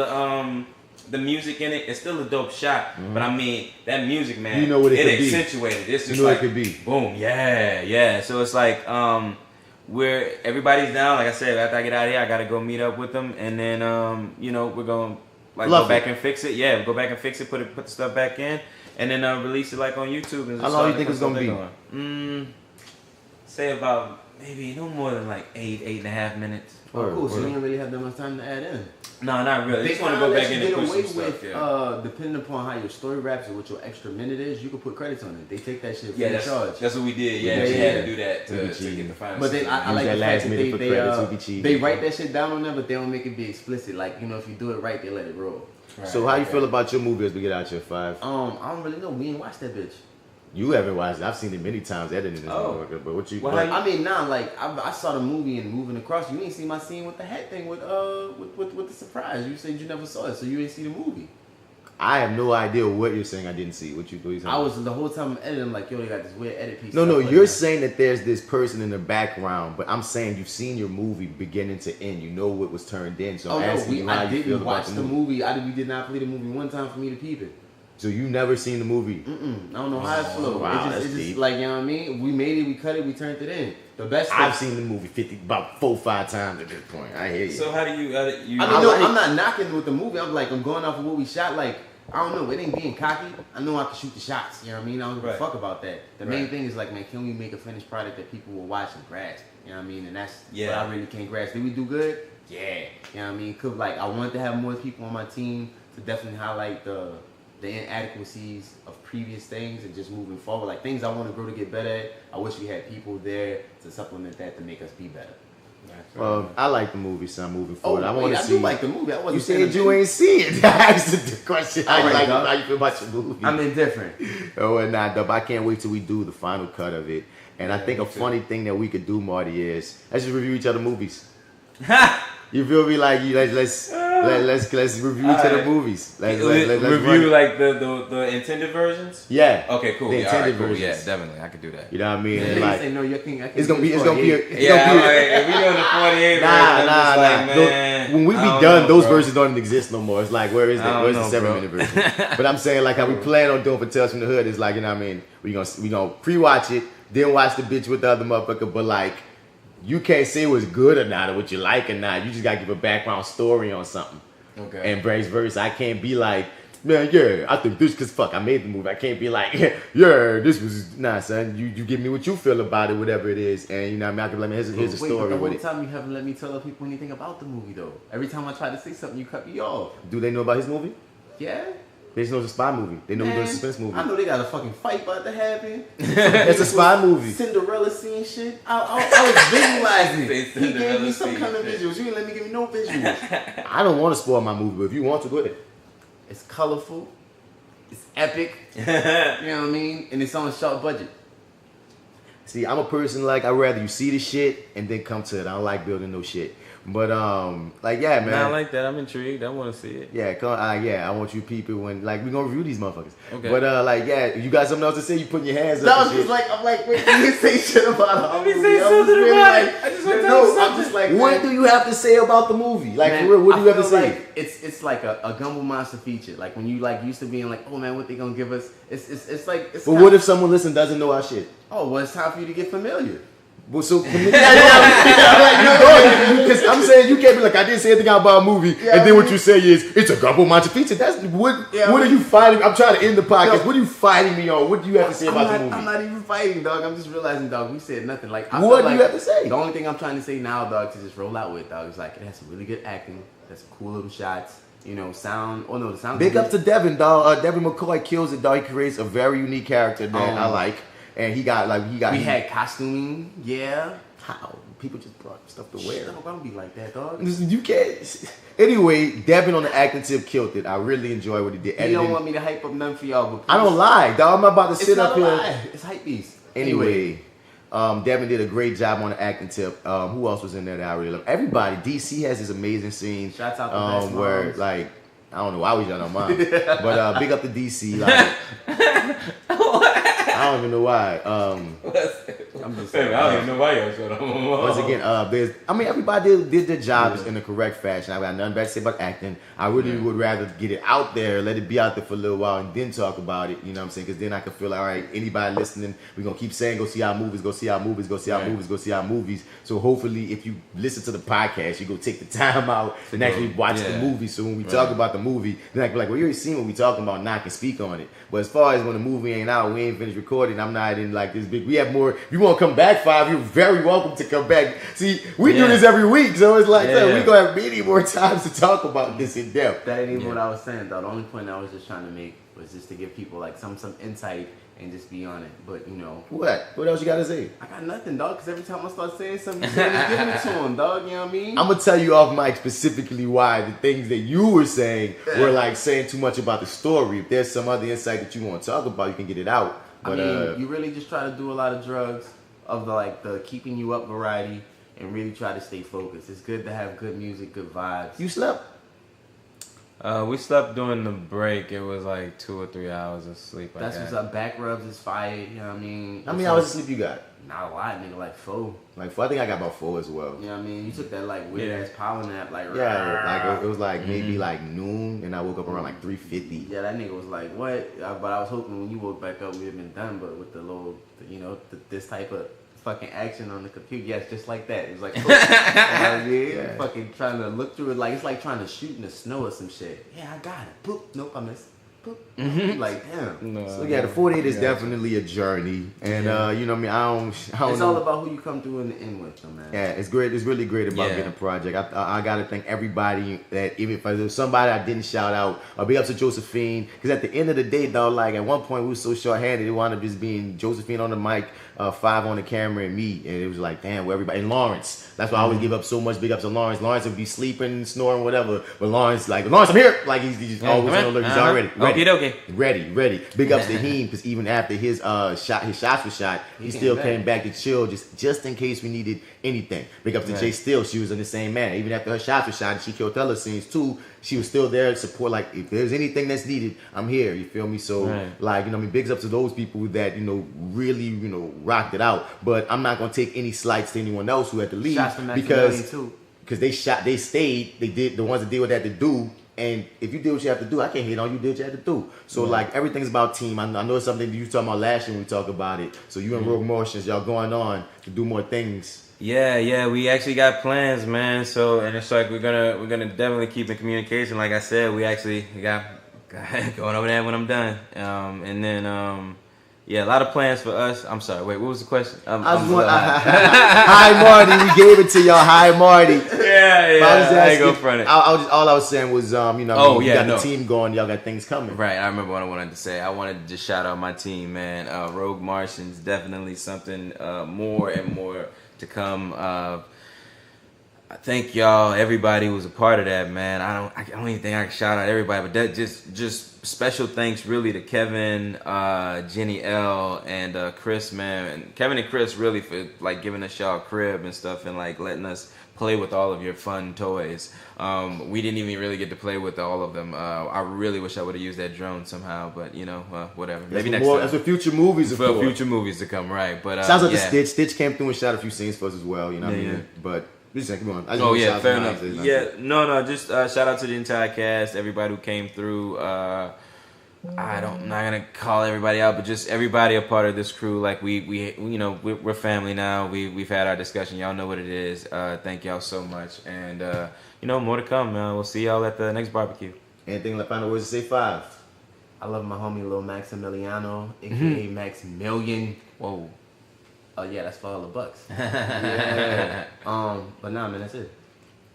the music in it. It's still a dope shot, but I mean that music, man, you know what it accentuated. It's just you know like it could be. Boom, yeah. So it's like where everybody's down. Like I said, after I get out of here, I gotta go meet up with them, and then we're gonna like go back and fix it. Yeah, go back and fix it. Put the stuff back in, and then release it like on YouTube. And how long do you think it's gonna be? Say about maybe no more than like 8.5 minutes. Oh, cool. So you don't really have that much time to add in. No, not really. I just want to go back in and push some stuff. Depending upon how your story wraps or what your extra minute is, you can put credits on it. They take that shit free of charge. That's what we did. Yeah, we had to do that to get the final. But I like the fact that they write that shit down on there, but they don't make it be explicit. Like, you know, if you do it right, they let it roll. Right, so how you feel about your movie as we get out your 5? I don't really know. We ain't watched that bitch. You haven't watched it. I've seen it many times editing this motherfucker. But what you? Well, I mean, now like I saw the movie and moving across. You ain't see my scene with the hat thing with the surprise. You said you never saw it, so you ain't see the movie. I have no idea what you're saying. I didn't see what you saying. I was the whole time I'm editing. I'm like, yo, they got this weird edit piece. No, you're saying that there's this person in the background, but I'm saying you've seen your movie beginning to end. You know what was turned in. So I'm asking you how you feel about the movie. We did not play the movie one time for me to peep it. So you never seen the movie? I don't know how it flowed. Wow, it's just like, you know what I mean? We made it, we cut it, we turned it in. The best I've seen the movie about 4 or 5 times at this point. I hear you. So how do you? I'm not knocking with the movie. I'm going off of what we shot. Like, I don't know. It ain't being cocky. I know I can shoot the shots. You know what I mean? I don't give a fuck about that. The main thing is like, man, can we make a finished product that people will watch and grasp? You know what I mean? And that's what I really can't grasp. Did we do good? Yeah. You know what I mean? Cause like, I wanted to have more people on my team to definitely highlight the inadequacies of previous things and just moving forward. Like things I want to grow to get better at. I wish we had people there to supplement that to make us be better. I like the movie, so I'm moving forward. I want to see. I do like the movie. You said you ain't see it. I asked the question. How you feel about your movie? I'm indifferent. Dub. I can't wait till we do the final cut of it. And I think a funny thing that we could do, Marty, is let's just review each other movies. You feel me? Like let's review each other movies. Let's review like the intended versions. Yeah. Okay. Cool. The intended versions. Yeah, definitely. I could do that. You know what I mean? Yeah, like, say, no, I can't it's gonna be. If we go to 48 nah. When we be done, those versions don't even exist no more. It's like, where is that? Where's the 7-minute version? But I'm saying like how we plan on doing for Tales from the Hood is like, you know what I mean? We gonna pre-watch it, then watch the bitch with the other motherfucker. But like, you can't say what's good or not, or what you like or not. You just gotta give a background story on something. Okay. And vice versa. I can't be like, man, yeah, I think this, cause fuck, I made the movie. I can't be like, yeah, this was nah, son. You give me what you feel about it, whatever it is, and you know what I mean. I can be like, here's a story But with the it. whole time you haven't let me tell people anything about the movie though. Every time I try to say something, you cut me off. Do they know about his movie? Yeah. They just know it's a spy movie. They know we're doing a suspense movie. I know they got a fucking fight about to happen. It's a spy movie. Cinderella scene shit. I was visualizing it. He gave me some kind of visuals. You didn't let me give me no visuals. I don't want to spoil my movie, but if you want to, go ahead. It's colorful. It's epic. You know what I mean? And it's on a short budget. See, I'm a person like, I'd rather you see the shit and then come to it. I don't like building no shit. But like, yeah, man. Nah, I like that. I'm intrigued. I want to see it. Yeah, I want you people when like we gonna review these motherfuckers. Okay. But like, yeah, you got something else to say? You putting your hands up? No, I'm like, wait, you didn't say shit about it. Let me say something about it. I just want to tell you something. I'm just like, what do you have to say about the movie? Like, man, for real, what do you have to say? Like it's like a GumboMonster feature. Like when you like used to being like, oh man, what they gonna give us? It's like. It's but what if someone listening doesn't know our shit? Oh, well, it's time for you to get familiar. Well, so because I'm saying you can't be like, I didn't say anything about a movie, and then what you say is it's a GumboMonster feature. That's what. What are you fighting? I'm trying to end the podcast. What are you fighting me on? What do you have to say about the movie? I'm not even fighting, dog. I'm just realizing, dog. We said nothing. Like, what do you have to say? The only thing I'm trying to say now, dog, to just roll out with, dog, is like it has some really good acting. That's cool little shots. You know, sound. Oh no, the sound. Big up to Devin, dog. Devin McCoy kills it, dog. He creates a very unique character that I like. And we had costuming, yeah. How? People just brought stuff to wear. Don't be like that, dog. You can't. Anyway, Devin on the acting tip killed it. I really enjoy what he did. You don't want me to hype up nothing for y'all, but please. I don't lie, dog. I'm not about to sit up here. Lie. It's hype beast. Anyway, Devin did a great job on the acting tip. Who else was in there that I really love? Everybody. DC has this amazing scene. Shouts out to best where moms. Like, I don't know why we shot on mine, but big up to DC. Like, I don't even know why. I'm just saying, I don't even know why y'all shut up. Once again, everybody did their jobs in the correct fashion. I got nothing bad to say about acting. I really would rather get it out there, let it be out there for a little while, and then talk about it. You know what I'm saying? Because then I can feel like, all right, anybody listening, we're going to keep saying, go see our movies, go see our movies, go see our movies, go see our movies. So hopefully, if you listen to the podcast, you go take the time out and actually watch the movie. So when we talk about the movie, then I can be like, well, you already seen what we talking about, and I can speak on it. But as far as when the movie ain't out, we ain't finished recording, I'm not in like this big. We have more. If you want to come back 5, you're very welcome to come back. See, we do this every week, so it's like we gonna have many more times to talk about this in depth. That ain't even what I was saying, though. The only point I was just trying to make was just to give people like some insight and just be on it. But you know, what else you gotta say? I got nothing, dog. Because every time I start saying something, you say giving it to him, dog. You know what I mean? I'm gonna tell you off mic specifically why the things that you were saying were like saying too much about the story. If there's some other insight that you want to talk about, you can get it out. But I mean, you really just try to do a lot of drugs of the keeping you up variety and really try to stay focused. It's good to have good music, good vibes. You slept? We slept during the break. It was like 2 or 3 hours of sleep. That's what's up. Back rubs is fire. You know what I mean? How many hours of sleep you got? Not a lot, nigga. Like 4. Like 4. I think I got about 4 as well. You know what I mean? You took that like weird ass power nap, like like it was like maybe like noon, and I woke up around like 3:50. Yeah, that nigga was like, what? But I was hoping when you woke back up, we'd have been done. But with the little, you know, this type of fucking action on the computer, yes, just like that. It was like, fucking trying to look through it, like it's like trying to shoot in the snow or some shit. Yeah, I got it. Boop. Nope, I missed. Like, damn. No, so yeah, the 48 is definitely a journey, and you know what I mean. I don't it's know. all about who you come through in the end with, though, man. Yeah, it's great. It's really great about getting a project. I gotta thank everybody that even if there's somebody I didn't shout out, or big ups to Josephine, because at the end of the day, though, like at one point we were so short-handed, it wound up just being Josephine on the mic, 5 on the camera, and me, and it was like, damn, where everybody, and Lawrence. That's why I always give up so much big ups to Lawrence. Lawrence would be sleeping, snoring, whatever, but Lawrence, I'm here. Like he's just always on alert. He's already ready. Big ups to him, because even after his shots were shot, he still came back to chill just in case we needed anything. Big ups to J.Steel. She was in the same manner. Even after her shots were shot and she killed other scenes too, she was still there to support. Like, if there's anything that's needed, I'm here. You feel me? So like, you know, I mean, bigs ups to those people that, you know, really, you know, rocked it out. But I'm not gonna take any slights to anyone else who had to leave, because they stayed. They did, the ones that did what they had to do. And if you do what you have to do, I can't hate on you. Did what you had to do. So like, everything's about team. I know it's something that you talking about last year when we talked about it. So you and Rogue Motions, y'all going on to do more things. Yeah, we actually got plans, man. So, and it's like we're gonna definitely keep in communication. Like I said, we got going over there when I'm done. And then yeah, a lot of plans for us. I'm sorry. Wait, what was the question? Hi, Marty. We gave it to y'all. Hi, Marty. Yeah. I ain't go front it. All I was saying was, you know, you got the team going. Y'all got things coming. Right. I remember what I wanted to say. I wanted to just shout out my team, man. Rogue Martians, definitely something more and more to come. I thank y'all, everybody who was a part of that, man. I don't even think I can shout out everybody, but that just special thanks really to Kevin, Jenny L, and Chris, man. And Kevin and Chris really for like giving us y'all a crib and stuff, and like letting us play with all of your fun toys. We didn't even really get to play with all of them. I really wish I would have used that drone somehow, but you know, whatever. Maybe next time. That's for future movies, for future movies to come, right? But sounds like the Stitch came through and shot a few scenes for us as well. You know what I mean? But come on. Fair enough. Just shout out to the entire cast, everybody who came through. I'm not gonna call everybody out, but just everybody a part of this crew. Like we're family now. We've had our discussion. Y'all know what it is. Thank y'all so much, and more to come. We'll see y'all at the next barbecue. Anything like final words to say? 5. I love my homie Lil Maximiliano, aka Max Million. Whoa. Oh yeah, that's for all the bucks. Yeah. But nah, man, that's it.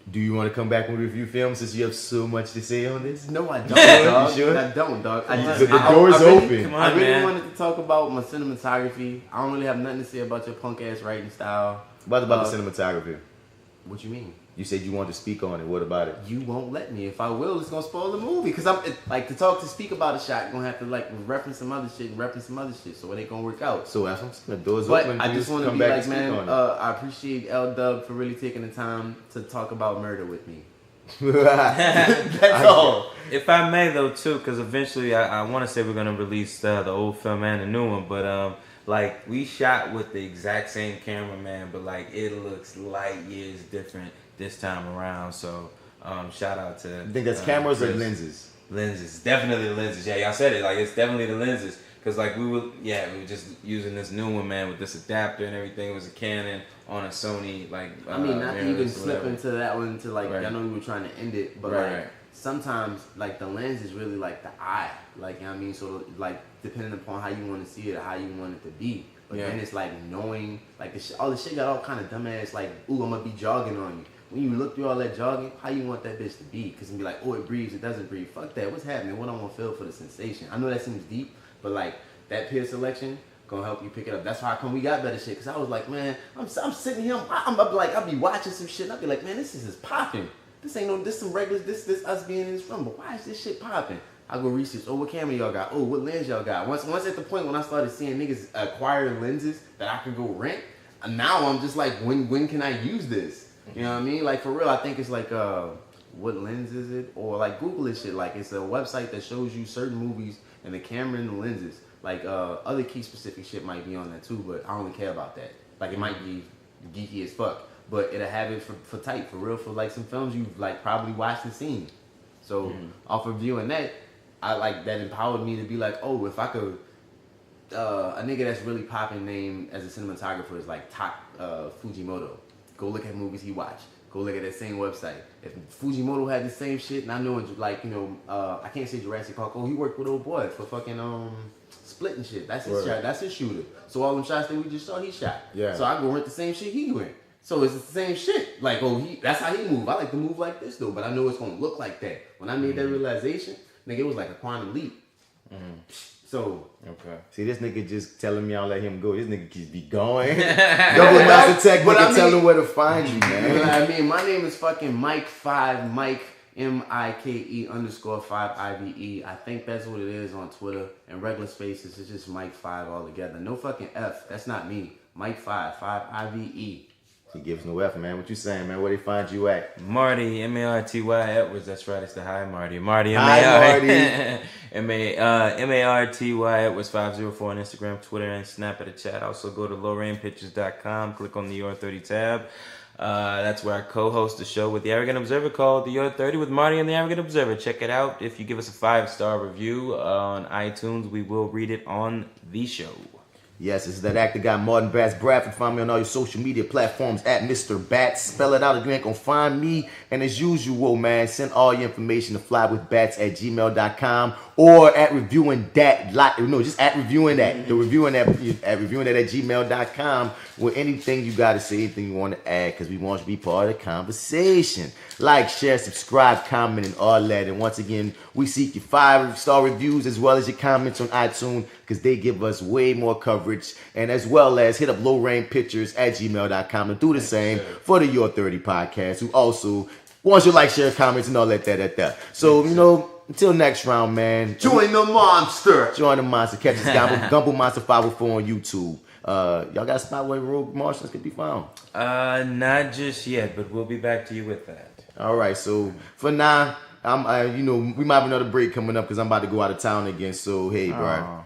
Do you want to come back and review films since you have so much to say on this? No, I don't, dog. You sure? I don't, dog. The door is open. I really wanted to talk about my cinematography. I don't really have nothing to say about your punk ass writing style. What about the cinematography? What you mean? You said you wanted to speak on it. What about it? You won't let me. If I will, it's gonna spoil the movie. Cause to speak about a shot, gonna have to like reference some other shit and reference some other shit. So it ain't gonna work out. So that's what the door's open. I just want to be like, man, I appreciate L Dub for really taking the time to talk about murder with me. That's all. If I may though too, because eventually I want to say we're gonna release the old film and the new one, but like we shot with the exact same cameraman, but like it looks light years different this time around. So shout out to. I think that's cameras or lenses. Lenses, definitely the lenses. Yeah, y'all said it. Like it's definitely the lenses. Cause like we were just using this new one, man, with this adapter and everything. It was a Canon on a Sony, like. I mean, not to even slip into that one to like. Right. I know we were trying to end it, but like sometimes like the lens is really like the eye, like you know what I mean. So like depending upon how you want to see it or how you want it to be. But then it's like knowing like all the shit got all kind of dumbass like, ooh, I'm gonna be jogging on you. when you look through all that jogging, how you want that bitch to be? Because you be like, oh, it breathes, it doesn't breathe. Fuck that. What's happening? What I want to feel for the sensation? I know that seems deep, but like that peer selection gonna help you pick it up. That's why we got better shit. Because I was like, man, I'm sitting here, I'll be watching some shit, and I'll be like, man, this is just popping. This ain't no, this some regular, this us being in this room, but why is this shit popping? I go research, oh, what camera y'all got? Oh, what lens y'all got? Once at the point when I started seeing niggas acquire lenses that I could go rent, and now I'm just like, when can I use this? You know what I mean? Like, for real, I think it's like, what lens is it? Or like, Google this shit. Like, it's a website that shows you certain movies and the camera and the lenses. Like, other key specific shit might be on there too, but I don't really care about that. Like, it might be geeky as fuck, but it'll have it for tight, for real, for like some films you've like probably watched and seen. So, off of viewing that, I like, that empowered me to be like, oh, if I could, a nigga that's really popping name as a cinematographer is like Fujimoto. Go look at movies he watched. Go look at that same website. If Fujimoto had the same shit, and I know, like, you know, I can't say Jurassic Park. Oh, he worked with old boy for fucking Split and shit. That's his shot. That's his shooter. So all them shots that we just saw, he shot. Yeah. So I go rent the same shit he went. So it's the same shit. Like, oh, that's how he move. I like to move like this though, but I know it's gonna look like that. When I made that realization, nigga, it was like a quantum leap. So, okay. See, this nigga just telling me I'll let him go. This nigga just be going. GumboMonster Tech, but I mean, tell him where to find you, man. You know what I mean? My name is fucking Mike5, Mike MIKE_5IVE. I think that's what it is on Twitter. And regular spaces, it's just Mike5 all together. No fucking F. That's not me. Mike5, 5IVE. He gives no F, man. What you saying, man? Where they find you at? Marty, MartyEdwards. That's right. It's the hi Marty. Marty, MartyEdwards 504 on Instagram, Twitter, and Snap at the chat. Also go to lowrainpictures.com. Click on the Your30 tab. That's where I co-host the show with the Arrogant Observer called the Your30 with Marty and the Arrogant Observer. Check it out. If you give us a 5-star review on iTunes, we will read it on the show. Yes, it's that actor guy, Martin Bats Bradford. Find me on all your social media platforms at Mr. Bats. Spell it out if you ain't gonna find me. And as usual, man, send all your information to flywithbats@gmail.com or at reviewing that. Just at reviewing that. The reviewing that at gmail.com with anything you gotta say, anything you want to add, because we want you to be part of the conversation. Like, share, subscribe, comment, and all that. And once again, we seek your 5-star reviews as well as your comments on iTunes, because they give us way more coverage. And as well as hit up lowrainpictures@gmail.com and do the same for the Your30 Podcast, who also wants you to like, share, comments, and all that. So, you know, until next round, man. Join the monster. Join the monster. Catch us GumboMonster 504 on YouTube. Y'all got a spot where Rogue Martians can be found? Not just yet, but we'll be back to you with that. All right, so for now, we might have another break coming up because I'm about to go out of town again. So hey, bro,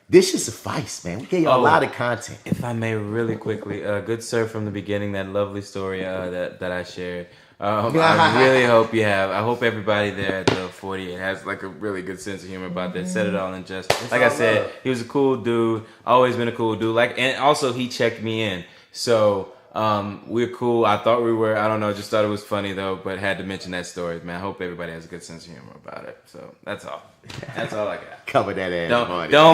this should suffice, man. We gave you a lot of content. If I may, really quickly, good sir from the beginning, that lovely story that I shared. I really hope you have. I hope everybody there at the 48 has like a really good sense of humor about that. Said it all in jest. Like I said, he was a cool dude. Always been a cool dude. And also he checked me in. So we're cool. I thought we were. I don't know. Just thought it was funny though. But had to mention that story, man. I hope everybody has a good sense of humor about it. So that's all. That's all I got. Cover that ass.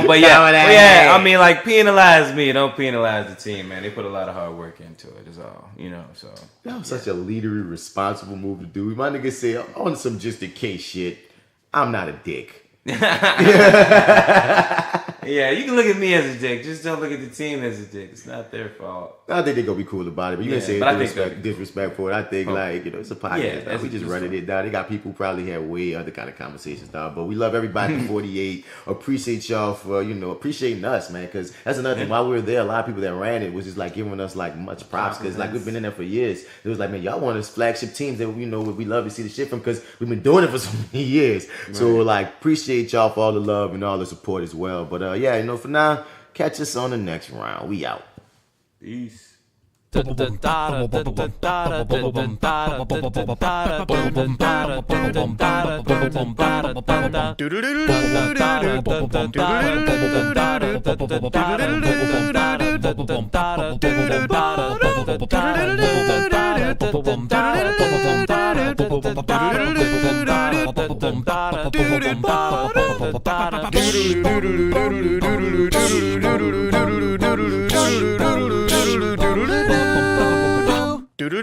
But yeah. I mean, like, penalize me. Don't penalize the team, man. They put a lot of hard work into it. Is all. So that was such a leadery, responsible move to do. My nigga said on some just in case shit. I'm not a dick. Yeah, you can look at me as a dick. Just don't look at the team as a dick. It's not their fault. I think they're gonna be cool about it, but you can say disrespect for it. I think it's a podcast. Yeah, we just running it down. They got people who probably have way other kind of conversations down. But we love everybody at 48. Appreciate y'all for appreciating us, man. Because that's another thing. While we were there, a lot of people that ran it was just like giving us like much props because like we've been in there for years. It was like, man, y'all one of those flagship teams that we love to see the shit from because we've been doing it for so many years. Right. So like appreciate y'all for all the love and all the support as well. But for now, catch us on the next round. We out. Peace. Do